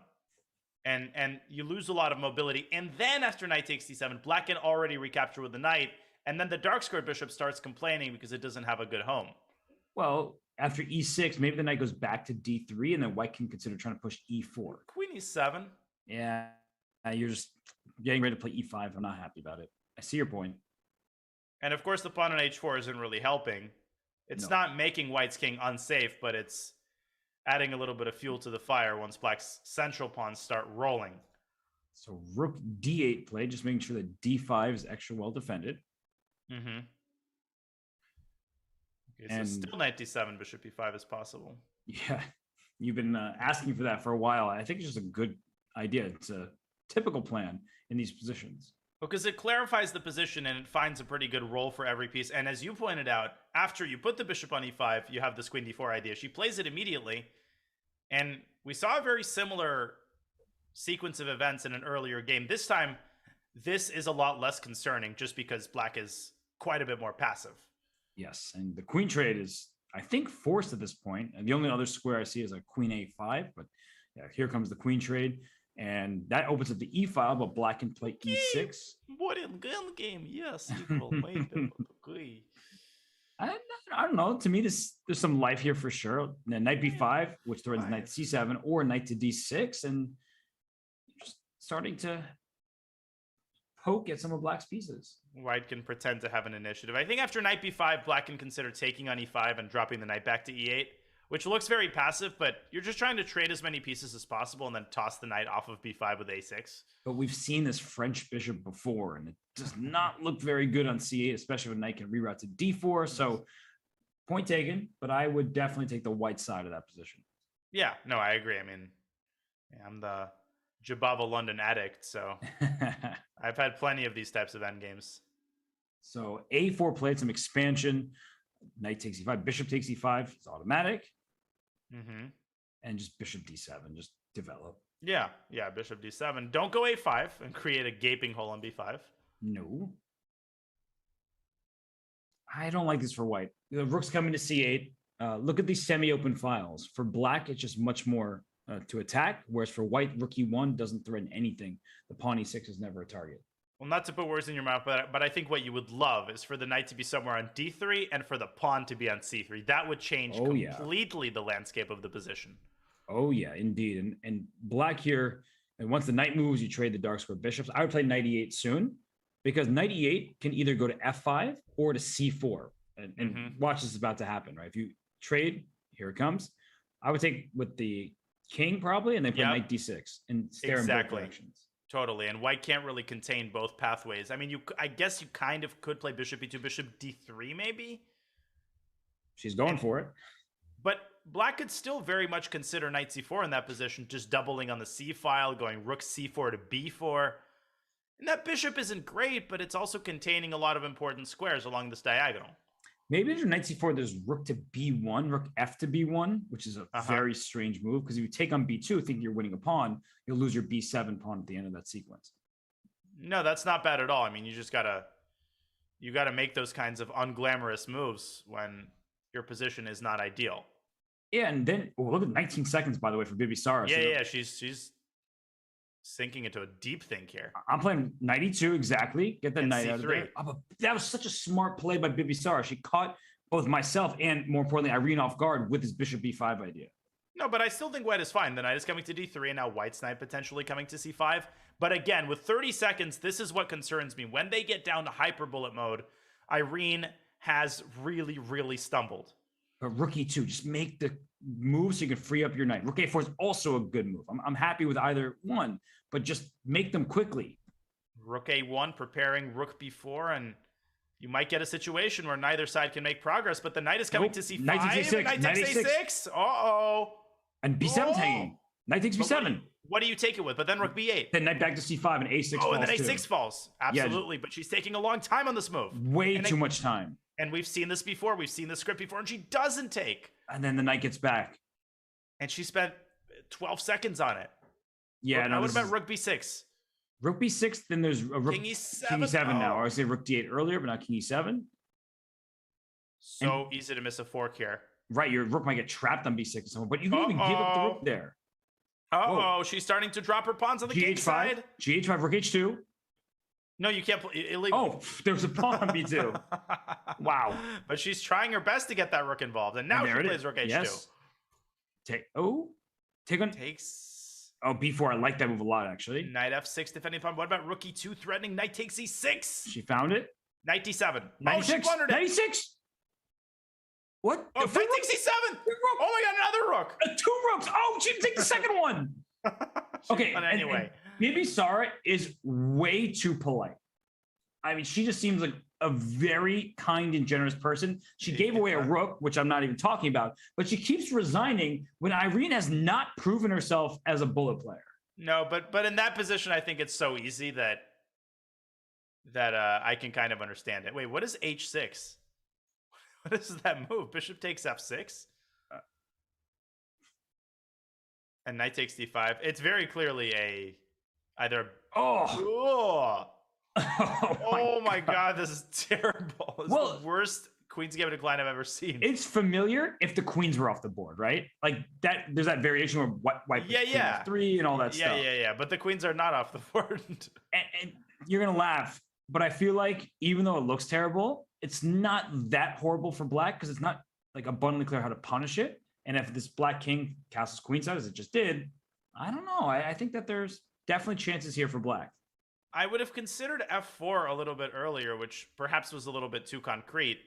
And you lose a lot of mobility. And then after knight takes d7, black can already recapture with the knight. And then the dark squared bishop starts complaining because it doesn't have a good home. Well, after e6, maybe the knight goes back to d3, and then white can consider trying to push e4. Queen e7. Yeah, you're just getting ready to play e5. I'm not happy about it. I see your point. And of course, the pawn on h4 isn't really helping. It's not making white's king unsafe, but it's adding a little bit of fuel to the fire once black's central pawns start rolling. So rook d8 play, just making sure that d5 is extra well defended. Okay, And so still knight d7, bishop e5 is possible. yeah, you've been asking for that for a while. I think it's just a good idea. It's a typical plan in these positions. Because it clarifies the position and it finds a pretty good role for every piece. And as you pointed out, after you put the bishop on e5, you have this queen d4 idea. She plays it immediately. And we saw a very similar sequence of events in an earlier game. This time, this is a lot less concerning just because black is quite a bit more passive. Yes, and the queen trade is, I think, forced at this point. And the only other square I see is a queen a5, but yeah, here comes the queen trade. And that opens up the e file, but black can play e6. What a good game. Yes, equal. I don't know. To me, there's some life here for sure. Then knight b5, which threatens knight c7, or knight to d6, and just starting to poke at some of black's pieces. White can pretend to have an initiative. I think after knight b5, black can consider taking on e5 and dropping the knight back to e8, which looks very passive, but you're just trying to trade as many pieces as possible and then toss the knight off of b5 with a6. But we've seen this French bishop before, and it does not look very good on c8, especially when knight can reroute to d4. So point taken, but I would definitely take the white side of that position. Yeah, no, I agree. I mean, I'm the Jabava London addict, so I've had plenty of these types of endgames. So a4 played some expansion. Knight takes e5, bishop takes e5. It's automatic. Mm-hmm. And just bishop d7, just develop. Yeah, bishop d7. Don't go a5 and create a gaping hole on b5. No. I don't like this for white. The rook's coming to c8. Look at these semi-open files. For black, it's just much more to attack, whereas for white, rook e1 doesn't threaten anything. The pawn e6 is never a target. Well, not to put words in your mouth, but I think what you would love is for the knight to be somewhere on d3 and for the pawn to be on c3. That would change completely the landscape of the position. Oh, yeah, indeed. And black here, and once the knight moves, you trade the dark square bishops. I would play knight e8 soon, because knight e8 can either go to f5 or to c4. And watch this is about to happen, right? If you trade, here it comes. I would take with the king probably, and then play knight d6 and stare in both directions. Totally, and white can't really contain both pathways. I mean, I guess you kind of could play bishop e2, bishop d3 maybe? She's going for it. But black could still very much consider knight c4 in that position, just doubling on the c file, going rook c4 to b4. And that bishop isn't great, but it's also containing a lot of important squares along this diagonal. Maybe there's knight c4, there's rook to b1, rook f to b1, which is a very strange move, because if you take on b2 thinking you're winning a pawn, you'll lose your b7 pawn at the end of that sequence. No, that's not bad at all. I mean, you just gotta make those kinds of unglamorous moves when your position is not ideal. Yeah, and then look at 19 seconds, by the way, for Bibi Sara. Yeah, she's sinking into a deep think here. I'm playing knight e2 exactly. Get the knight C3. out of there. That was such a smart play by Bibi Sara. She caught both myself and, more importantly, Irene off guard with his bishop b5 idea. No, but I still think white is fine. The knight is coming to d3, and now white's knight potentially coming to c5. But again, with 30 seconds, this is what concerns me. When they get down to hyperbullet mode, Irene has really, really stumbled. But rook e2, just make the move so you can free up your knight. Rook a4 is also a good move. I'm happy with either one, but just make them quickly. Rook a1 preparing rook b4, and you might get a situation where neither side can make progress, but the knight is coming to c5. Knight takes a6. Knight takes a6. Uh-oh. And b7 hanging. Knight takes b7. What do you take it with? But then rook b8. Then knight back to c5 and a6 falls. Oh, and then a6 falls. Absolutely. Yeah. But she's taking a long time on this move. Way too much time. And we've seen this before. We've seen this script before, and she doesn't take. And then the knight gets back. And she spent 12 seconds on it. Yeah. No, what about rook b6? Rook b6, then there's a rook king e7, king e7 now. Or I say rook d8 earlier, but not king e7. So easy to miss a fork here. Right, your rook might get trapped on b6 or something, but you can even give up the rook there. She's starting to drop her pawns on the king side. G5, rook h2. No, you can't play illegal. Oh, there's a pawn on b2. Wow. But she's trying her best to get that rook involved, and now she plays rook h2. Yes. Take on. Takes. Oh, b4. I like that move a lot, actually. Knight f6 defending pawn. What about rook e2 threatening? Knight takes e6. She found it. Knight d7. She blundered it. 96. What? Oh, knight takes e7. Oh my god, another rook. 2 rooks. Oh, she didn't take the second one. Okay. Anyway, Bibi Sara is way too polite. I mean, she just seems like a very kind and generous person. She gave away a rook, which I'm not even talking about, but she keeps resigning when Irene has not proven herself as a bullet player. No, but in that position, I think it's so easy that I can kind of understand it. Wait, what is h6? What is that move? Bishop takes f6, and knight takes d5. It's very clearly a either. Oh. Oh my god, this is terrible. This is Well, the worst Queen's Gambit decline I've ever seen. It's familiar if the queens were off the board, right? Like that. There's that variation where white Yeah. 3 and all that stuff. Yeah. But the queens are not off the board. And you're gonna laugh, but I feel like even though it looks terrible, it's not that horrible for black because it's not like abundantly clear how to punish it. And if this black king castles queenside as it just did, I don't know. I think that there's definitely chances here for black. I would have considered f4 a little bit earlier, which perhaps was a little bit too concrete.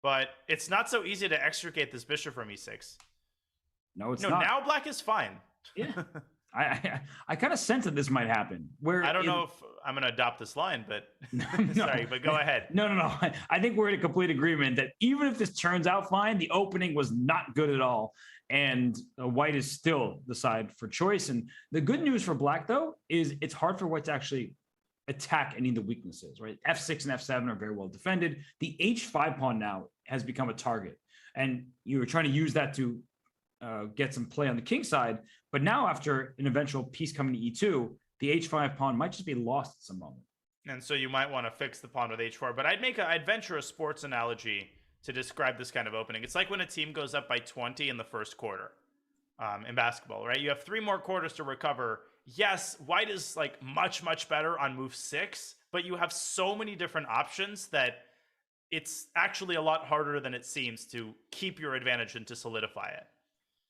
But it's not so easy to extricate this bishop from e6. No, it's no, not. Now black is fine. Yeah. I kind of sense that this might happen. Where I don't know if I'm going to adopt this line, but no, sorry, but go ahead. No. I think we're in a complete agreement that even if this turns out fine, the opening was not good at all. And white is still the side for choice. And the good news for black, though, is it's hard for white to actually attack any of the weaknesses, right? F6 and F7 are very well defended. The H5 pawn now has become a target. And you were trying to use that to get some play on the king side. But now after an eventual piece coming to E2, the H5 pawn might just be lost at some moment. And so you might want to fix the pawn with H4. But I'd venture a sports analogy to describe this kind of opening. It's like when a team goes up by 20 in the first quarter in basketball, right? You have 3 more quarters to recover. Yes, white is like much better on move 6, but you have so many different options that it's actually a lot harder than it seems to keep your advantage and to solidify it.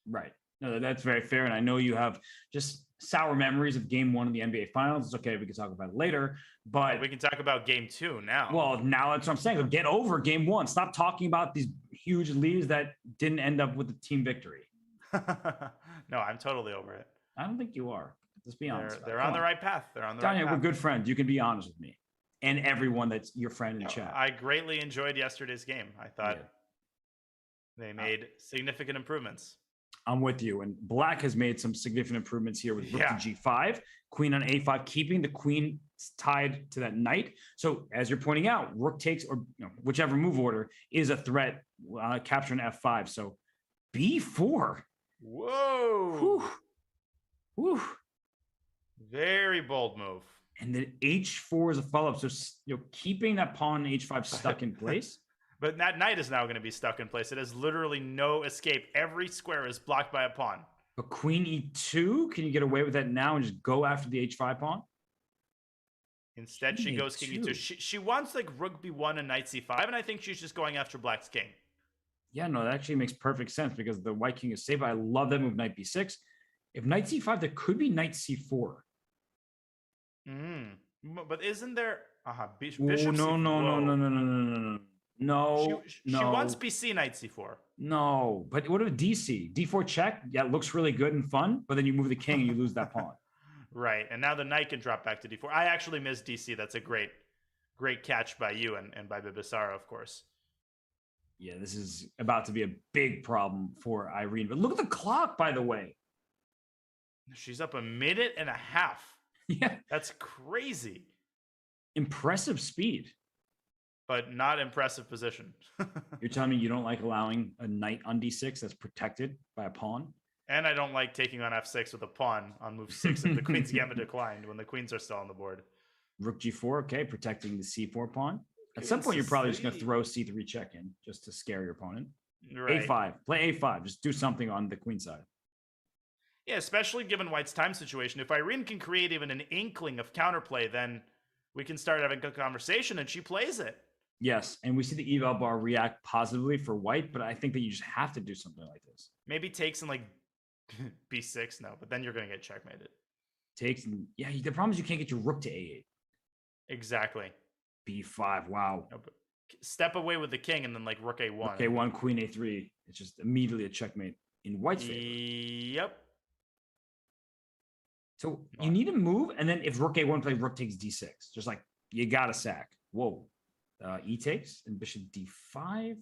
Right. No, that's very fair. And I know you have just sour memories of game 1 of the NBA Finals. It's okay. We can talk about it later. But we can talk about game 2 now. Well, now that's what I'm saying. So get over game 1. Stop talking about these huge leads that didn't end up with a team victory. No, I'm totally over it. I don't think you are. Let's be honest. They're on the right path. They're on the Daniel, right path. we're good friends. You can be honest with me and everyone that's your friend in chat. I greatly enjoyed yesterday's game. I thought they made significant improvements. I'm with you. And black has made some significant improvements here with rook to g5, queen on a5, keeping the queen tied to that knight. So as you're pointing out, rook takes, or whichever move order is a threat, capturing f5. So b4. Whoa. Whew. Whew. Very bold move. And then h4 is a follow-up. So keeping that pawn h5 stuck in place. But that knight is now going to be stuck in place. It has literally no escape. Every square is blocked by a pawn. But queen e2, can you get away with that now and just go after the h5 pawn? Instead, she goes king e2. She wants like rook b1 and knight c5, and I think she's just going after black's king. Yeah, no, that actually makes perfect sense because the white king is safe. I love that move, knight b6. If knight c5, there could be knight c4. But isn't there... Bishop No. No, she wants bc knight c4. No, but what if DC? D4 check, yeah, it looks really good and fun, but then you move the king and you lose that pawn. Right, and now the knight can drop back to d4. I actually missed DC. That's a great catch by you and by Bibisara, of course. Yeah, this is about to be a big problem for Irene. But look at the clock, by the way. She's up 1.5 minutes. Yeah. That's crazy. Impressive speed. But not impressive position. You're telling me you don't like allowing a knight on d6 that's protected by a pawn? And I don't like taking on f6 with a pawn on move 6 if the queen's gambit declined when the queens are still on the board. Rook g4, okay, protecting the c4 pawn. At some point, you're probably just going to throw c3 check in just to scare your opponent. Right. a5, play a5, just do something on the queen side. Yeah, especially given white's time situation. If Irene can create even an inkling of counterplay, then we can start having a conversation and she plays it. Yes, and we see the eval bar react positively for white, but I think that you just have to do something like this. Maybe takes in like b6 now, but then you're going to get checkmated. Takes, yeah, the problem is you can't get your rook to a8. Exactly. b5, wow. No, but step away with the king and then like rook a1. Rook a1, queen a3. It's just immediately a checkmate in white's favor. Yep. So you need to move, and then if rook a1 play, rook takes d6. Just like, you got to sack. Whoa. E takes and bishop d5.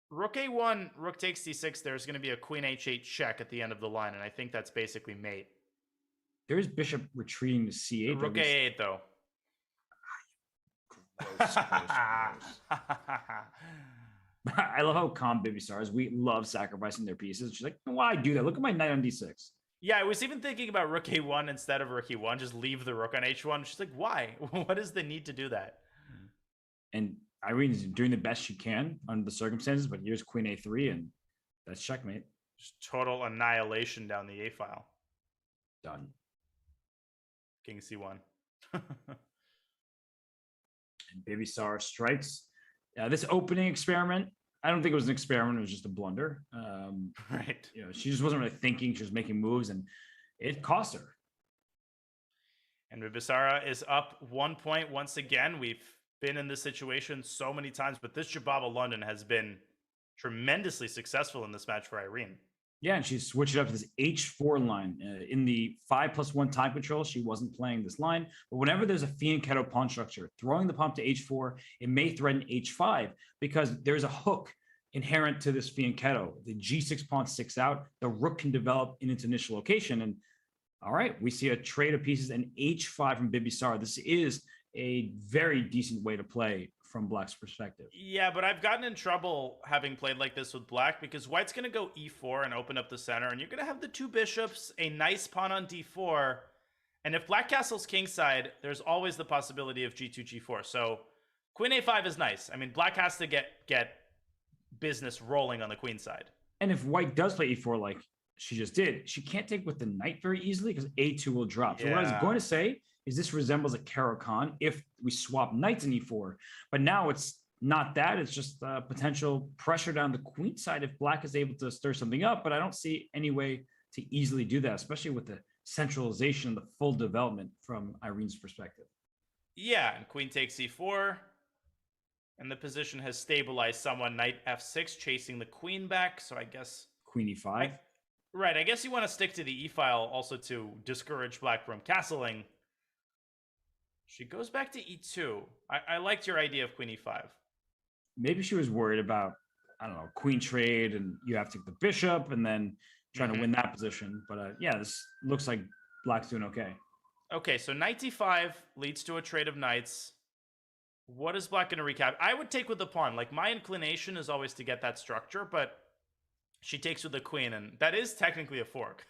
Rook a1, rook takes d6. There's going to be a queen h8 check at the end of the line, and I think that's basically mate. There is bishop retreating to c8. Rook a8 though. Gross, gross. I love how calm Bibisar is. We love sacrificing their pieces. She's like, why do that? Look at my knight on d6. Yeah, I was even thinking about rook a1 instead of rook e1. Just leave the rook on h1. She's like, why? What is the need to do that? And Irene is doing the best she can under the circumstances, but here's queen a3, and that's checkmate. Just total annihilation down the a file. Done. King c1. And Bibisar strikes. This opening experiment, I don't think it was an experiment. It was just a blunder. Right. She just wasn't really thinking. She was making moves, and it cost her. And Bibisara is up 1 point once again. We've been in this situation so many times, but this Jababa London has been tremendously successful in this match for Irene. Yeah, and she switched it up to this h4 line. In the 5+1 time control, she wasn't playing this line. But whenever there's a fianchetto pawn structure, throwing the pawn to h4, it may threaten h5 because there's a hook inherent to this fianchetto. The g6 pawn sticks out. The rook can develop in its initial location. And all right, we see a trade of pieces and h5 from Bibisara. This is a very decent way to play from Black's perspective. Yeah, but I've gotten in trouble having played like this with Black because White's going to go e4 and open up the center, and you're going to have the two bishops, a nice pawn on d4, and if Black castles kingside, there's always the possibility of g2, g4. So queen a5 is nice. I mean, Black has to get business rolling on the queen side. And if White does play e4 like she just did, she can't take with the knight very easily because a2 will drop. So what I was going to say is this resembles a Caro-Kann if we swap knights in e4. But now it's not that. It's just potential pressure down the queen side if Black is able to stir something up. But I don't see any way to easily do that, especially with the centralization and the full development from Irene's perspective. Yeah, and queen takes e4. And the position has stabilized somewhat. Knight f6, chasing the queen back. So I guess... Queen e5. Right, I guess you want to stick to the e-file also to discourage Black from castling. She goes back to e2. I liked your idea of queen e5. Maybe she was worried about, I don't know, queen trade, and you have to take the bishop, and then trying to win that position. But yeah, this looks like Black's doing okay. Okay, so knight d5 leads to a trade of knights. What is Black going to recap? I would take with the pawn. Like, my inclination is always to get that structure, but she takes with the queen, and that is technically a fork,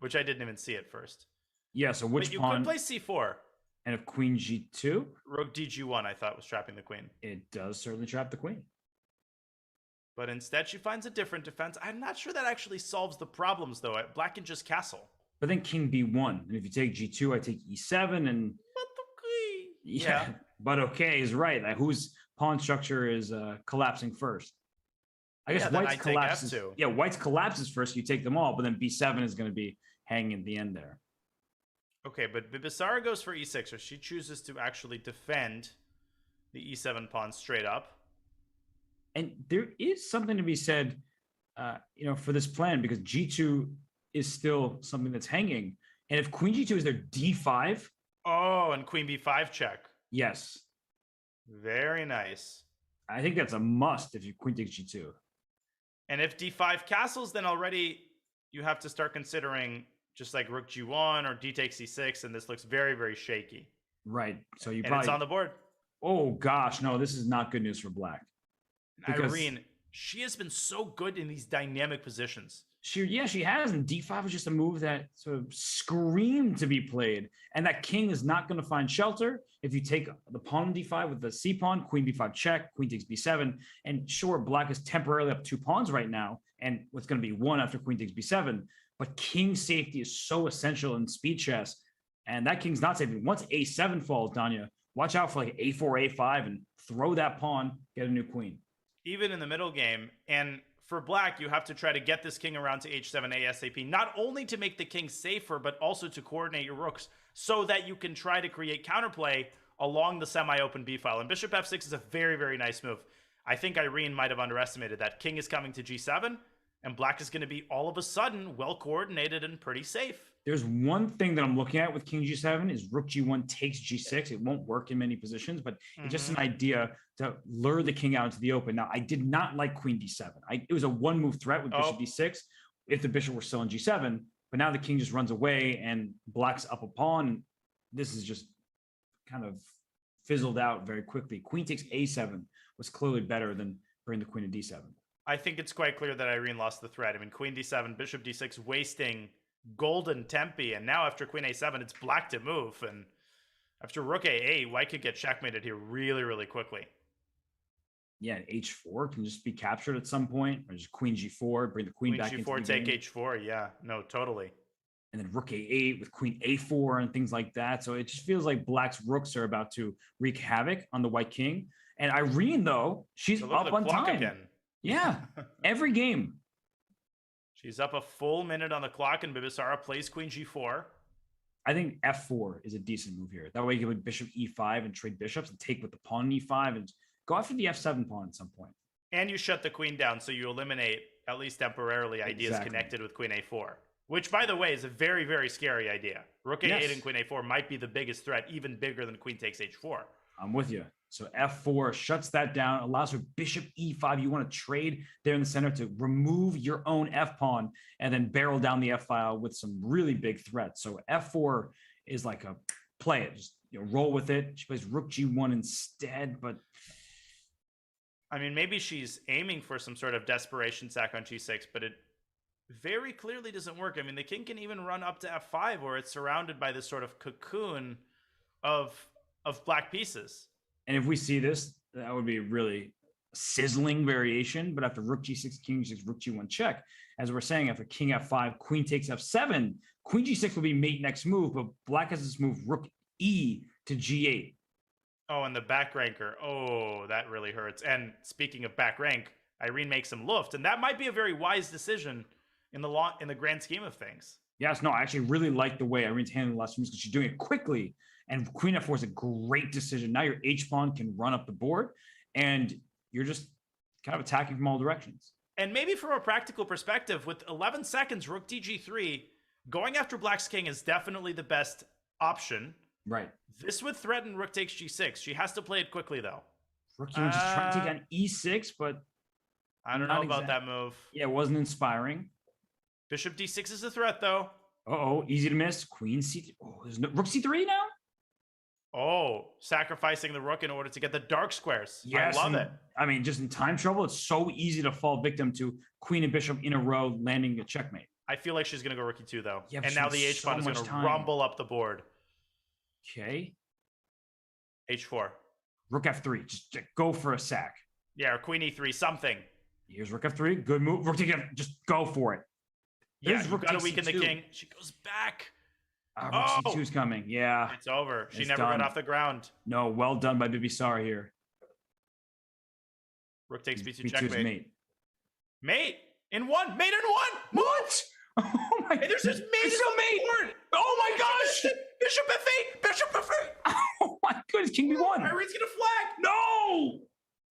which I didn't even see at first. Yeah, so which pawn? You could play c4. And if queen g2? Rook dg1, I thought, was trapping the queen. It does certainly trap the queen. But instead, she finds a different defense. I'm not sure that actually solves the problems, though. Black can just castle. But then king b1. And if you take g2, I take e7, and... But okay. Yeah, but okay is right. Like, whose pawn structure is collapsing first? I guess White's collapses. Yeah, White's collapses first. You take them all, but then b7 is going to be hanging at the end there. Okay, but Bibisara goes for e6, so she chooses to actually defend the e7 pawn straight up. And there is something to be said, for this plan, because g2 is still something that's hanging. And if queen g2 is their d5. Oh, and queen b5 check. Yes. Very nice. I think that's a must if you queen takes g2. And if d5 castles, then already you have to start considering just like rook g1 or d takes c6, and this looks very, very shaky. Right. So you and it's on the board. Oh gosh, no, this is not good news for Black. Because Irene, she has been so good in these dynamic positions. She has, and d5 was just a move that sort of screamed to be played, and that king is not going to find shelter if you take the pawn on d5 with the c pawn, queen b5 check, queen takes b7, and sure, Black is temporarily up 2 pawns right now, and what's going to be 1 after queen takes b7, but king safety is so essential in speed chess, and that king's not safe. Once a7 falls, Danya, watch out for like a4, a5, and throw that pawn, get a new queen. Even in the middle game, and for Black, you have to try to get this king around to h7 ASAP, not only to make the king safer, but also to coordinate your rooks so that you can try to create counterplay along the semi-open b-file. And bishop f6 is a very, very nice move. I think Irene might have underestimated that. King is coming to g7, and Black is going to be all of a sudden well-coordinated and pretty safe. There's one thing that I'm looking at with king g7 is rook g1 takes g6. It won't work in many positions, but it's just an idea to lure the king out into the open. Now, I did not like queen d7. It was a one-move threat with bishop d6 if the bishop were still in g7, But now the king just runs away and black's up a pawn. This is just kind of fizzled out very quickly. Queen takes a7 was clearly better than bringing the queen to d7. I think it's quite clear that Irene lost the thread. I mean, queen d7, bishop d6, wasting golden tempi, and now after queen a7, it's black to move, and after rook a8, white could get checkmated here really, really quickly. Yeah, and h4 can just be captured at some point, or just queen g4, bring the queen back Queen g4, into the take game. h4, yeah, no, totally. And then rook a8 with queen a4 and things like that. So it just feels like black's rooks are about to wreak havoc on the white king. And Irene, though, she's So look at up the on clock time. again. Yeah, every game. She's up a full minute on the clock, and Bibisara plays queen g4. I think f4 is a decent move here. That way you can bishop e5 and trade bishops and take with the pawn on e5 and go after the f7 pawn at some point. And you shut the queen down, so you eliminate, at least temporarily, ideas Exactly. connected with queen a4. Which, by the way, is a very, very scary idea. Rook a8 Yes. and queen a4 might be the biggest threat, even bigger than queen takes h4. I'm with you. So f4 shuts that down, allows for bishop e5. You want to trade there in the center to remove your own f pawn and then barrel down the f file with some really big threats. So f4 is like a play it, just roll with it. She plays rook g1 instead, but I mean, maybe she's aiming for some sort of desperation sack on g6, but it very clearly doesn't work. I mean, the king can even run up to f5, where it's surrounded by this sort of cocoon of black pieces. and if we see this, that would be really sizzling variation. But after rook g6, king g6, rook g1 check, as we're saying, after king f5, queen takes f7, queen g6 will be mate next move, but black has this move rook e to g8. Oh, and the back ranker. Oh, that really hurts. And speaking of back rank, Irene makes him luft, and that might be a very wise decision in the grand scheme of things. Yes, no, I actually really like the way Irene's handling the last few moves because she's doing it quickly. And queen f4 is a great decision. Now your h pawn can run up the board, and you're just kind of attacking from all directions. And maybe from a practical perspective, with 11 seconds, rook dg3, going after black's king is definitely the best option. Right. This would threaten rook takes g6. She has to play it quickly, though. Rook e1 just trying to take on e6, but I don't Not know about exact- that move. yeah, it wasn't inspiring. Bishop d6 is a threat, though. Uh-oh, easy to miss. Queen c3. Oh, there's no rook c3 now? Oh, sacrificing the rook in order to get the dark squares. Yes, I love and, it. I mean, just in time trouble, it's so easy to fall victim to queen and bishop in a row, landing a checkmate. I feel like she's going to go rook e2, though. Yeah, but and she now has the h pawn so is much going to time. rumble up the board. Okay. h4. Rook f3. Just go for a sack. Yeah, or queen e3, something. Here's rook f3. Good move. Rook take f. Just go for it. Yeah, There's you rook got to takes weaken the c2. king. She goes back. Rook Oh! c2 is coming. Yeah. It's over. She It's never done. got off the ground. No, well done by Bibisara here. Rook takes b2 B2 is checkmate. mate. Mate in one. Mate in one. What? Oh my! Hey, there's just mate It's in still the mate. board. Oh my gosh! Bishop f8. Bishop f8. Oh my goodness! King b1. Irene's gonna flag. No!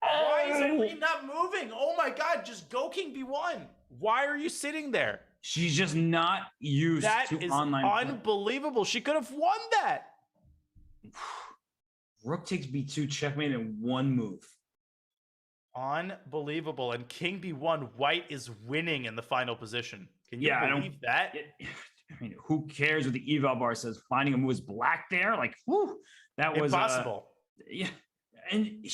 Why is Oh! Irene not moving? Oh my god, just go king b1. Why are you sitting there? She's just not used That to is online play. unbelievable. She could have won that. Rook takes b2 checkmate in one move. Unbelievable. And king b1, white is winning in the final position. Can you Yeah, I don't- believe that? I mean, who cares what the eval bar says? Finding a move is black there. Like, whew, that was Impossible. Yeah, and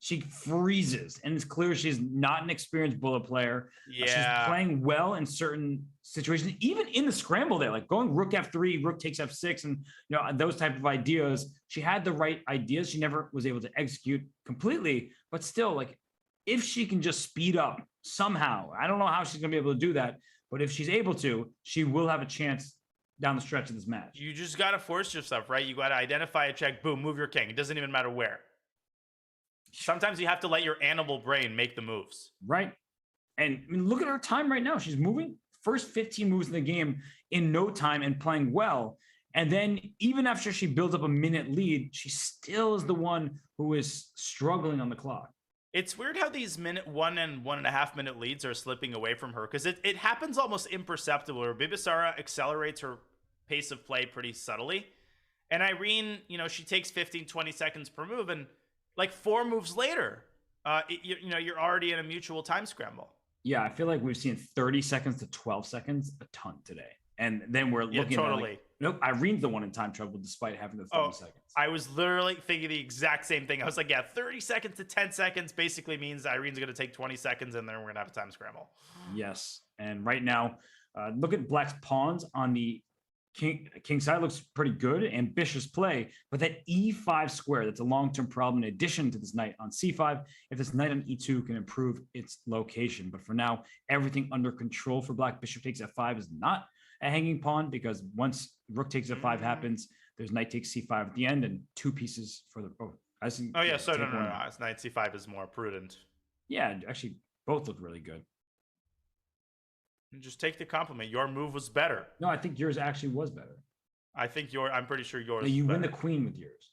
she freezes, and it's clear she's not an experienced bullet player. Yeah. She's playing well in certain situations, even in the scramble there, like going rook f3, rook takes f6, and those type of ideas. She had the right ideas. She never was able to execute completely, but still, like, if she can just speed up somehow, I don't know how she's gonna be able to do that, but if she's able to, she will have a chance down the stretch of this match. You just got to force yourself, right? You got to identify a check, boom, move your king. It doesn't even matter where. Sometimes you have to let your animal brain make the moves. Right. And I mean, look at her time right now. She's moving first 15 moves in the game in no time and playing well. And then even after she builds up a minute lead, she still is the one who is struggling on the clock. It's weird how these 1 and 1.5 minute leads are slipping away from her, because it happens almost imperceptible. Or Bibisara accelerates her pace of play pretty subtly. And Irene, she takes 15, 20 seconds per move, and like 4 moves later, you're already in a mutual time scramble. Yeah, I feel like we've seen 30 seconds to 12 seconds a ton today. And then we're Yeah, looking at totally. like, nope, Irene's the one in time trouble despite having the 30 seconds. I was literally thinking the exact same thing. I was like, yeah, 30 seconds to 10 seconds basically means Irene's going to take 20 seconds and then we're going to have a time scramble. Yes. And right now, look at Black's pawns on the king side looks pretty good, ambitious play, but that e5 square, that's a long-term problem in addition to this knight on c5. If this knight on e2 can improve its location, but for now, everything under control for Black. Bishop takes f5 is not a hanging pawn, because once rook takes f5 happens, there's knight takes c5 at the end and two pieces for the no, knight c5 is more prudent. Yeah, actually both look really good. Just take the compliment. Your move was better. No, I think yours actually was better. I'm pretty sure yours. No, you was win better. the queen with yours.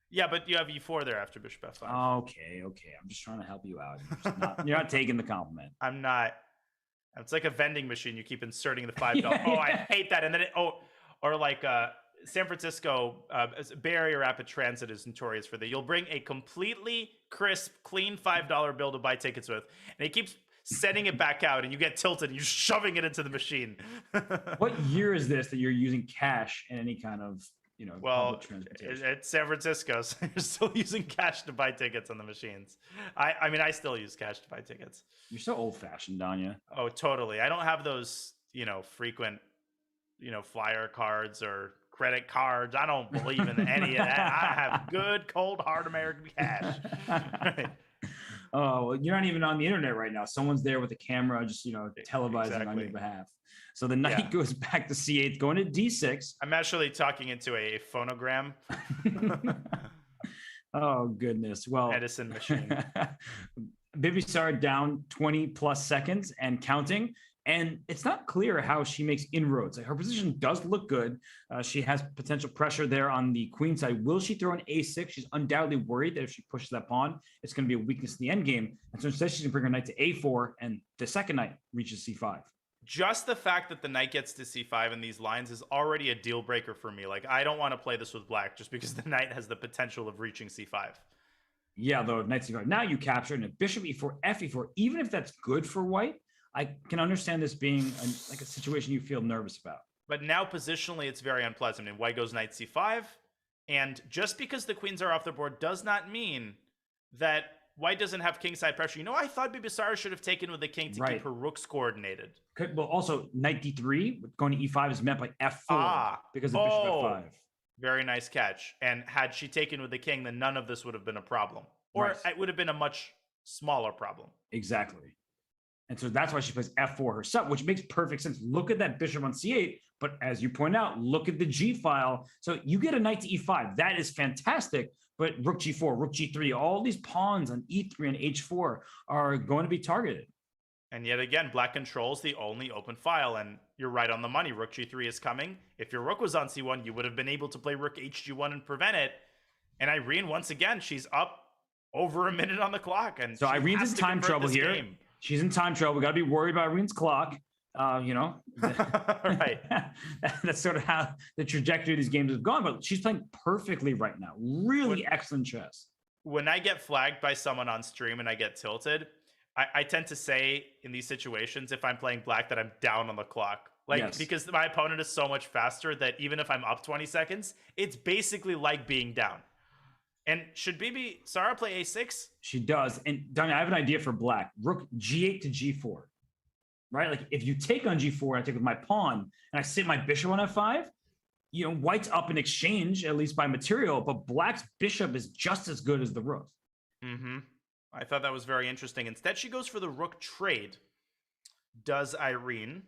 Yeah, but you have e4 there after bishop f5. Okay. I'm just trying to help you out. You're not taking the compliment. I'm not. It's like a vending machine. You keep inserting the $5. Oh, I hate that. And then or like San Francisco Bay Area Rapid Transit is notorious for that. You'll bring a completely crisp, clean $5 bill to buy tickets with, and it keeps setting it back out, and you get tilted, and you're shoving it into the machine. What year is this that you're using cash in any kind of public transportation? It's San Francisco, so you're still using cash to buy tickets on the machines. I mean, I still use cash to buy tickets. You're so old-fashioned, Danya. Oh, totally. I don't have those, frequent, flyer cards or credit cards. I don't believe in any of that. I have good, cold, hard American cash. Right. Oh, well, you're not even on the internet right now. Someone's there with a camera, just televising on your behalf. So the knight goes back to c8, going to d6. I'm actually talking into a phonogram. Oh goodness! Well, Edison machine. Bibisara down 20 plus seconds and counting. And it's not clear how she makes inroads. Her position does look good. She has potential pressure there on the queen side. Will she throw an a6? She's undoubtedly worried that if she pushes that pawn, it's going to be a weakness in the endgame. And so instead, she's going to bring her knight to a4, and the second knight reaches c5. Just the fact that the knight gets to c5 in these lines is already a deal breaker for me. Like, I don't want to play this with Black just because the knight has the potential of reaching c5. Yeah, though, knight c5. Now you capture it, and if bishop e4, f e4, even if that's good for white, I can understand this being like a situation you feel nervous about. But now positionally, it's very unpleasant. And white goes knight c5. And just because the queens are off the board does not mean that white doesn't have kingside pressure. I thought Bibisara should have taken with the king to keep her rooks coordinated. Well, also, knight d3 going to e5 is met by f4 because of bishop f5. Very nice catch. And had she taken with the king, then none of this would have been a problem. Or it would have been a much smaller problem. Exactly. And so that's why she plays f4 herself, which makes perfect sense. Look at that bishop on c8, but as you point out, look at the g file. So you get a knight to e5. That is fantastic. But rook g4, rook g3, all these pawns on e3 and h4 are going to be targeted. And yet again, Black controls the only open file. And you're right on the money. Rook g3 is coming. If your rook was on c1, you would have been able to play rook hg1 and prevent it. And Irene, once again, she's up over a minute on the clock. And so Irene's in time trouble here. Game. She's in time trouble. We got to be worried about Irene's clock. Right. That's sort of how the trajectory of these games have gone. But she's playing perfectly right now. Really excellent chess. When I get flagged by someone on stream and I get tilted, I tend to say in these situations, if I'm playing Black, that I'm down on the clock. Because my opponent is so much faster that even if I'm up 20 seconds, it's basically like being down. And should Bibisara play a6? She does. And Danya, I have an idea for Black. Rook g8 to g4, right? Like if you take on g4, I take with my pawn, and I sit my bishop on f5, white's up in exchange, at least by material, but Black's bishop is just as good as the rook. Mm-hmm. I thought that was very interesting. Instead, she goes for the rook trade. Does Irene?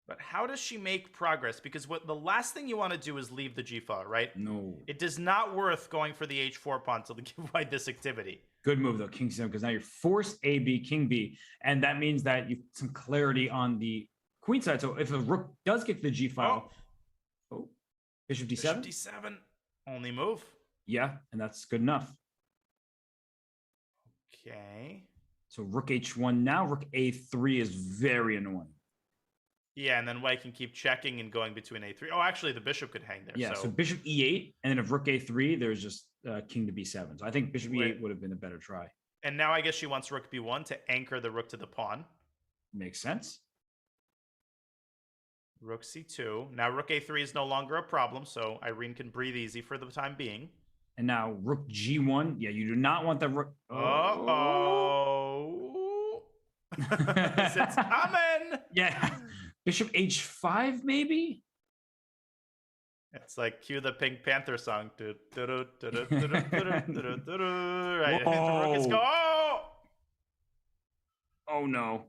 But how does she make progress? Because the last thing you want to do is leave the g file, right? No. It does not worth going for the h4 pawn to give white this activity. Good move, though, king c7, because now you're forced a, b, king b. And that means that you have some clarity on the queen side. So if a rook does get to the g file, bishop d7? Bishop d7, only move. Yeah, and that's good enough. Okay. So rook h1 now, rook a3 is very annoying. Yeah, and then white can keep checking and going between a3. Oh, actually, the bishop could hang there. Yeah, so bishop e8, and then if rook a3, there's just king to b7. So I think bishop e8 would have been a better try. And now I guess she wants rook b1 to anchor the rook to the pawn. Makes sense. Rook c2. Now rook a3 is no longer a problem, so Irene can breathe easy for the time being. And now rook g1. Yeah, you do not want the rook. Uh-oh. It's coming. Yeah. Bishop h5, maybe? It's like cue the Pink Panther song. Right. The rook is go. Oh no.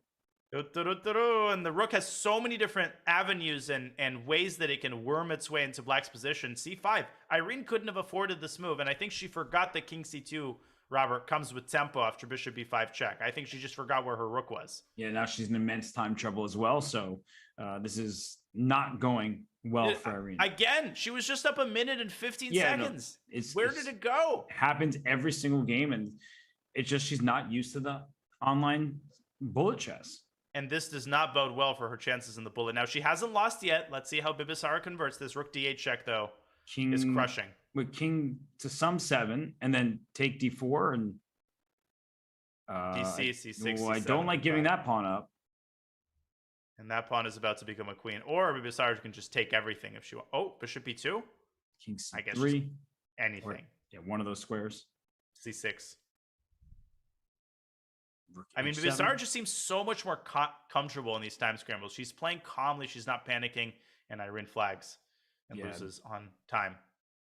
And the rook has so many different avenues and ways that it can worm its way into black's position. c5. Irene couldn't have afforded this move, and I think she forgot that king c2, Robert, comes with tempo after bishop b5 check. I think she just forgot where her rook was. Yeah, now she's in immense time trouble as well. So this is not going well for Irene. Again, she was just up a minute and 15 seconds. No, where did it go? Happens every single game, and it's just she's not used to the online bullet chess. And this does not bode well for her chances in the bullet. Now, she hasn't lost yet. Let's see how Bibisara converts this. Rook d8 check, though, is crushing. With king to some 7, and then take d4 and... dc, c6, I don't like giving that pawn up. And that pawn is about to become a queen. Or Bibisara can just take everything if she wants. Oh, bishop b2? King c3. I guess anything. Or, yeah, one of those squares. c6. Rook I mean, h7. Bibisara just seems so much more comfortable in these time scrambles. She's playing calmly. She's not panicking. And Irene flags and loses on time.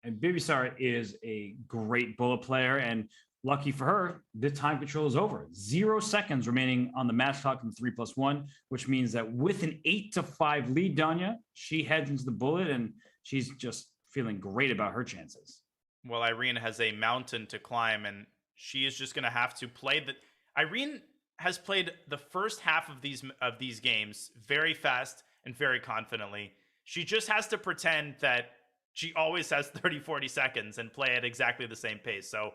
And Bibisara is a great bullet player. And lucky for her, the time control is over. 0 seconds remaining on the match clock in 3+1, which means that with an 8-5 lead, Danya, she heads into the bullet and she's just feeling great about her chances. Well, Irene has a mountain to climb, and she is just going to have to play the... Irene has played the first half of these games very fast and very confidently. She just has to pretend that she always has 30-40 seconds and play at exactly the same pace. So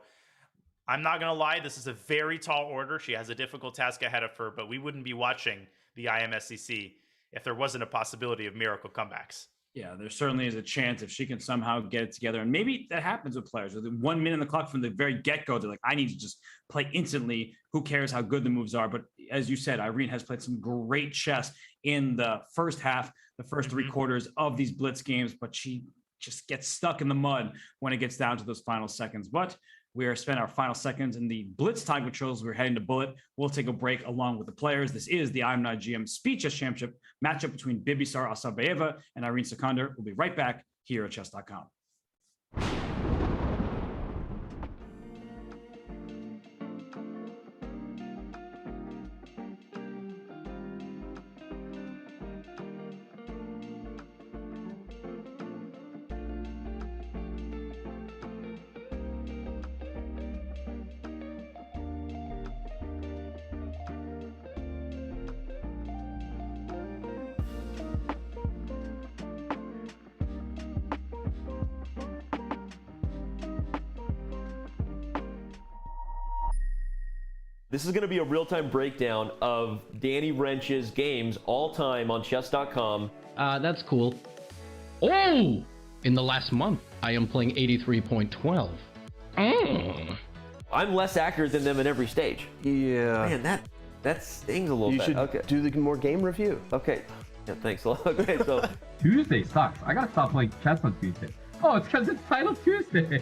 I'm not going to lie, this is a very tall order. She has a difficult task ahead of her, but we wouldn't be watching the IMSCC if there wasn't a possibility of miracle comebacks. Yeah, there certainly is a chance if she can somehow get it together. And maybe that happens with players. With 1 minute on the clock from the very get-go, they're like, I need to just play instantly. Who cares how good the moves are? But as you said, Irene has played some great chess in the first half, the first 3 quarters of these Blitz games, but she just gets stuck in the mud when it gets down to those final seconds. But we are spending our final seconds in the Blitz time controls. We're heading to bullet. We'll take a break along with the players. This is the I'm Not GM Speed Chess Championship matchup between Bibisara Assaubayeva and Irene Sukandar. We'll be right back here at chess.com. This is going to be a real-time breakdown of Danny Wrench's games all time on chess.com. That's cool. Oh! In the last month, I am playing 83.12. I'm less accurate than them in every stage. Yeah. Man, that stings a little you bit. should Okay. do the more game review. Okay. Yeah, thanks a lot. Okay, so Tuesday sucks. I gotta stop playing chess on Tuesday. Oh, it's because it's Title Tuesday.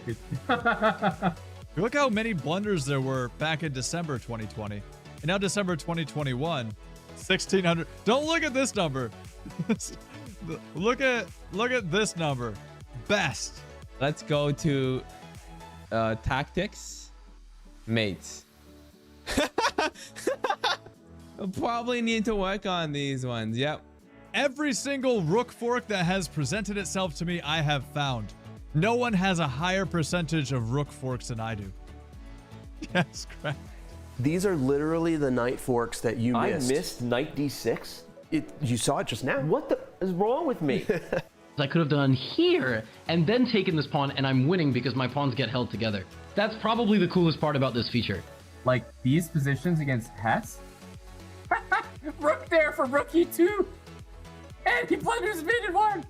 Look how many blunders there were back in December 2020. And now December 2021, 1,600. Don't look at this number. look at this number. Best. Let's go to tactics. Mates. I'll probably need to work on these ones. Yep. Every single rook fork that has presented itself to me, I have found. No one has a higher percentage of rook forks than I do. Yes, correct. These are literally the knight forks that you missed. I missed knight d6? You saw it just now. What the is wrong with me? I could have done here and then taken this pawn, and I'm winning because my pawns get held together. That's probably the coolest part about this feature. Like these positions against Hess? Rook there for rook e2. And he blunders mid and one.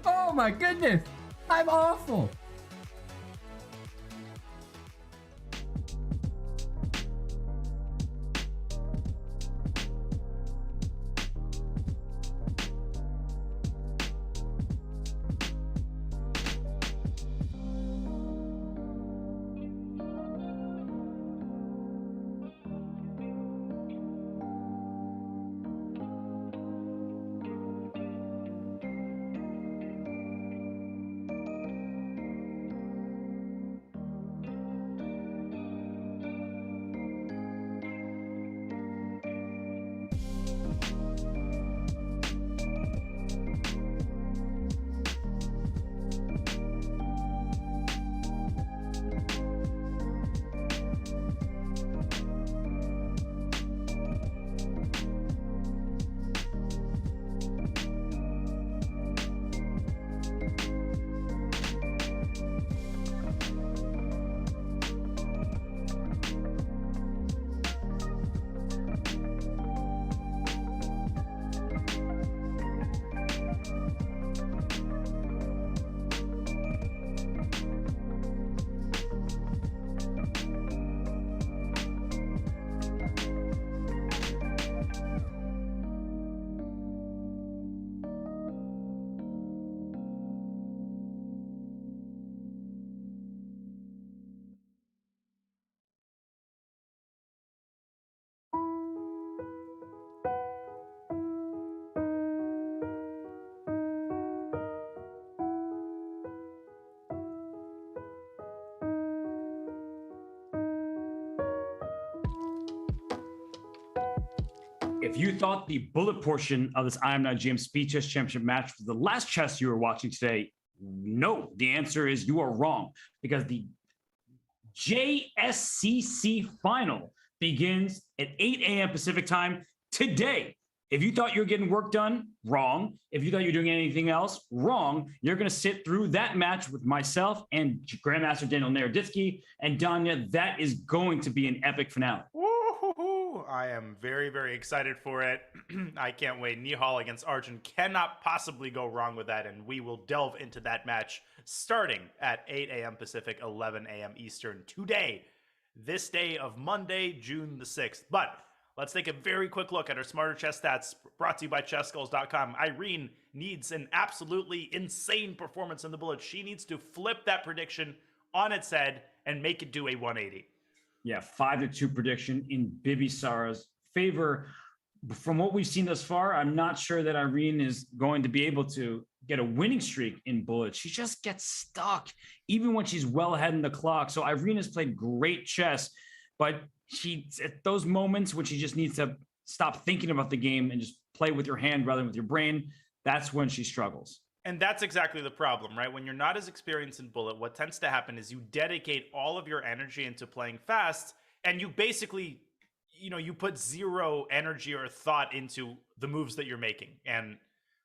Oh my goodness. I'm awful. If you thought the bullet portion of this I Am Not GM Speed Chess Championship match was the last chess you were watching today, no. The answer is you are wrong, because the JSCC final begins at 8 a.m. Pacific time today. If you thought you were getting work done, wrong. If you thought you were doing anything else, wrong. You're going to sit through that match with myself and Grandmaster Daniel Naroditsky and Danya. That is going to be an epic finale. Woo-hoo-hoo. I am very, very excited for it. I can't wait. Nihal against Arjun cannot possibly go wrong with that, and we will delve into that match starting at 8 a.m. Pacific, 11 a.m. Eastern today, this day of Monday, June the 6th. But let's take a very quick look at our Smarter Chess stats brought to you by ChessSkulls.com. Irene needs an absolutely insane performance in the bullet. She needs to flip that prediction on its head and make it do a 180. Yeah, 5-2 prediction in Bibi Sara's favor. From what we've seen thus far, I'm not sure that Irene is going to be able to get a winning streak in bullets. She just gets stuck, even when she's well ahead in the clock. So Irene has played great chess, but she, at those moments when she just needs to stop thinking about the game and just play with your hand rather than with your brain, that's when she struggles. And that's exactly the problem, right? When you're not as experienced in bullet, what tends to happen is you dedicate all of your energy into playing fast, and you basically, you put zero energy or thought into the moves that you're making. And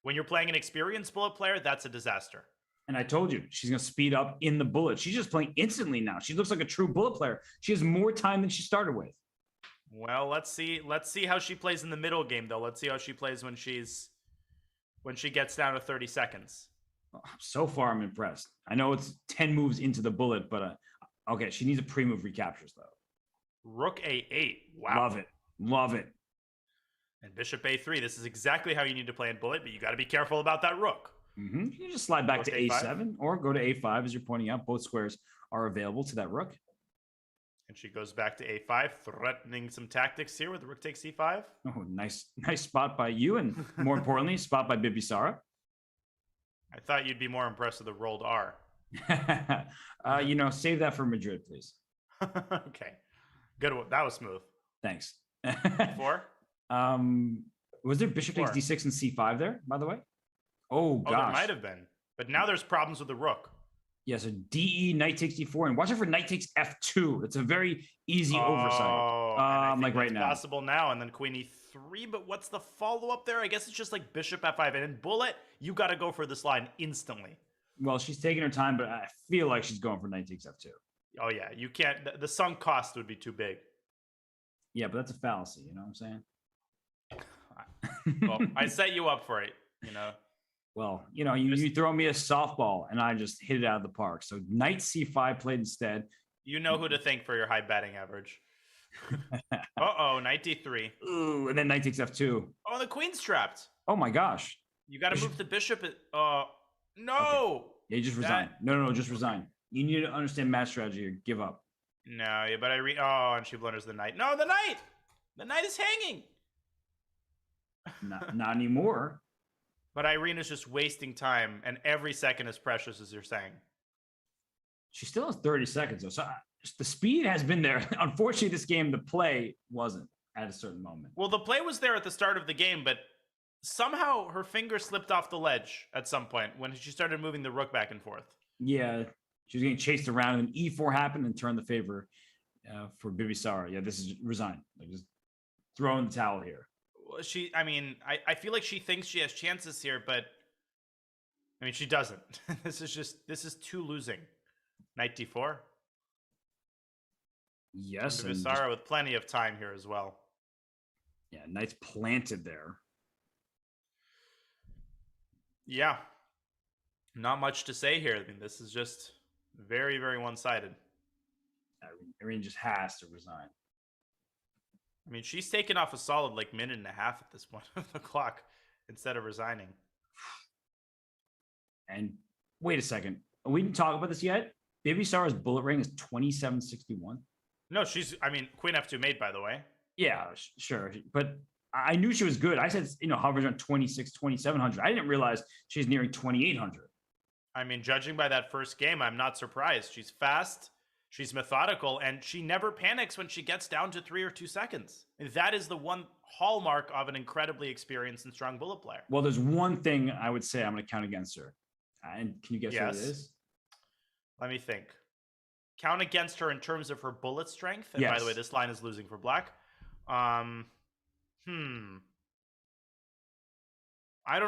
when you're playing an experienced bullet player, that's a disaster. And I told you, she's going to speed up in the bullet. She's just playing instantly now. She looks like a true bullet player. She has more time than she started with. Well, let's see how she plays in the middle game, though. Let's see how she plays when she gets down to 30 seconds. So far, I'm impressed. I know it's 10 moves into the bullet, but okay, she needs a pre-move recaptures, though. Rook A8. Wow. Love it. Love it. And Bishop A3. This is exactly how you need to play in bullet, but you got to be careful about that rook. Mm-hmm. You can just slide back to A7 or go to A5, as you're pointing out. Both squares are available to that rook. And she goes back to A5, threatening some tactics here with the rook takes C5. Oh, nice spot by you, and more importantly, spot by Bibi Sara. I thought you'd be more impressed with the rolled R. Save that for Madrid, please. Okay. Good one. That was smooth. Thanks. 4? Was there Bishop takes D6 and C5 there, by the way? Oh, gosh. There might have been. But now there's problems with the rook. Yeah, so DE, knight takes D4, and watch out for knight takes F2. It's a very easy oversight. Like right now. Possible now, and then queen E3, but what's the follow-up there? I guess it's just like bishop F5, and in bullet, you got to go for this line instantly. Well, she's taking her time, but I feel like she's going for knight takes F2. Oh, yeah, you can't. The sunk cost would be too big. Yeah, but that's a fallacy, you know what I'm saying? Well, I set you up for it, Well, you throw me a softball and I just hit it out of the park. So knight C5 played instead. You know who to thank for your high batting average. Uh-oh, knight D3. Ooh, and then knight takes F2. Oh, the queen's trapped. Oh my gosh. You got to move the bishop. No. Okay. Yeah, you just resign. No, just resign. You need to understand match strategy or give up. No, yeah, but and she blunders the knight. No, the knight! The knight is hanging. Not anymore. But Irene is just wasting time, and every second is precious, as you're saying. She still has 30 seconds, though. So the speed has been there. Unfortunately, this game, the play wasn't at a certain moment. Well, the play was there at the start of the game, but somehow her finger slipped off the ledge at some point when she started moving the rook back and forth. Yeah, she was getting chased around, and E4 happened and turned the favor for Bibi Sara. Yeah, this is resign. Like, just throw in the towel here. I feel like she thinks she has chances here, but she doesn't. This is too losing. Knight D4. Yes. And Sara with plenty of time here as well. Yeah, knight's planted there. Yeah. Not much to say here. This is just very, very one-sided. Irene just has to resign. She's taken off a solid minute and a half at this point of the clock instead of resigning. And wait a second. We didn't talk about this yet. Bibi Sara's bullet rating is 2761. No, Queen F2 mate, by the way. Yeah, sure. But I knew she was good. I said, hovers around 2700. I didn't realize she's nearing 2800. Judging by that first game, I'm not surprised. She's fast. She's methodical, and she never panics when she gets down to 3 or 2 seconds. And that is the one hallmark of an incredibly experienced and strong bullet player. Well, there's one thing I would say I'm going to count against her. And can you guess what it Yes. is? Let me think. Count against her in terms of her bullet strength. And by the way, Yes. this line is losing for black. I don't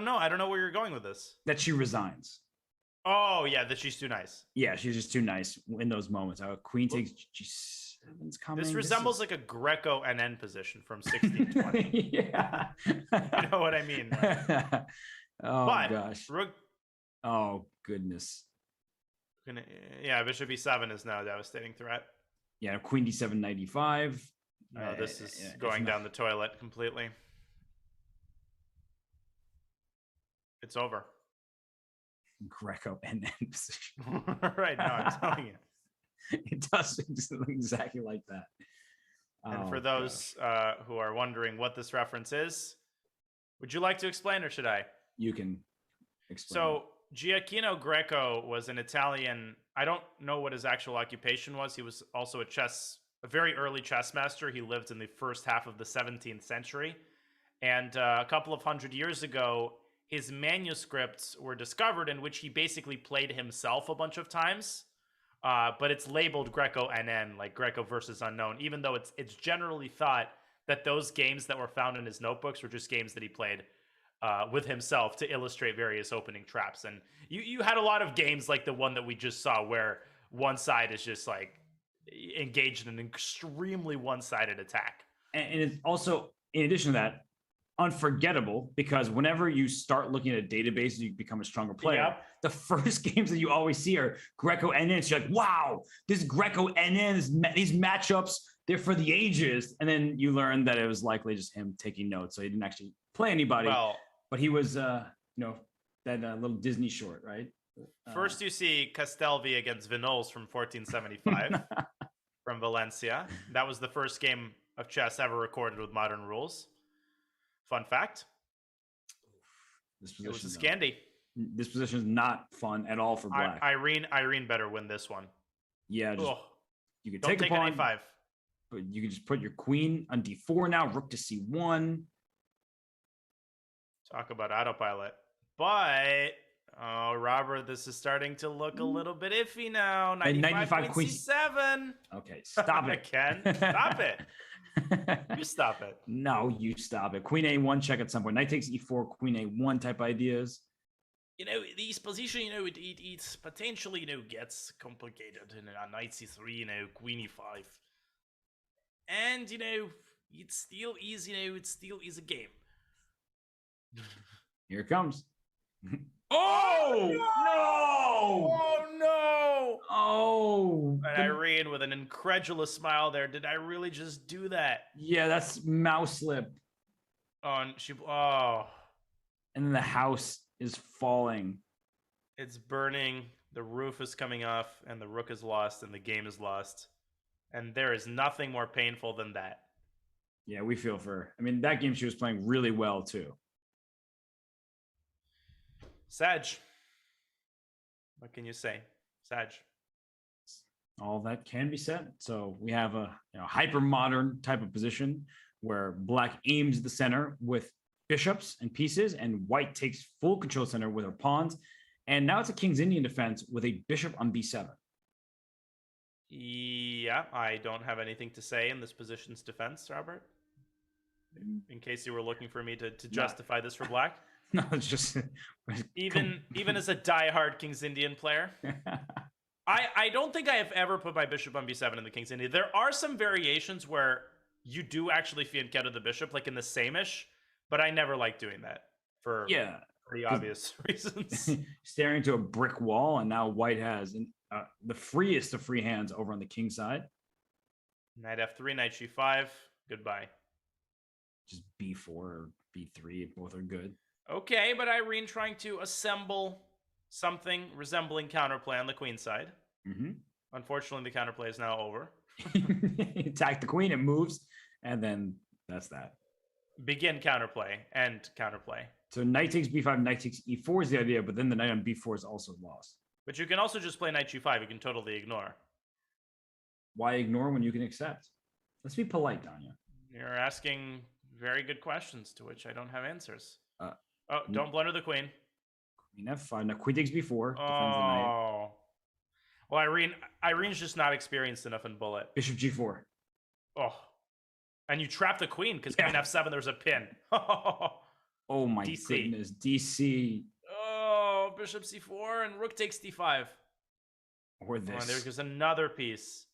know. I don't know where you're going with this. That she resigns. Oh, yeah, that she's too nice. Yeah, she's just too nice in those moments. Queen takes G7's coming. This resembles like a Greco NN position from 1620. Yeah. You know what I mean? Right? Oh, But gosh. Rook, Oh, goodness. yeah, Bishop E7 is now a devastating threat. Yeah, Queen D7 95. No, this is going down the toilet completely. It's over. Greco NN position. Right now, I'm telling you. It does look exactly like that. And for those who are wondering what this reference is, would you like to explain or should I? You can explain. So Gioacchino Greco was an Italian. I don't know what his actual occupation was. He was also a very early chess master. He lived in the first half of the 17th century. And a couple of hundred years ago, his manuscripts were discovered in which he basically played himself a bunch of times. But it's labeled Greco NN, like Greco versus Unknown, even though it's generally thought that those games that were found in his notebooks were just games that he played with himself to illustrate various opening traps. And you had a lot of games like the one that we just saw where one side is just like engaged in an extremely one-sided attack. And it's also, in addition to that, unforgettable, because whenever you start looking at a database, you become a stronger player. Yep. The first games that you always see are Greco NN. So you're like, wow, this Greco NN, these matchups, they're for the ages. And then you learn that it was likely just him taking notes. So he didn't actually play anybody. Well, but he was, that little Disney short, right? First, you see Castelvi against Vinols from 1475 from Valencia. That was the first game of chess ever recorded with modern rules. Fun fact. It was a Scandi. This position is not fun at all for black. Irene better win this one. Yeah, you could Don't take a take pawn, an A5. but you can just put your queen on D4 now, rook to C1. Talk about autopilot. But, Robert, this is starting to look a little bit iffy now. 95 queen C7. Okay, stop it. Ken, stop it. You stop it. No, you stop it. Queen A1 check at some point. Knight takes E4, Queen A1 type ideas. This position, it potentially, gets complicated. Knight C3, Queen E5. And, it still is, it still is a game. Here it comes. Oh, no! Oh, no! Oh! And Irene with an incredulous smile there. Did I really just do that? Yeah, that's mouse slip. And then the house is falling. It's burning. The roof is coming off, and the rook is lost, and the game is lost. And there is nothing more painful than that. Yeah, we feel for her. I mean, that game she was playing really well, too. Sag. What can you say? Sag. All that can be said. So we have a hyper modern type of position where black aims the center with bishops and pieces, and white takes full control center with her pawns. And now it's a King's Indian defense with a bishop on B7. Yeah, I don't have anything to say in this position's defense, Robert. In case you were looking for me to justify this for black. No, it's just even as a diehard King's Indian player. I don't think I have ever put my bishop on b7 in the King's Indian. There are some variations where you do actually fianchetto the bishop, like in the same-ish, but I never like doing that for pretty obvious reasons. Staring into a brick wall, and now white has the freest of free hands over on the king side. Knight f3, knight g5, goodbye. Just b4 or b3, both are good. Okay, but Irene trying to assemble something resembling counterplay on the queen side. Mm-hmm. Unfortunately, the counterplay is now over. Attack the queen, it moves, and then that's that. Begin counterplay, end counterplay. So knight takes b5, knight takes e4 is the idea, but then the knight on b4 is also lost. But you can also just play knight g5. You can totally ignore. Why ignore when you can accept? Let's be polite, Danya. You're asking Very good questions to which I don't have answers. Uh, Don't blunder the queen. Queen f5. Now queen takes b4. Defends the knight. Oh. Well, Irene's just not experienced enough in bullet. Bishop g4. Oh. And you trap the queen because Yeah. queen f7, there's a pin. Oh my DC. goodness. DC. Oh, bishop c4 and rook takes d5. Or Oh, and this. there's another piece.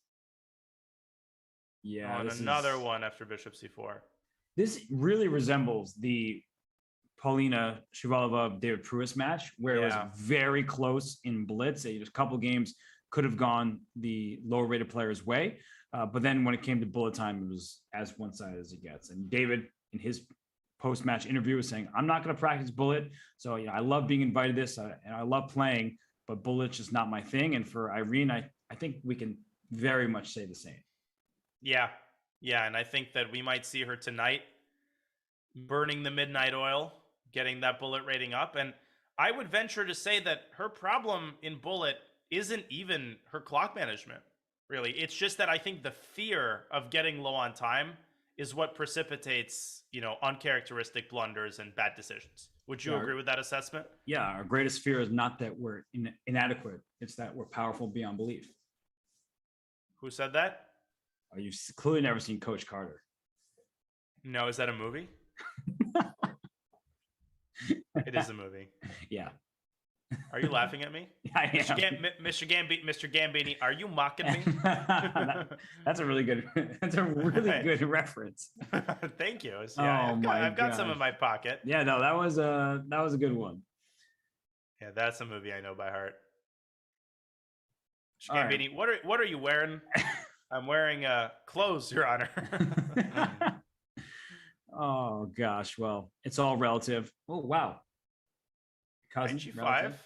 Yeah. And this another is- one after bishop c4. This really resembles the Paulina Shuvalova David Pruis match, where it Yeah. was very close in Blitz. Just a couple games could have gone the lower rated player's way. But then when it came to bullet time, it was as one sided as it gets. And David, in his post match interview, was saying, I'm not going to practice bullet. So, I love being invited to this and I love playing, but bullet's just not my thing. And for Irene, I think we can very much say the same. Yeah. Yeah, and I think that we might see her tonight burning the midnight oil, getting that bullet rating up. And I would venture to say that her problem in bullet isn't even her clock management, really. It's just that I think the fear of getting low on time is what precipitates, uncharacteristic blunders and bad decisions. Would you Yeah. agree with that assessment? Yeah, our greatest fear is not that we're inadequate. It's that we're powerful beyond belief. Who said that? You've clearly never seen Coach Carter. No, is that a movie? It is a movie. Yeah. Are you laughing at me? I am. Mr. Gambini, are you mocking me? That's a really good. That's a really good reference. Thank you. Yeah, Oh I've got some gosh. in my pocket. Yeah, no, that was a good one. Yeah, that's a movie I know by heart. Mr. All right. Gambini, what are you wearing? I'm wearing clothes, Your Honor. Oh gosh, well, it's all relative. Oh wow. Cousin, G5. relative?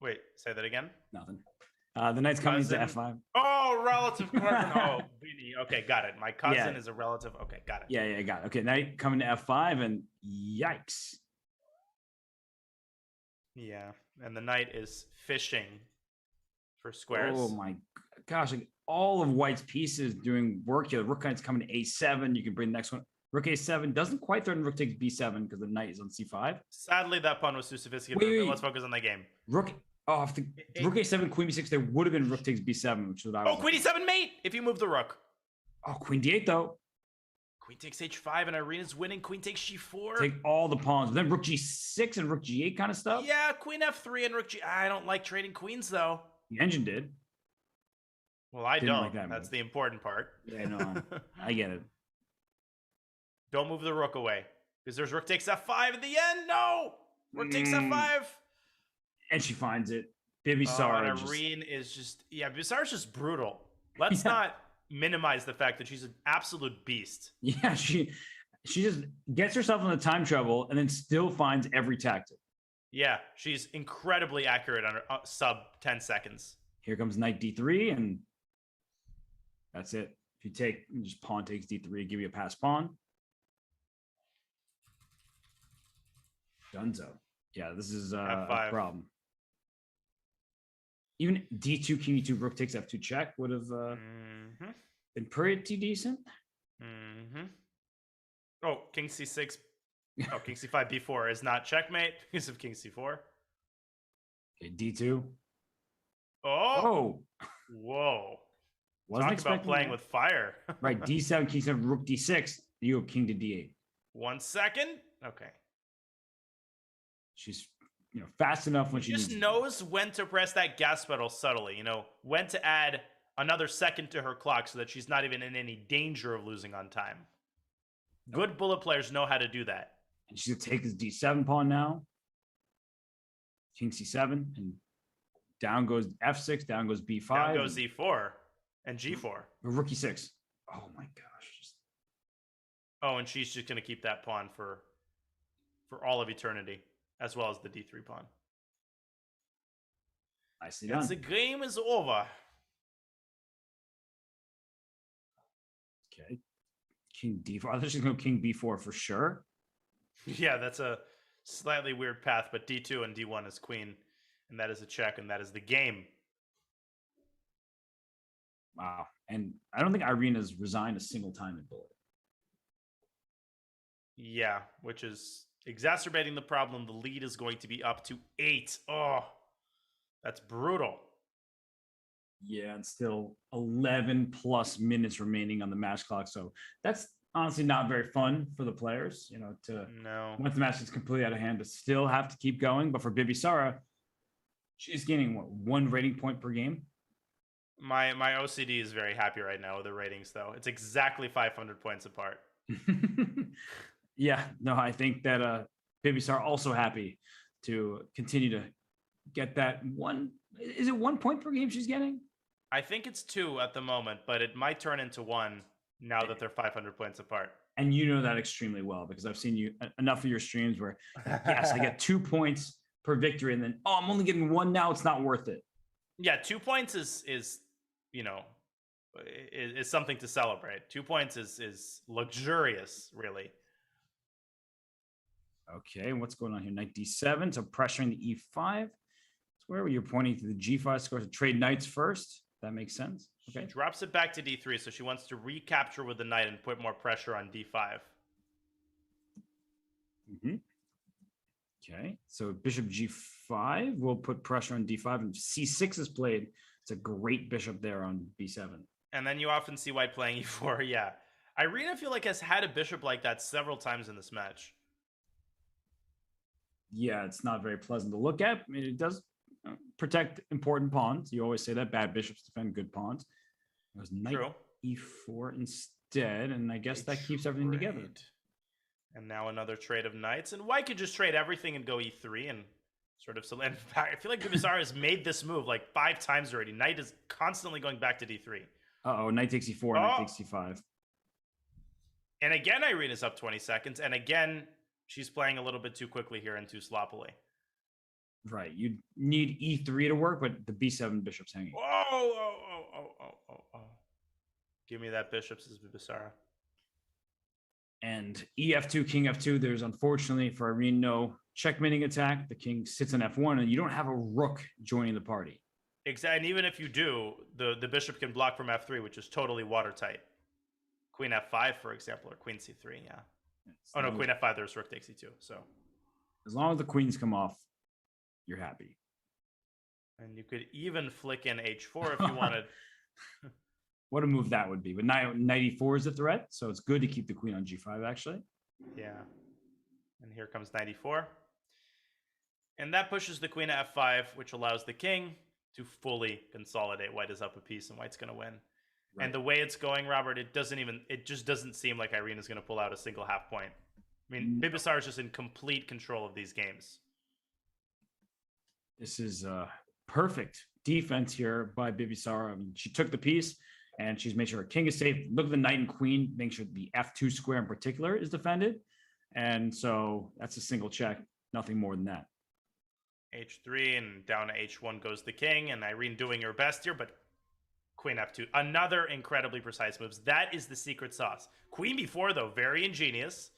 Wait, say that again. Nothing. The knight's coming to Cousin. f5. Oh, relative. Oh, Beanie. Okay, got it. My cousin Yeah. is a relative. Okay, got it. Yeah, got it. Okay, knight coming to f5, and yikes. Yeah, and the knight is fishing for squares. Oh my gosh, like all of white's pieces doing work here. The rook knight's coming to a7. You can bring the next one. Rook a7 doesn't quite threaten rook takes b7 because the knight is on c5. Sadly, that pawn was too sophisticated. Wait. Let's focus on the game. Rook rook a7, queen b6. There would have been rook takes b7, which is what I was. Oh, queen e7 mate! If you move the rook. Oh, queen d8 though. Queen takes h5 and Irena's winning. Queen takes g4. Take all the pawns. Then rook g6 and rook g8 kind of stuff. Yeah, queen f3 and rook g. I don't like trading queens though. The engine did. Well, I Didn't don't. like that That's move. the important part. Yeah, no, I get it. Don't move the rook away. Because there's rook takes f5 at the end. No! Rook takes f5. And she finds it. Bibi Oh, Sara. and Irene is just... Yeah, Bizarre's just brutal. Let's not minimize the fact that she's an absolute beast. Yeah, she just gets herself in the time trouble and then still finds every tactic. Yeah, she's incredibly accurate on her sub 10 seconds. Here comes knight d3, and that's it. If you take, just pawn takes d3, give you a pass pawn. Dunzo. Yeah, this is a F5. problem. Even d2, king e2, rook takes f2 check would have been pretty decent. Oh, king c6. Oh, king c5, b4 is not checkmate because of king c4. Okay, d2. Oh! Whoa. Wasn't Talk about expecting playing that. with fire. Right, d7, king 7, rook d6. You go king to d8. 1 second. Okay. She's fast enough when she Just needs knows when to press that gas pedal subtly, when to add another second to her clock so that she's not even in any danger of losing on time. Good bullet players know how to do that. And she's gonna take this d7 pawn now. King c7, and down goes f6, down goes b5. Down goes e4 and g4. Rook e6. Oh my gosh. Oh, and she's just going to keep that pawn for all of eternity, as well as the d3 pawn. Nicely done. And the game is over. Okay. King d4. I thought she's going to go king b4 for sure. Yeah, that's a slightly weird path, but d2 and d1 is queen, and that is a check, and that is the game. Wow. And I don't think Irene has resigned a single time in bullet. Yeah, which is exacerbating the problem. The lead is going to be up to 8. Oh, that's brutal. Yeah, and still 11 plus minutes remaining on the match clock. So that's honestly not very fun for the players, to once the match is completely out of hand, to still have to keep going. But for Bibisara, she's gaining one rating point per game. My OCD is very happy right now with the ratings, though. It's exactly 500 points apart. Yeah, no, I think that Bibisara also happy to continue to get that one. Is it 1 point per game she's getting? I think it's 2 at the moment, but it might turn into 1 now that they're 500 points apart. And you know that extremely well because I've seen you enough of your streams where, yes, I get 2 points per victory, and then I'm only getting 1 now. It's not worth it. Yeah, 2 points is something to celebrate. 2 points is luxurious, really. Okay, what's going on here? Knight D7, so pressuring the E5. So where you're pointing to the G5 score to trade knights first. That makes sense. Okay. She drops it back to D3, so she wants to recapture with the knight and put more pressure on D5. Okay, so bishop G5 will put pressure on D5, and C6 is played. It's a great bishop there on B7. And then you often see white playing E4. Yeah, Irina, I feel like, has had a bishop like that several times in this match. Yeah, it's not very pleasant to look at. I mean, it does protect important pawns. You always say that bad bishops defend good pawns. It was knight E4 instead, and I guess that keeps everything together. And now another trade of knights, and white could just trade everything and go E3 and sort of. So, in fact, I feel like Bibisara has made this move like 5 times already. Knight is constantly going back to D3. Knight takes E4, knight takes C5. And again, Irina's up 20 seconds, and again, she's playing a little bit too quickly here and too sloppily. Right. You need E3 to work, but the B7 bishop's hanging. Oh. Give me that bishop, says Bibisara. And EF2, king F2, there's unfortunately for Irene no checkmating attack. The king sits on F1, and you don't have a rook joining the party. Exactly. And even if you do, the bishop can block from F3, which is totally watertight. Queen F5, for example, or Queen C3, yeah. Oh, no, Queen F5, there's rook takes E2. So as long as the queens come off, you're happy. And you could even flick in H4 if you wanted. What a move that would be. But knight E4 is a threat, so it's good to keep the queen on G5, actually. Yeah. And here comes knight E4. And that pushes the queen to F5, which allows the king to fully consolidate. White is up a piece, and white's going to win. Right. And the way it's going, Robert, it just doesn't seem like Irina's going to pull out a single half point. I mean, Bibisara is just in complete control of these games. This is perfect defense here by Bibisara. I mean, she took the piece, and she's made sure her king is safe. Look at the knight and queen, make sure the F2 square in particular is defended. And so that's a single check, nothing more than that. H3 and down to H1 goes the king, and Irene doing her best here, but Queen F2, another incredibly precise moves. That is the secret sauce. Queen B4, though, very ingenious.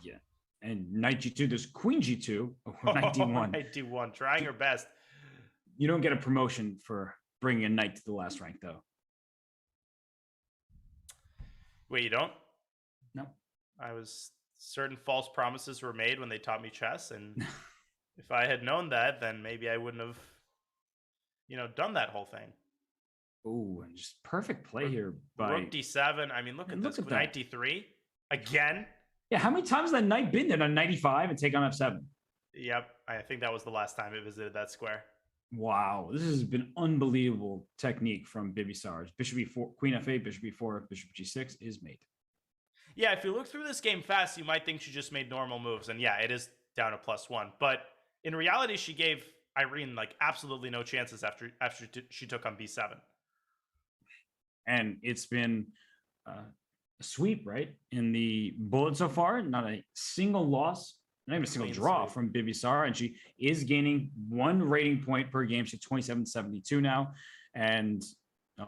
Yeah. And knight G2, there's queen G2, knight D1. Knight D1, trying her best. You don't get a promotion for bringing a knight to the last rank, though. Wait, you don't? No. Certain false promises were made when they taught me chess, and if I had known that, then maybe I wouldn't have, done that whole thing. Oh, and just perfect play here by Rook D7. I mean, look at this. Knight D3 again. Yeah, how many times has that knight been there on 95 and take on F7? Yep, I think that was the last time it visited that square. Wow, this has been unbelievable technique from Bibisara. Bishop E4, Queen F8, Bishop E4, Bishop G6 is mate. Yeah, if you look through this game fast, you might think she just made normal moves, and yeah, it is down to +1. But in reality, she gave Irene absolutely no chances after she took on B7. And it's been a sweep, right? In the bullet so far, not a single loss, not even a single draw from Bibisara, and she is gaining 1 rating point per game. She's 2772 now, and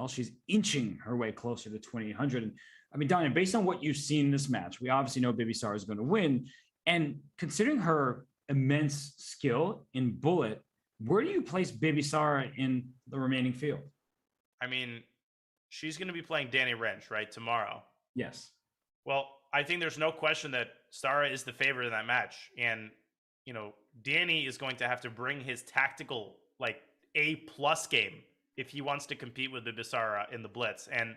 she's inching her way closer to 2800. And I mean, Danya, based on what you've seen in this match, we obviously know Bibisara is going to win. And considering her immense skill in bullet, where do you place Bibisara in the remaining field? I mean, she's going to be playing Danny Wrench, right, tomorrow? Yes. Well, I think there's no question that Stara is the favorite in that match. And, you know, Danny is going to have to bring his tactical, like, A+ game if he wants to compete with Bibisara in the Blitz. And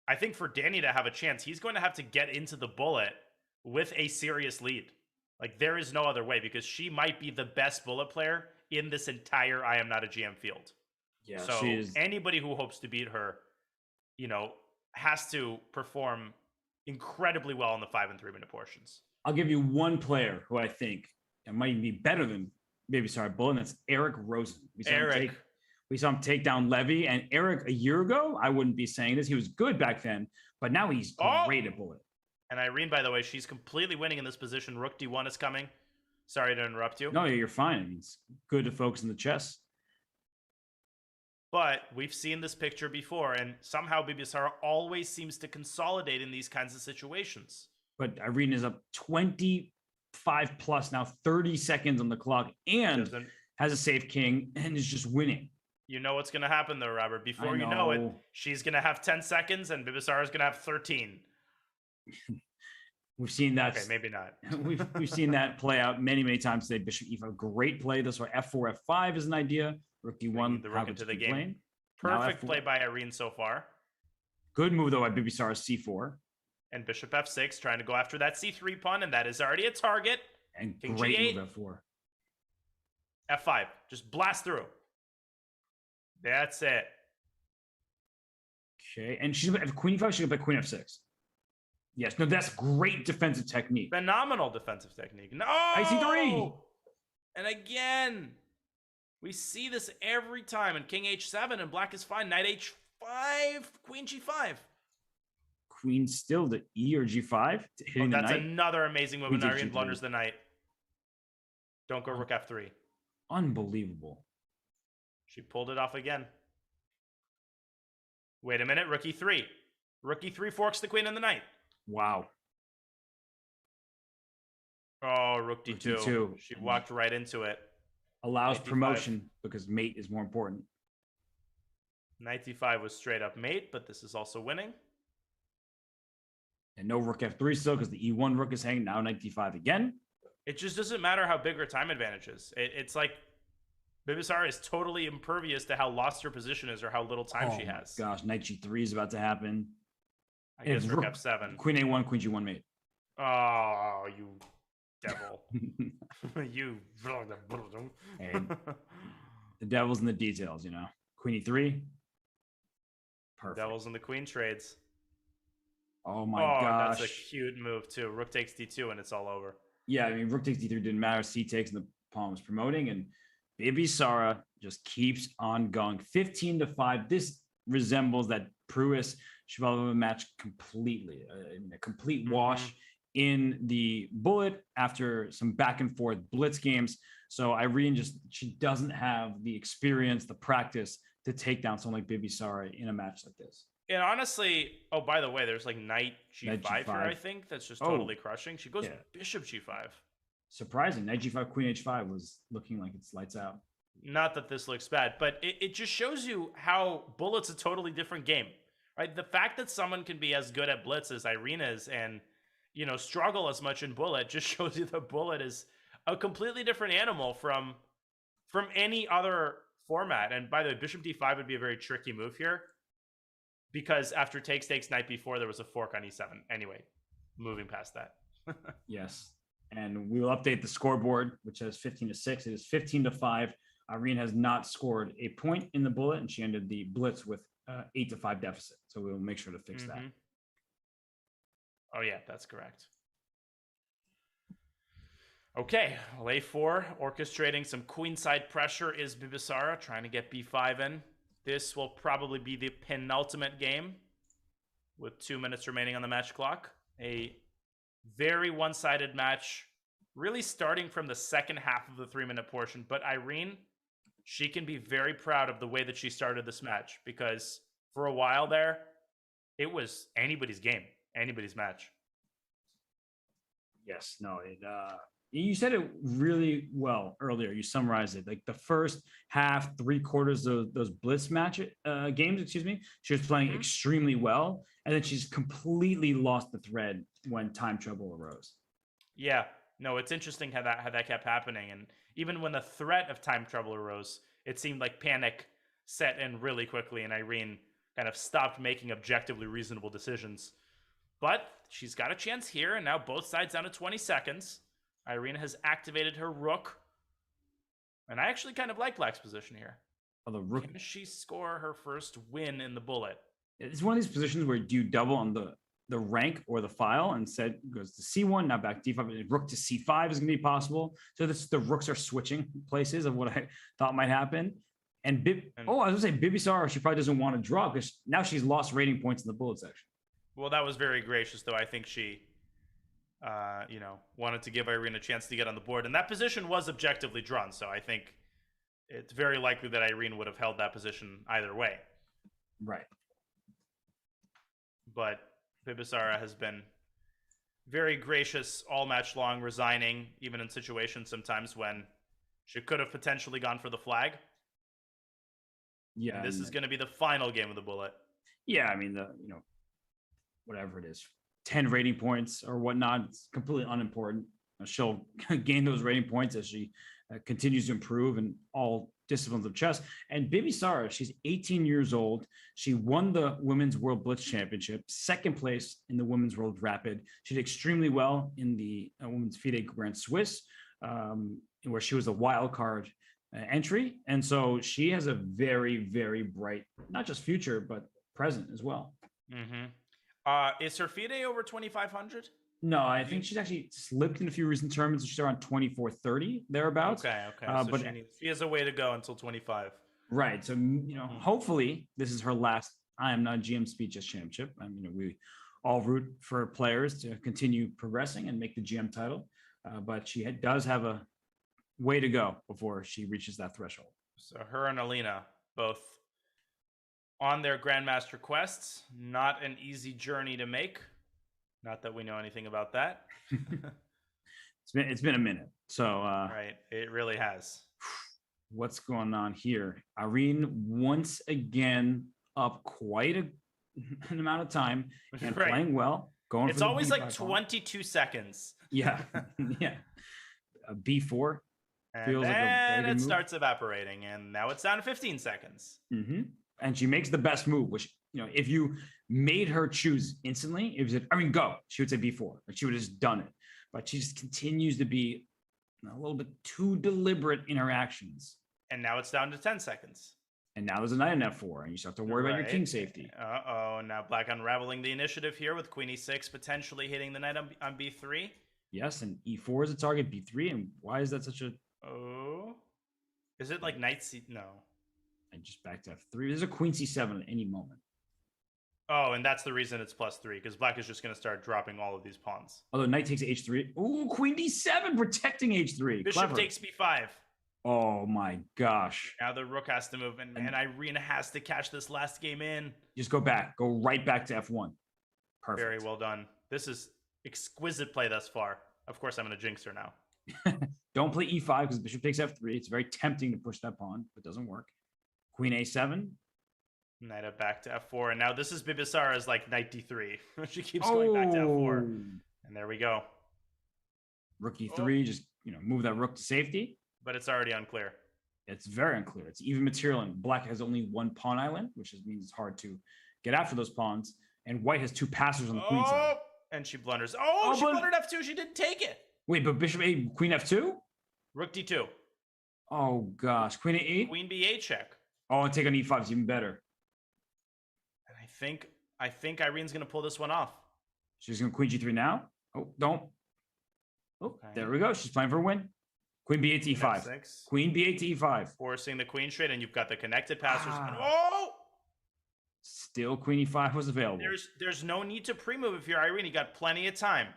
I think for Danny to have a chance, he's going to have to get into the bullet with a serious lead. Like, there is no other way, because she might be the best bullet player in this entire I Am Not a GM field. Yeah, so she is. Anybody who hopes to beat her, you know, has to perform incredibly well in the 5 and 3 minute portions. I'll give you one player who I think might even be better than Bibisara Bullet, and that's Eric Rosen. We saw him take down Levy, and Eric a year ago, I wouldn't be saying this. He was good back then, but now he's great at Bullet. And Irene, by the way, she's completely winning in this position. Rook D1 is coming. Sorry to interrupt you. No, you're fine. I mean, it's good to focus on the chess. But we've seen this picture before, and somehow Bibisara always seems to consolidate in these kinds of situations. But Irene is up 25 plus now, 30 seconds on the clock, and has a safe king, and is just winning. You know what's going to happen, though, Robert. Before you know it, she's going to have 10 seconds, and Bibisara is going to have 13. We've seen that. Okay, maybe not. we've seen that play out many times today. Bishop E5, great play. This or F4, F5 is an idea. Rook D1, the rook into the game. Perfect play by Irene so far. Good move though by Bibisara C4. And Bishop F6 trying to go after that C3 pawn, and that is already a target. And King great G8. move F4. F5, just blast through. That's it. Okay, and she's if Queen E5, she's gonna play Queen F6. Yes, no, that's great defensive technique. Phenomenal defensive technique. No! IC3! And again, we see this every time. And King H7 and black is fine. Knight H5, Queen G5. Queen still to E or G5, hitting the that's knight. Another amazing move. And Irene G3. blunders the knight. Don't go Rook F3. Unbelievable. She pulled it off again. Wait a minute, Rook E3. Rook E3 forks the queen and the knight. Wow. Oh, Rook D2. Rook D2. She walked right into it. Allows Knight D5. promotion because mate is more important. Knight D5 was straight up mate, but this is also winning. And no Rook F3 still because the E1 Rook is hanging. Now Knight D5 again. It just doesn't matter how big her time advantage is. It's like Bibisara is totally impervious to how lost her position is or how little time she has. Gosh, Knight G3 is about to happen. I guess Rook F7. Queen A1, Queen G1 mate. Oh, you devil. You. And the devil's in the details, you know. Queen E3. Perfect. Devils and the queen trades. Oh my gosh. That's a cute move too. Rook takes D2 and it's all over. Yeah, I mean, Rook takes D3 didn't matter. C takes and the pawn was promoting, and Bibisara just keeps on going. 15-5. This resembles that Pruis Shabalova match completely. A complete wash in the bullet after some back and forth blitz games. So Irene she doesn't have the experience, the practice to take down someone like Bibisara in a match like this. And honestly, oh, by the way, there's like Knight G5 here, I think. That's just totally crushing. She goes Bishop G5. Surprising. Knight G5, Queen H5 was looking like it's lights out. Not that this looks bad, but it just shows you how Bullet's a totally different game, right? The fact that someone can be as good at Blitz as Irene is and, you know, struggle as much in Bullet just shows you that Bullet is a completely different animal from any other format. And by the way, Bishop D5 would be a very tricky move here because after takes Knight B4, there was a fork on E7. Anyway, moving past that. Yes. And we will update the scoreboard, which has 15-6. It is 15-5. Irene has not scored a point in the bullet, and she ended the blitz with 8-5 deficit. So we will make sure to fix that. Oh yeah, that's correct. Okay, well, A4, orchestrating some queenside pressure is Bibisara, trying to get B5 in. This will probably be the penultimate game with 2 minutes remaining on the match clock. A very one-sided match, really starting from the second half of the 3-minute portion. But Irene, she can be very proud of the way that she started this match because for a while there, it was anybody's game, anybody's match. Yes, no, You said it really well earlier. You summarized it. Like the first half, 3/4 of those Blitz games, excuse me, she was playing extremely well. And then she's completely lost the thread when time trouble arose. Yeah, no, it's interesting how that kept happening. And even when the threat of time trouble arose, it seemed like panic set in really quickly, and Irene kind of stopped making objectively reasonable decisions. But she's got a chance here, and now both sides down to 20 seconds. Irene has activated her rook. And I actually kind of like Black's position here. Oh, the rook. Can she score her first win in the bullet? It's one of these positions where you double on the rank or the file, and said goes to C1, now back D5, rook to C5 is going to be possible. So the rooks are switching places of what I thought might happen. And I was going to say Bibisara, she probably doesn't want to draw because now she's lost rating points in the bullet section. Well, that was very gracious, though. I think she, wanted to give Irene a chance to get on the board. And that position was objectively drawn, so I think it's very likely that Irene would have held that position either way. Right. But Bibisara has been very gracious all match long, resigning, even in situations sometimes when she could have potentially gone for the flag. Yeah. And this is going to be the final game of the bullet. Yeah, I mean, whatever it is, 10 rating points or whatnot, it's completely unimportant. She'll gain those rating points as she continues to improve in all disciplines of chess. And Bibisara, she's 18 years old. She won the Women's World Blitz Championship, second place in the Women's World Rapid. She did extremely well in the Women's FIDE Grand Swiss, where she was a wild card entry. And so she has a very, very bright, not just future, but present as well. Mm-hmm. Is her FIDE over 2,500? No, I think she's actually slipped in a few recent tournaments. She's around 2430 thereabouts. Okay. So she has a way to go until 25. Right. So hopefully this is her last I Am Not GM Speed Chess Championship. We all root for players to continue progressing and make the GM title, but she does have a way to go before she reaches that threshold. So her and Alina both on their Grandmaster quests. Not an easy journey to make. Not that we know anything about that. It's been a minute. So right, it really has. What's going on here? Irene once again up quite an amount of time and playing well. It's always like 22 seconds. Yeah, yeah. A B4 feels like a very good move. Starts evaporating, and now it's down to 15 seconds. Mm-hmm. And she makes the best move, which if you made her choose instantly, it was go. She would say B4, and she would have just done it. But she just continues to be a little bit too deliberate in her actions. And now it's down to 10 seconds. And now there's a knight on F4, and you start to worry about your king safety. Uh-oh, now Black unraveling the initiative here with Queen E6 potentially hitting the knight on B3. Yes, and E4 is a target, B3, and why is that such a... Oh. Is it like knight C... No. And just back to F3. There's a Queen C7 at any moment. Oh, and that's the reason it's +3, because Black is just going to start dropping all of these pawns. Although knight takes H3. Ooh, Queen D7 protecting H3. Bishop Clever. takes B5. Oh my gosh. Now the rook has to move, and Irene has to catch this last game in. Just go back. Go right back to F1. Perfect. Very well done. This is exquisite play thus far. Of course, I'm going to jinx her now. Don't play E5 because bishop takes F3. It's very tempting to push that pawn, but it doesn't work. Queen A7. Knight up back to F4, and now this is Bibisara's like knight D3. She keeps going back to F4, and there we go. Rook E3, just move that rook to safety. But it's already unclear. It's very unclear. It's even material, and Black has only one pawn island, which means it's hard to get after those pawns. And White has two passers on the queen side. And she blunders. Oh, she blundered F2. She didn't take it. Wait, but bishop A, Queen F2? Rook D2. Oh gosh, Queen A8. Queen B8 check. Oh, and take on E5 is even better. And I think Irene's gonna pull this one off. She's gonna Queen G3 now. Oh, don't. Oh, there we go. She's playing for a win. Queen B8 to E5. F6. Queen B8 to E5. Forcing the queen straight, and you've got the connected passers. Still Queen E5 was available. There's no need to pre-move if you're Irene. You got plenty of time.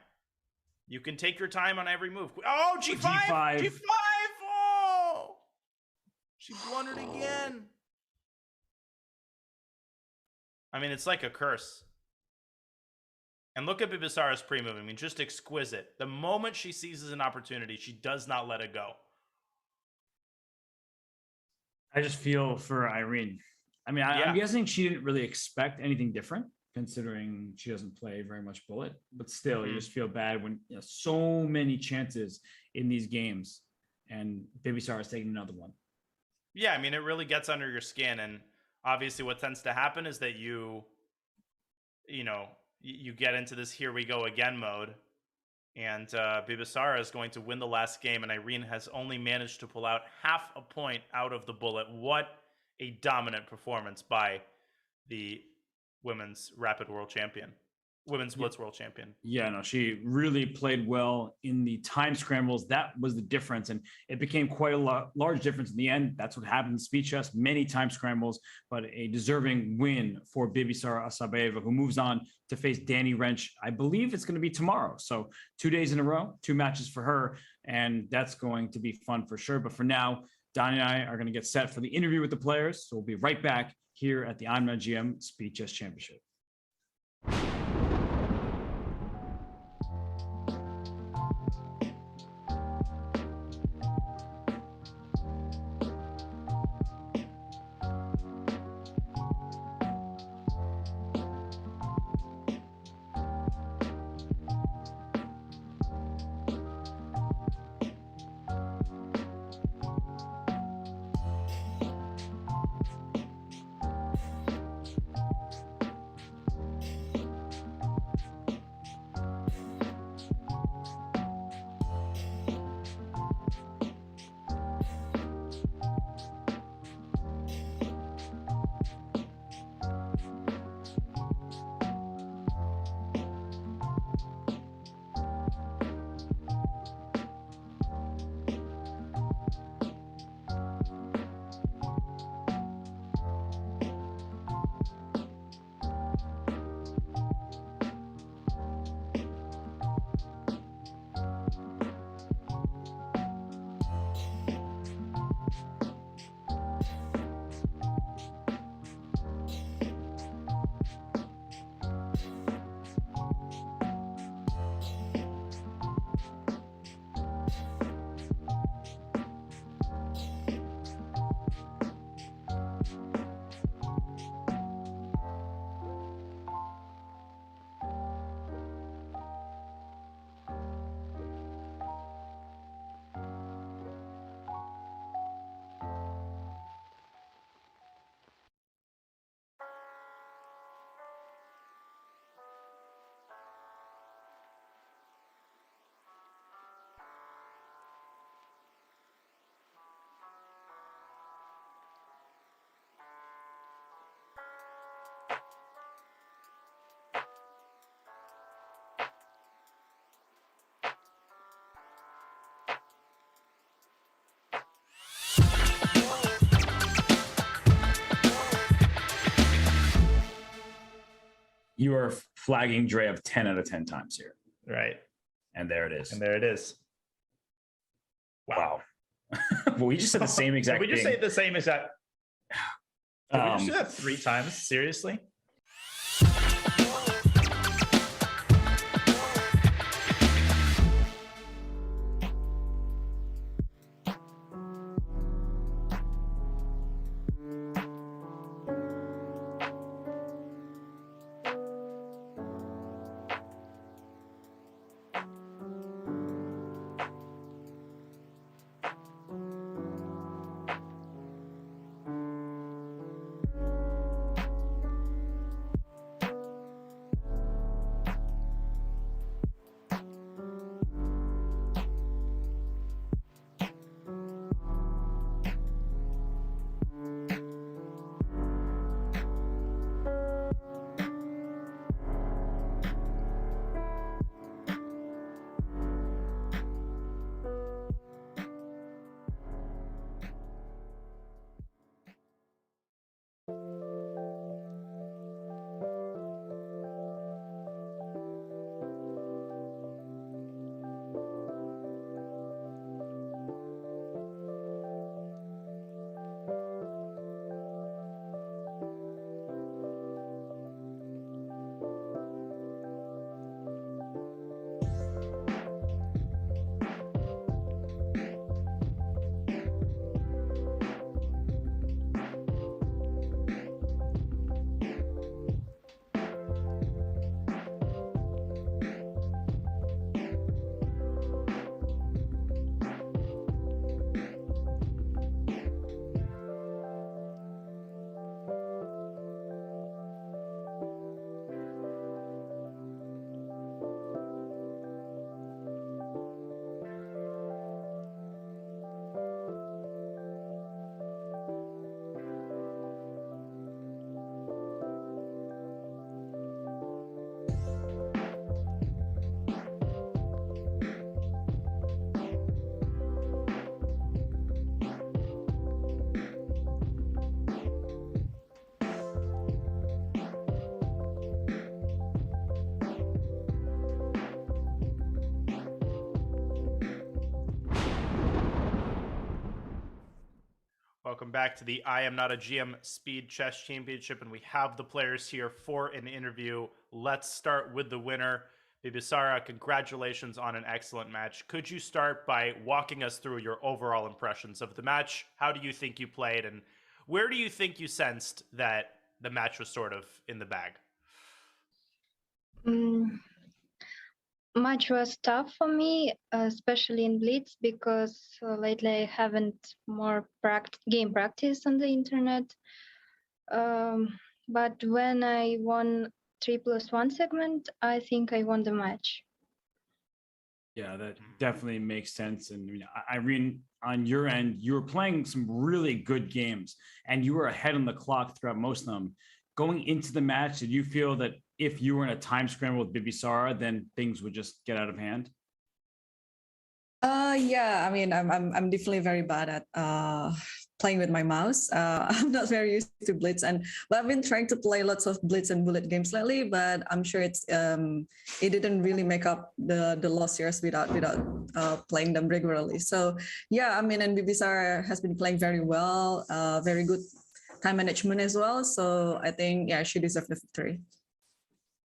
You can take your time on every move. Oh, G5! G5! Oh! She blundered again. I mean, it's like a curse. And look at Bibisara's pre-move. I mean, just exquisite. The moment she seizes an opportunity, she does not let it go. I just feel for Irene. I mean, I'm guessing she didn't really expect anything different, considering she doesn't play very much bullet. But still, you just feel bad when so many chances in these games, and Bibisara is taking another one. Yeah, I mean, it really gets under your skin. And obviously what tends to happen is that you get into this here we go again mode. And Bibisara is going to win the last game, and Irene has only managed to pull out half a point out of the bullet. What a dominant performance by the women's Blitz world champion. Yeah, no, she really played well in the time scrambles. That was the difference, and it became quite a large difference in the end. That's what happened in speed chess, many time scrambles, but a deserving win for Bibisara Assaubayeva, who moves on to face Danny Wrench. I believe it's going to be tomorrow. So 2 days in a row, 2 matches for her, and that's going to be fun for sure. But for now, Donnie and I are going to get set for the interview with the players. So we'll be right back here at the IMSCC Speed Chess Championship. You are flagging Drev 10 out of 10 times here. Right. And there it is. And there it is. Wow. Well, we just said the same exact thing. We just say the same exact. Did we just do that 3 times? Seriously? Welcome back to the I Am Not a GM Speed Chess Championship, and we have the players here for an interview. Let's start with the winner. Bibisara, congratulations on an excellent match. Could you start by walking us through your overall impressions of the match? How do you think you played, and where do you think you sensed that the match was sort of in the bag? Match was tough for me, especially in Blitz, because lately I haven't more game practice on the internet. But when I won 3+1 segment, I think I won the match. Yeah, that definitely makes sense. And I mean, Irene, on your end, you were playing some really good games and you were ahead on the clock throughout most of them. Going into the match, did you feel that if you were in a time scramble with Bibisara, then things would just get out of hand? Yeah, I mean, I'm definitely very bad at playing with my mouse. I'm not very used to Blitz, but I've been trying to play lots of Blitz and bullet games lately. But I'm sure it didn't really make up the lost years without playing them regularly. So yeah, I mean, and Bibisara has been playing very well, very good time management as well. So I think yeah, she deserves the victory.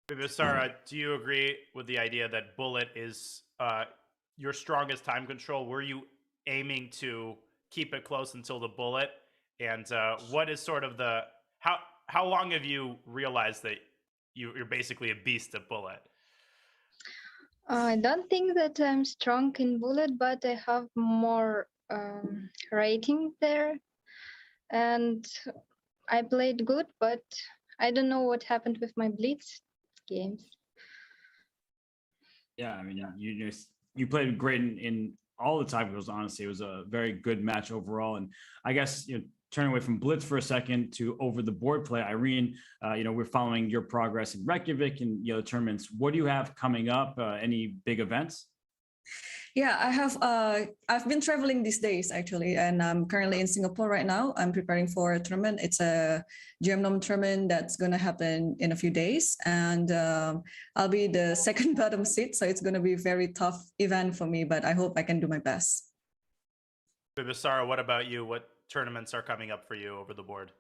Bibisara, do you agree with the idea that bullet is your strongest time control? Were you aiming to keep it close until the bullet? And what is sort of the how long have you realized that you're basically a beast at bullet? I don't think that I'm strong in bullet, but I have more rating there, and I played good, but I don't know what happened with my Blitz games. Yeah, I mean, you played great in all the time. It was honestly, it was a very good match overall. And I guess, turning away from Blitz for a second to over the board play, Irene, we're following your progress in Reykjavik and the tournaments. What do you have coming up? Any big events? Yeah, I've been traveling these days actually, and I'm currently in Singapore right now. I'm preparing for a tournament. It's a GM tournament that's going to happen in a few days, and I'll be the second bottom seed, so it's going to be a very tough event for me, but I hope I can do my best. Bibisara, what about you? What tournaments are coming up for you over the board?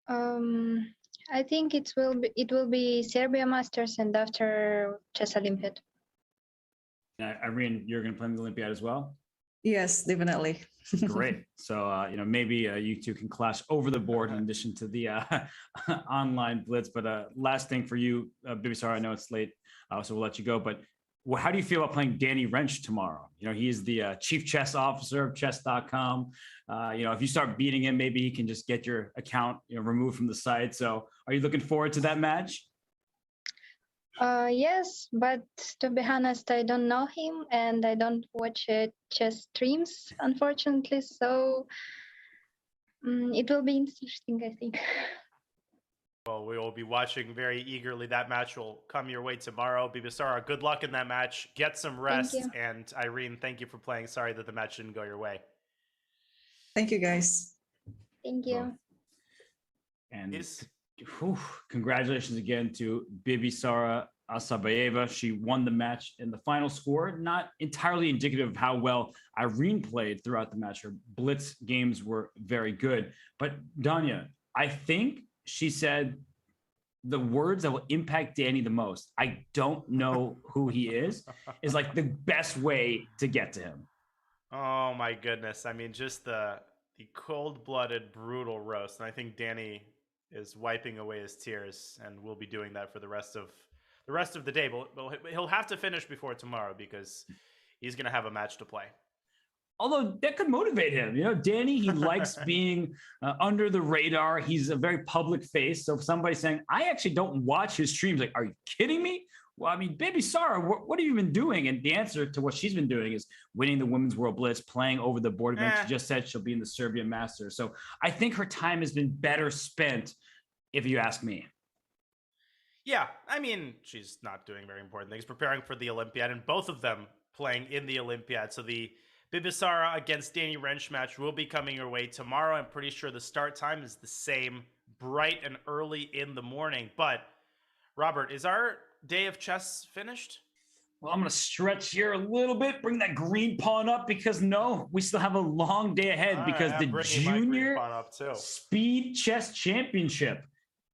I think it will be Serbia Masters and after Chess Olympiad. Irene, you're going to play in the Olympiad as well? Yes, definitely. Great. So, maybe you two can clash over the board in addition to the online Blitz. But last thing for you, Bibisara, I know it's late, so we'll let you go. But how do you feel about playing Danny Wrench tomorrow? He is the chief chess officer of chess.com. If you start beating him, maybe he can just get your account removed from the site. So are you looking forward to that match? Yes, but to be honest, I don't know him and I don't watch chess streams, unfortunately. So it will be interesting, I think. Well, we will be watching very eagerly. That match will come your way tomorrow. Bibisara, good luck in that match. Get some rest. And Irene, thank you for playing. Sorry that the match didn't go your way. Thank you, guys. Thank you. And congratulations again to Bibisara Assaubayeva. She won the match in the final score. Not entirely indicative of how well Irene played throughout the match. Her Blitz games were very good. But Danya, I think she said the words that will impact Danny the most, I don't know who he is like the best way to get to him. Oh my goodness. I mean, just the cold-blooded, brutal roast. And I think Danny is wiping away his tears, and we'll be doing that for the rest of the day. But he'll have to finish before tomorrow because he's going to have a match to play. Although that could motivate him. Danny, he likes being under the radar. He's a very public face. So if somebody's saying, I actually don't watch his streams, like, are you kidding me? Well, I mean, Bibisara, what have you been doing? And the answer to what she's been doing is winning the Women's World Blitz, playing over the board event. She just said she'll be in the Serbia Masters. So I think her time has been better spent, if you ask me. Yeah, I mean, she's not doing very important things, preparing for the Olympiad, and both of them playing in the Olympiad. So the Bibisara against Danny Wrench match will be coming your way tomorrow. I'm pretty sure the start time is the same, bright and early in the morning. But, Robert, is our day of chess finished? Well, I'm going to stretch here a little bit, bring that green pawn up because no, we still have a long day ahead because the Junior Speed Chess Championship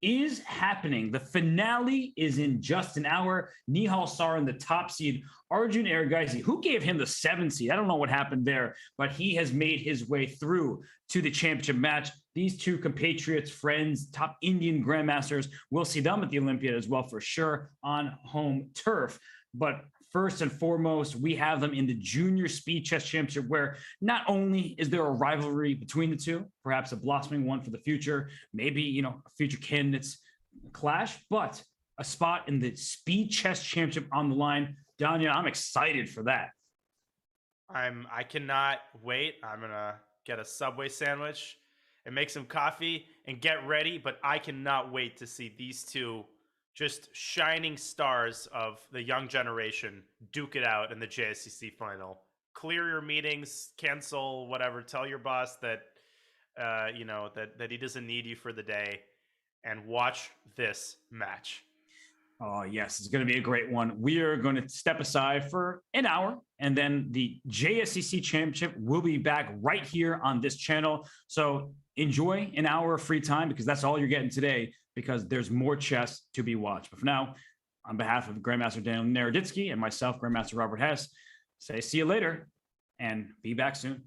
is happening. The finale is in just an hour. Nihal Sarin, the top seed, Arjun Erigaisi, who gave him the 7th seed? I don't know what happened there, but he has made his way through to the championship match. These two compatriots, friends, top Indian grandmasters, we'll see them at the Olympiad as well for sure on home turf. But first and foremost, we have them in the Junior Speed Chess Championship, where not only is there a rivalry between the two, perhaps a blossoming one for the future, maybe, a future candidates clash, but a spot in the Speed Chess Championship on the line. Danya, I'm excited for that. I cannot wait. I'm gonna get a Subway sandwich and make some coffee and get ready, but I cannot wait to see these two just shining stars of the young generation duke it out in the JSCC final. Clear your meetings, cancel whatever, tell your boss that that he doesn't need you for the day, and watch this match. Oh, yes, it's going to be a great one. We are going to step aside for an hour, and then the JSCC Championship will be back right here on this channel. So enjoy an hour of free time because that's all you're getting today, because there's more chess to be watched. But for now, on behalf of Grandmaster Daniel Naroditsky and myself, Grandmaster Robert Hess, say see you later and be back soon.